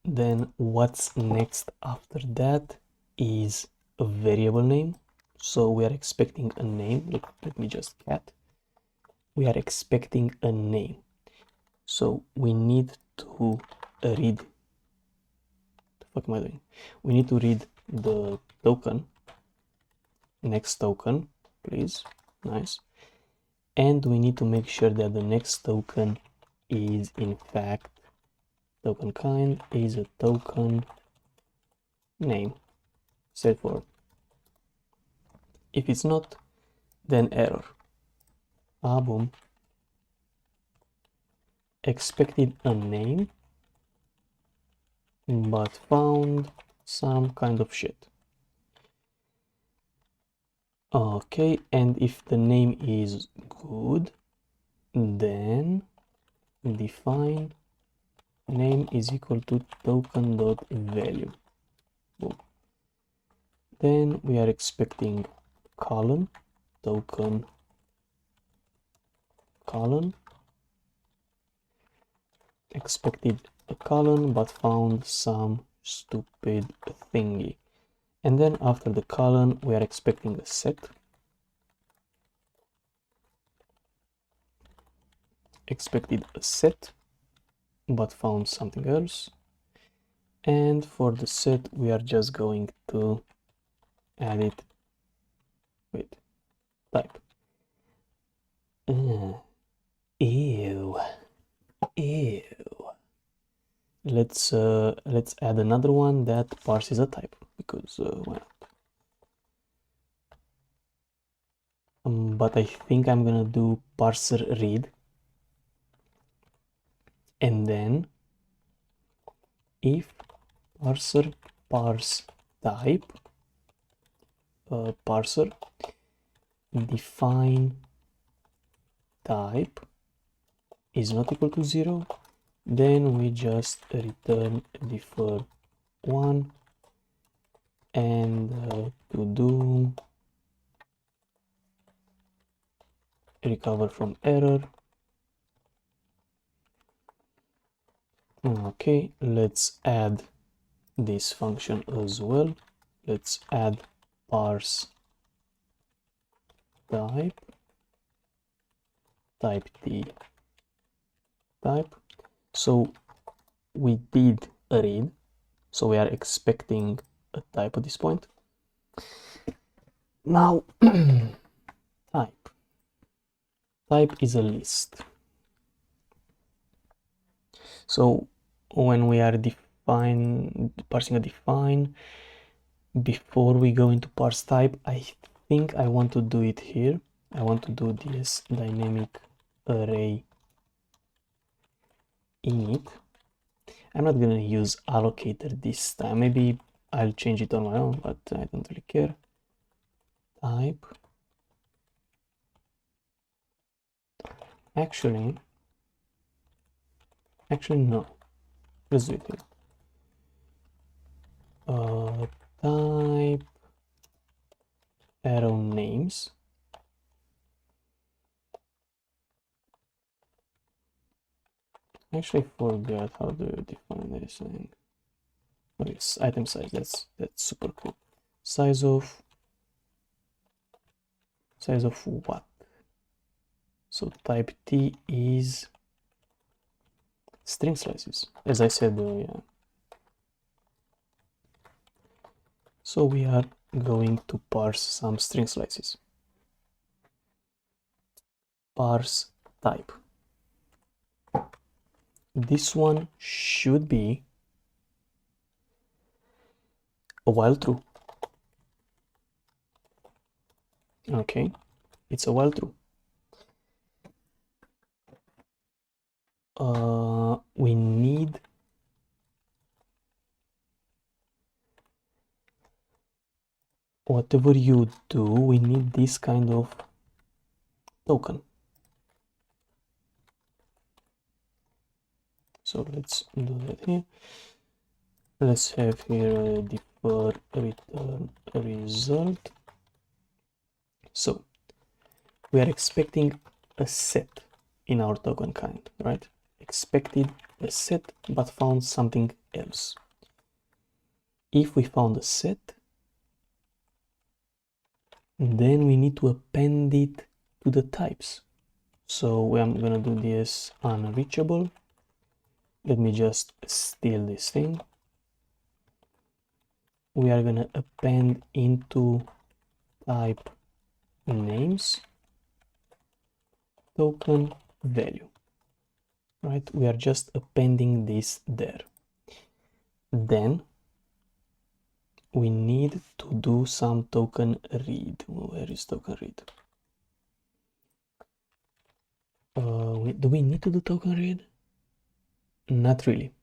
Then what's next after that is a variable name. So we are expecting a name. Let me just cat. We are expecting a name. So we need to read. The fuck am I doing? We need to read the token. Next token, please. Nice. And we need to make sure that the next token is in fact token kind is a token name. Straightforward. If it's not, then error. Boom. Expected a name, but found some kind of shit. Okay, and if the name is good, then define name is equal to token.value. Boom. Then we are expecting colon, token colon, expected a colon but found some stupid thingy. And then after the colon we are expecting a set. expected a set but found something else, and for the set we are just going to add it with type. Ew. Let's add another one that parses a type, because why not? But I think I'm gonna do parser read, and then if parser parse type parser define type is not equal to 0, then we just return defer 1 and to do recover from error. Okay, let's add this function as well. Let's add parse type t type. So we did a read, so we are expecting a type at this point. Now type is a list. So when we are parsing a define, before we go into parse type, I think I want to do it here. I want to do this dynamic array init. I'm not gonna use allocator this time. Maybe I'll change it on my own, but I don't really care. Type. Actually no. Let's do it here. Type arrow names. Actually forgot how to define this thing. Oh yes, item size, that's super cool. Size of what? So type T is string slices, as I said earlier. So we are going to parse some string slices. Parse type. This one should be a while true. Okay, it's a while true. We need whatever you do, we need this kind of token. So let's do that here. Let's have here a defer return result. So we are expecting a set in our token kind, right? Expected a set but found something else. If we found a set, then we need to append it to the types. So I'm gonna do this unreachable. Let me just steal this thing. We are gonna append into type names token value, right? We are just appending this there. Then we need to do some token read. Where is token read? Do we need to do token read? Not really.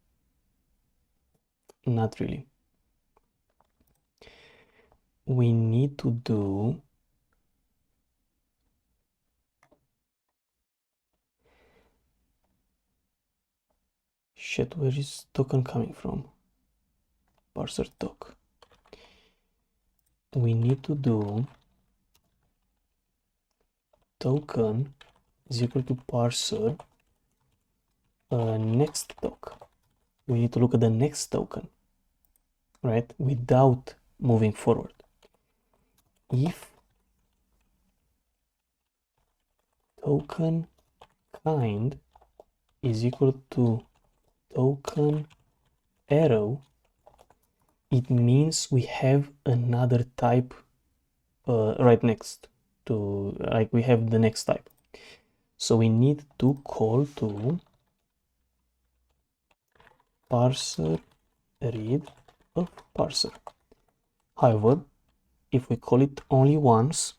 Not really. We need to do shit, where is token coming from? Parser token. We need to do token is equal to parser next token. We need to look at the next token, right? Without moving forward. If token kind is equal to token arrow, it means we have another type right next to, like, we have the next type. So we need to call to parser read of parser. However, if we call it only once,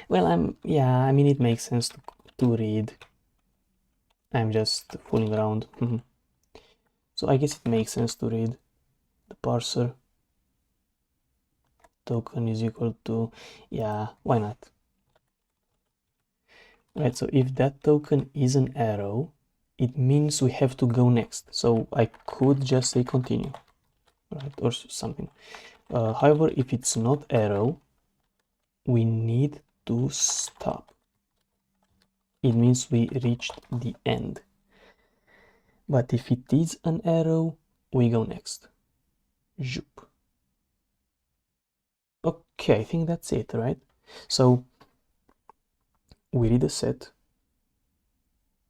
well, I mean, it makes sense to read. I'm just fooling around. So I guess it makes sense to read the parser token is equal to, yeah, why not? Right, so if that token is an arrow, it means we have to go next. So I could just say continue, right, or something. However, if it's not arrow, we need to stop. It means we reached the end. But if it is an arrow, we go next. Zoop. Okay, I think that's it, right? So we read a set,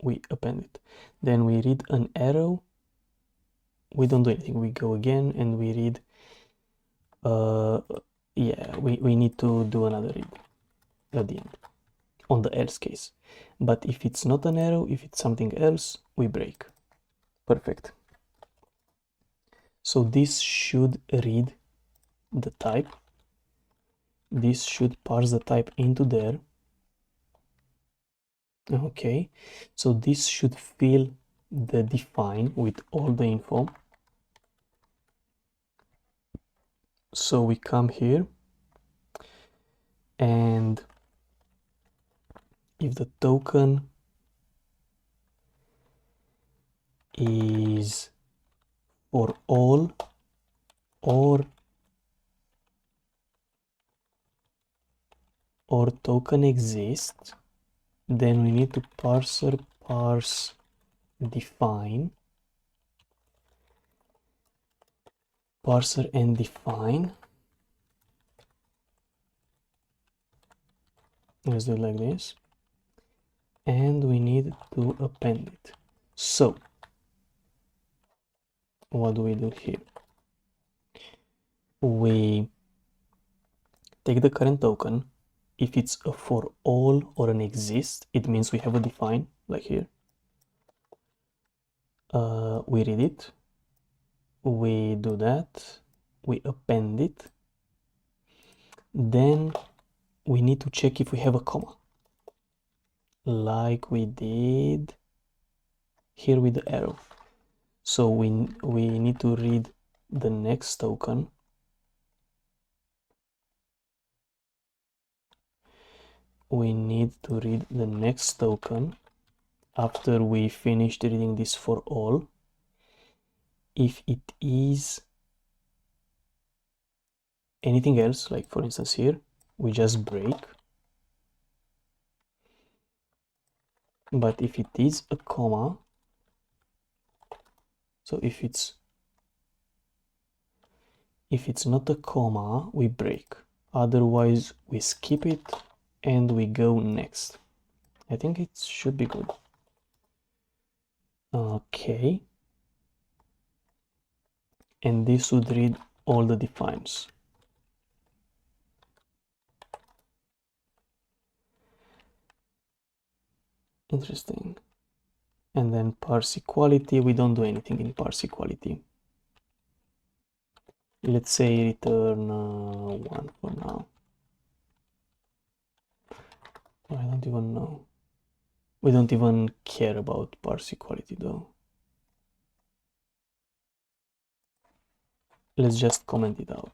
we append it. Then we read an arrow, we don't do anything. We go again and we read, yeah, we need to do another read at the end on the else case. But if it's not an arrow, if it's something else, we break. Perfect. So this should read the type. This should parse the type into there. Okay, so this should fill the define with all the info. So we come here, and if the token is for all or token exists, then we need to parser parse define, parser and define. Let's do it like this, and we need to append it. So what do we do here? We take the current token. If it's a for all or an exist, it means we have a define, like here. We read it, we do that, we append it, then we need to check if we have a comma, like we did here with the arrow. So we need to read the next token, after we finished reading this for all. If it is anything else, like for instance here, we just break. But if it is a comma, so if it's not a comma, we break. Otherwise we skip it and we go next. I think it should be good. Okay, and this would read all the defines. Interesting. And then parse equality, we don't do anything in parse equality. Let's say return 1 for now. I don't even know. We don't even care about parse equality though. Let's just comment it out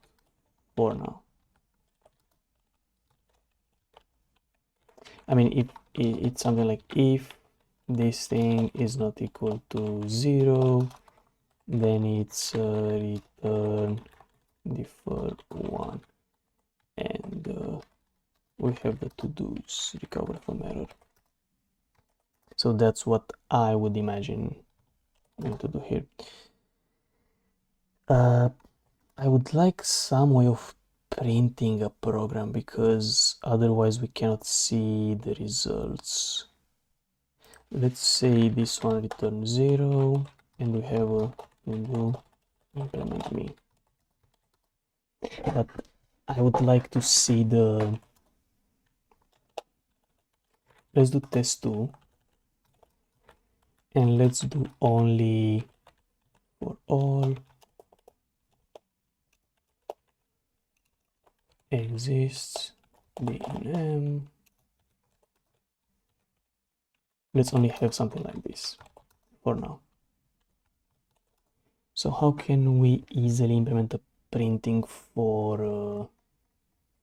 for now. I mean, if it's something like if this thing is not equal to 0, then it's return defer 1, and we have the to-dos recover from error. So that's what I would imagine I'm going to do here. I would like some way of printing a program because otherwise we cannot see the results. Let's say this one returns 0 and we have a new implement me. But I would like to see the, let's do test2 and let's do only for all exists DNM. Let's only have something like this for now. So how can we easily implement a printing for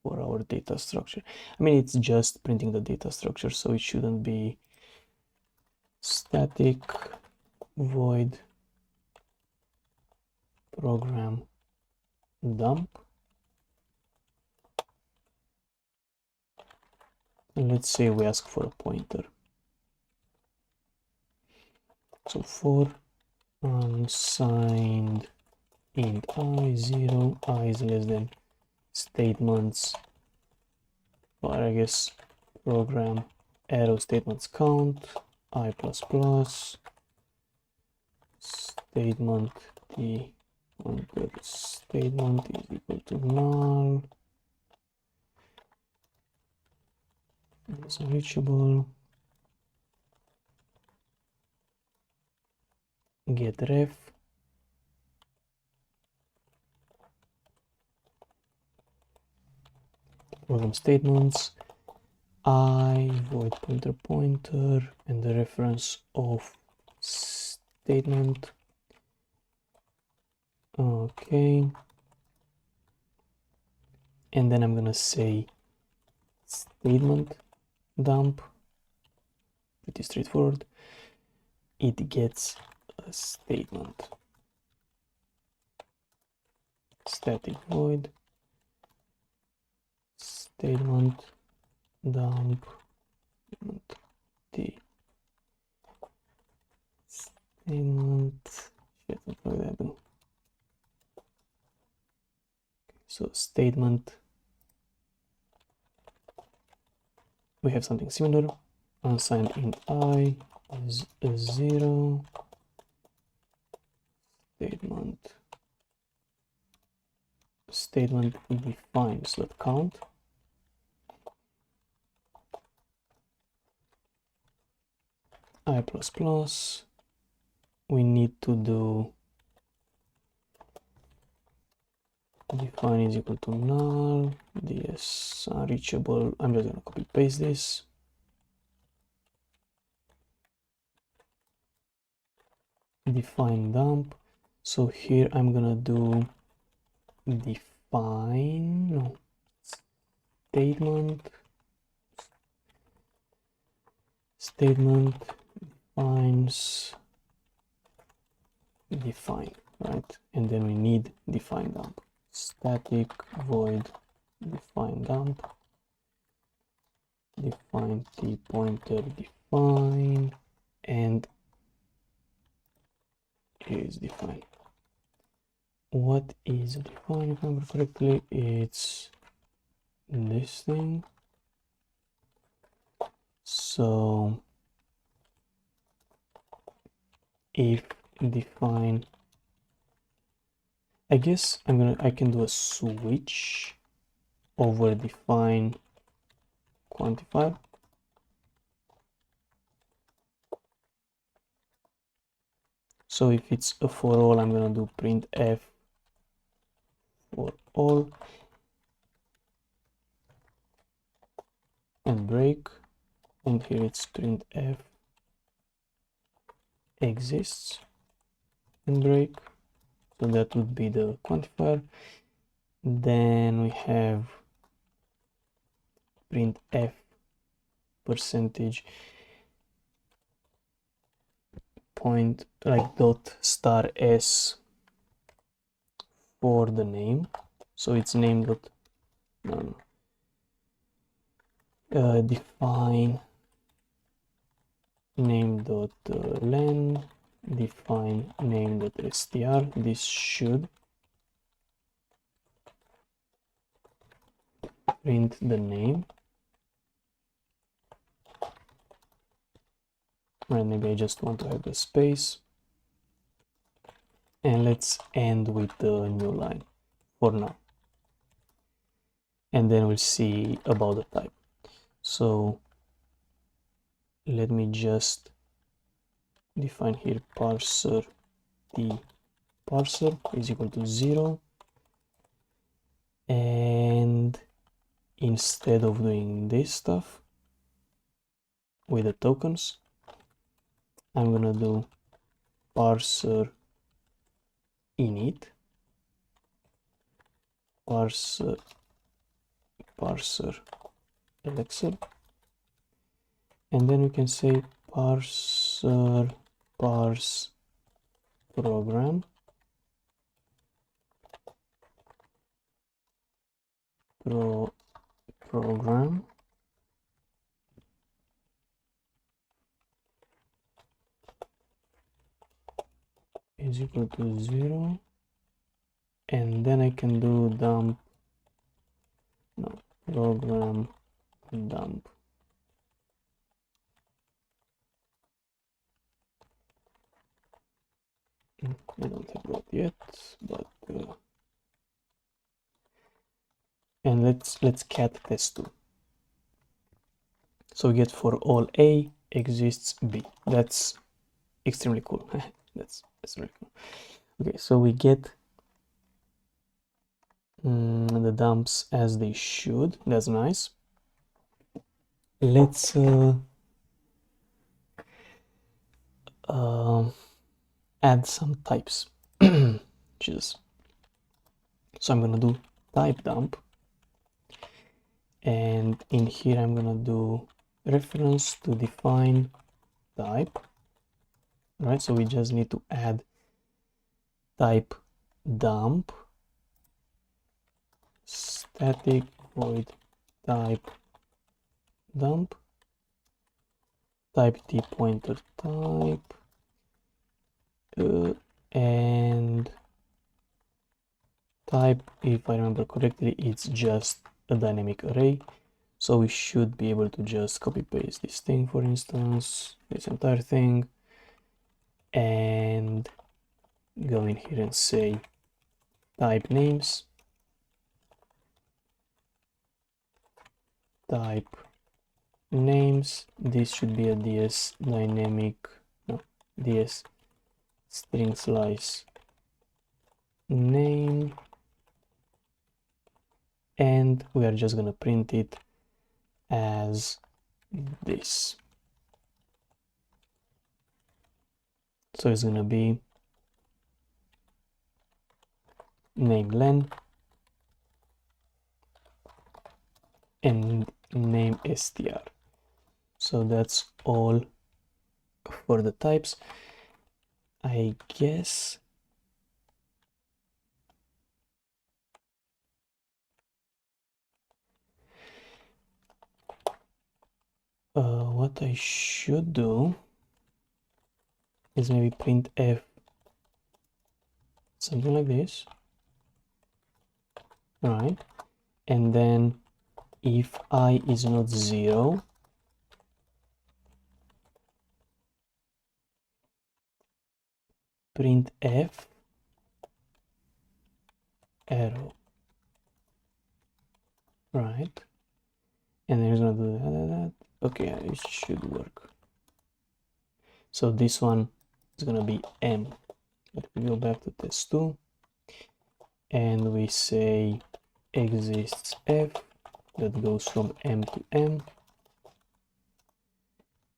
our data structure? I mean, it's just printing the data structure, so it shouldn't be static void program dump. And let's say we ask for a pointer. So for unsigned int I 0, I is less than statements, or I guess program arrow statements count I plus plus statement t pointer statement is equal to null, it's unreachable, get ref program statements I void pointer and the reference of statement. Okay, and then I'm gonna say statement dump, pretty straightforward. It gets a statement, static void statement dump t statement. Shit, what did I do? So statement, we have something similar. Unsigned int I is a 0 statement defines that count. I plus plus, we need to do define is equal to null, ds unreachable. I'm just gonna copy paste this. Define dump. So here I'm gonna do define, no, statement defines define, right? And then we need define dump, static void define dump, define t pointer define, and here is define. What is define? If I remember correctly, it's this thing. So if define, I guess I can do a switch over define quantify. So if it's a for all, I'm gonna do printf for all and break, and here it's printf exists and break. So that would be the quantifier. Then we have printf percentage point like dot star s for the name. So it's name dot define name dot len, define name dot str. This should print the name. Right, maybe I just want to have the space. And let's end with the new line for now. And then we'll see about the type. So let me just define here parser t parser is equal to 0. And instead of doing this stuff with the tokens, I'm gonna do parser init, parser Lexer, and then we can say parser parse program program is equal to 0, and then I can do program dump. I don't have that yet, but and let's cat test2. So we get for all A exists B. That's extremely cool. That's really cool. Okay, so we get the dumps as they should. That's nice. Let's add some types. Jesus. So I'm gonna do type dump, and in here I'm gonna do reference to define type. Right, so we just need to add type dump static void type dump type t pointer type and type, if I remember correctly, it's just a dynamic array. So we should be able to just copy paste this thing, for instance, this entire thing, and go in here and say type names, type names. This should be a ds dynamic, no, ds string slice name, and we are just gonna print it as this. So it's gonna be name len and name str. So that's all for the types. I guess what I should do is maybe print f something like this, right? And then if I is not 0, print f arrow, right? And then it's gonna do that. Okay, it should work. So this one is gonna be m. Let me go back to test2, and we say exists f that goes from m to m.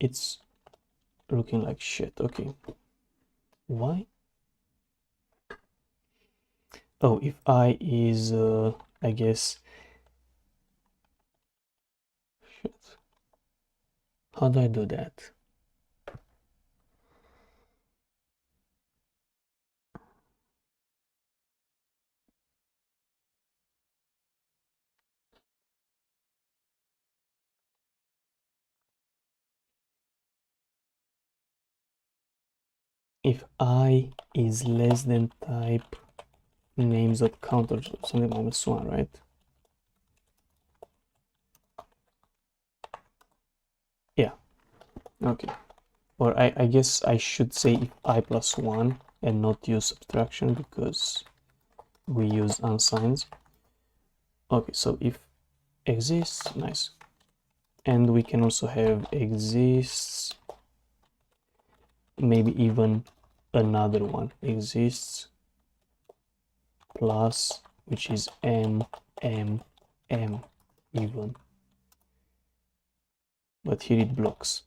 It's looking like shit. Okay, why? Oh, if I is I guess, shit, how do I do that? If I is less than type names.count or something -1, right? Okay, or I guess I should say if I plus 1 and not use subtraction because we use unsigns. Okay, so if exists, nice. And we can also have exists, maybe even another one, exists plus, which is m, m, m even. But here it blocks.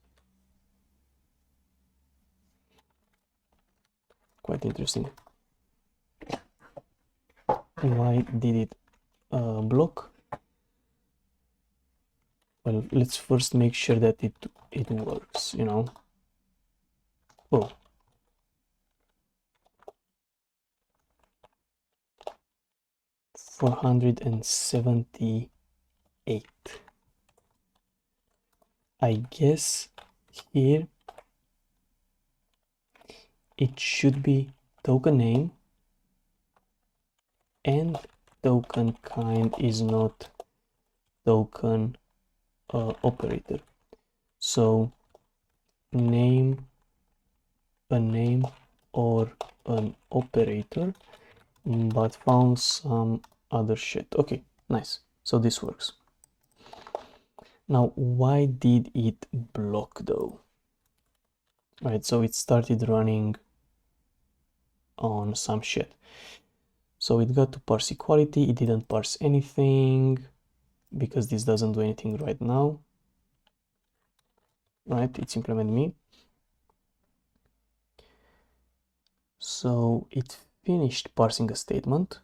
Quite interesting. Why did it block? Well, let's first make sure that it works, you know. Oh, 478. I guess here it should be token name and token kind is not token operator. So name, a name or an operator, but found some other shit. Okay, nice. So this works. Now, why did it block though? Right, so it started running on some shit. So it got to parse equality, it didn't parse anything because this doesn't do anything right now. Right, it's implement me. So it finished parsing a statement.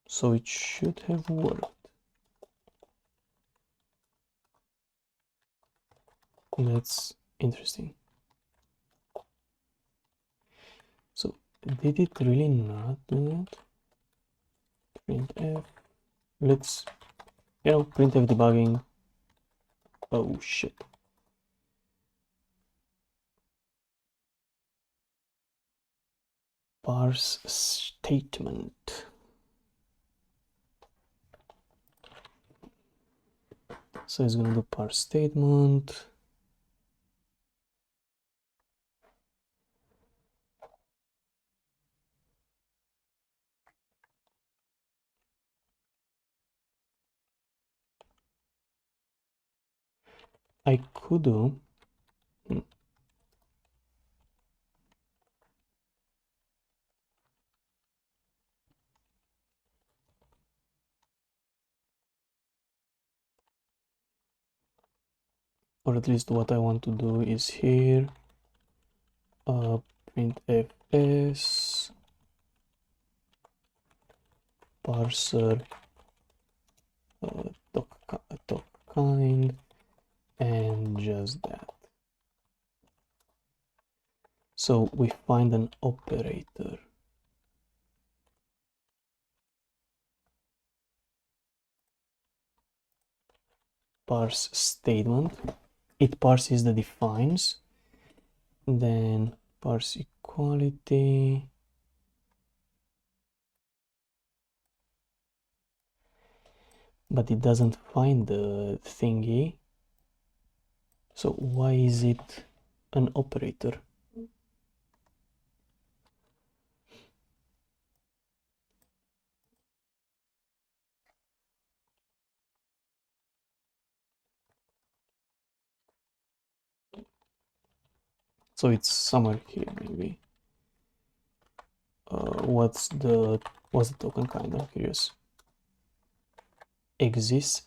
So it should have worked. That's interesting. So did it really not do that? Printf. Let's, printf debugging. Oh shit. Parse statement. So it's gonna do parse statement. I could do, or at least what I want to do is here, printfs parser doc kind and just that. So we find an operator. Parse statement. It parses the defines. Then parse equality. But it doesn't find the thingy. So why is it an operator? So it's somewhere here maybe. What's the token kind? I'm curious. Exists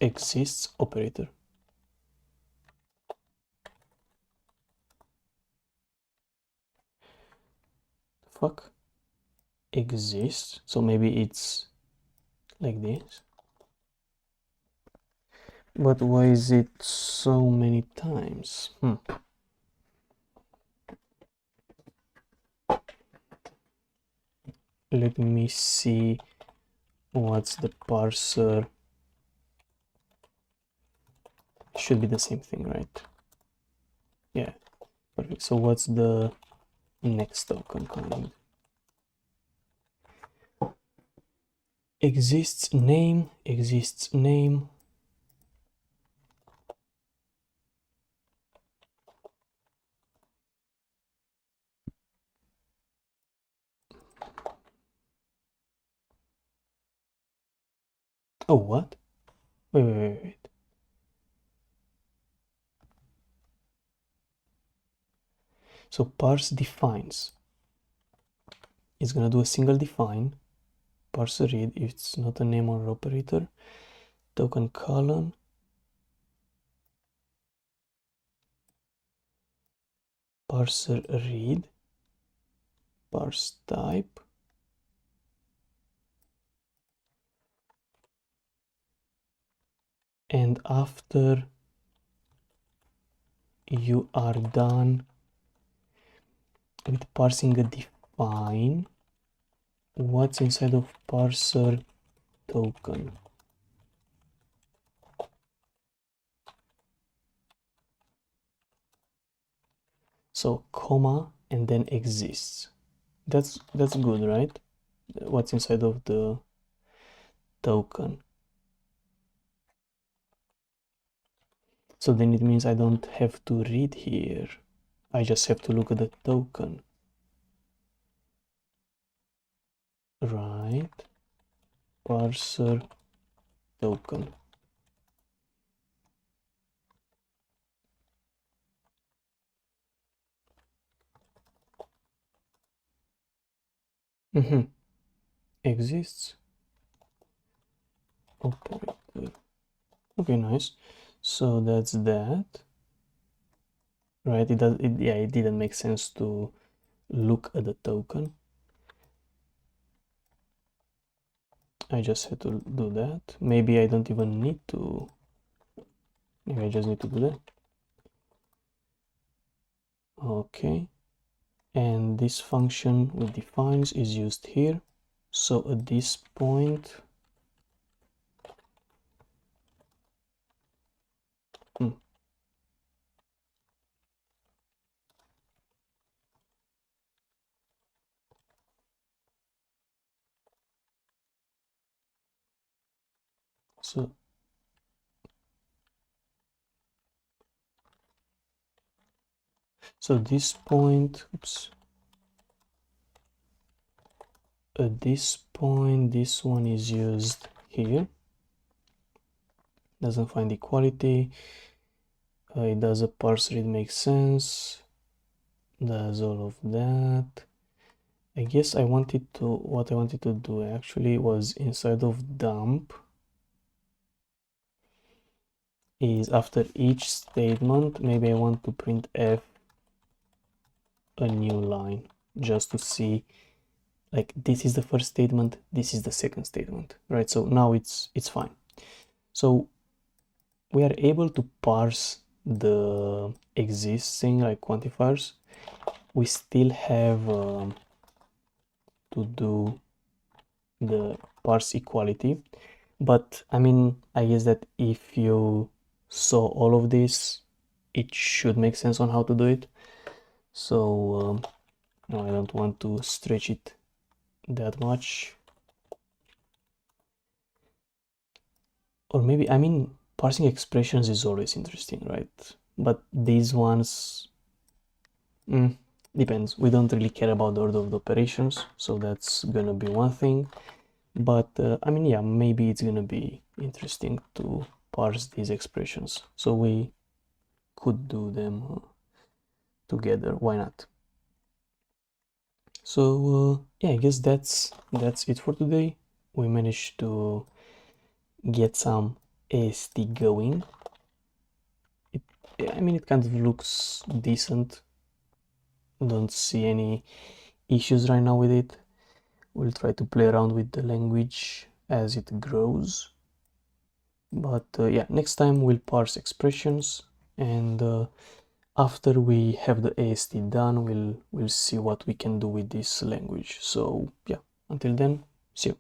operator. Fuck. Exists. So maybe it's like this. But why is it so many times? Let me see what's the parser. Should be the same thing, right? Yeah, perfect. So what's the next token kind? Exists name. Oh, what? Wait. So parse defines. It's gonna do a single define. Parser read if it's not a name or operator. Token colon. Parser read. Parse type. And after you are done with parsing a define, what's inside of parser token? So comma and then exists. That's good, right? What's inside of the token. So then it means I don't have to read here. I just have to look at the token. Right. Parser token. Exists. Operator. Okay, nice. So that's that. Right, it didn't make sense to look at the token. I just had to do that. Maybe I don't even need to. Maybe I just need to do that. Okay. And this function with defines is used here. So at this point, so this point, oops. At this point, this one is used here. Doesn't find equality. It does a parse read, makes sense. Does all of that. I guess what I wanted to do actually was inside of dump is after each statement, maybe I want to print f a new line just to see, like, this is the first statement, this is the second statement, right? So now it's fine. So we are able to parse the existing like quantifiers. We still have to do the parse equality, but I mean, I guess that if you saw all of this, it should make sense on how to do it. So no, I don't want to stretch it that much. Or maybe, I mean, parsing expressions is always interesting, right? But these ones, depends. We don't really care about the order of the operations, so that's gonna be one thing. But I mean, yeah, maybe it's gonna be interesting to parse these expressions. So we could do them together. Why not? So yeah, I guess that's it for today. We managed to get some AST going. I mean, it kind of looks decent. Don't see any issues right now with it. We'll try to play around with the language as it grows. But yeah, next time we'll parse expressions, and after we have the AST done, we'll see what we can do with this language. So yeah, until then, see you.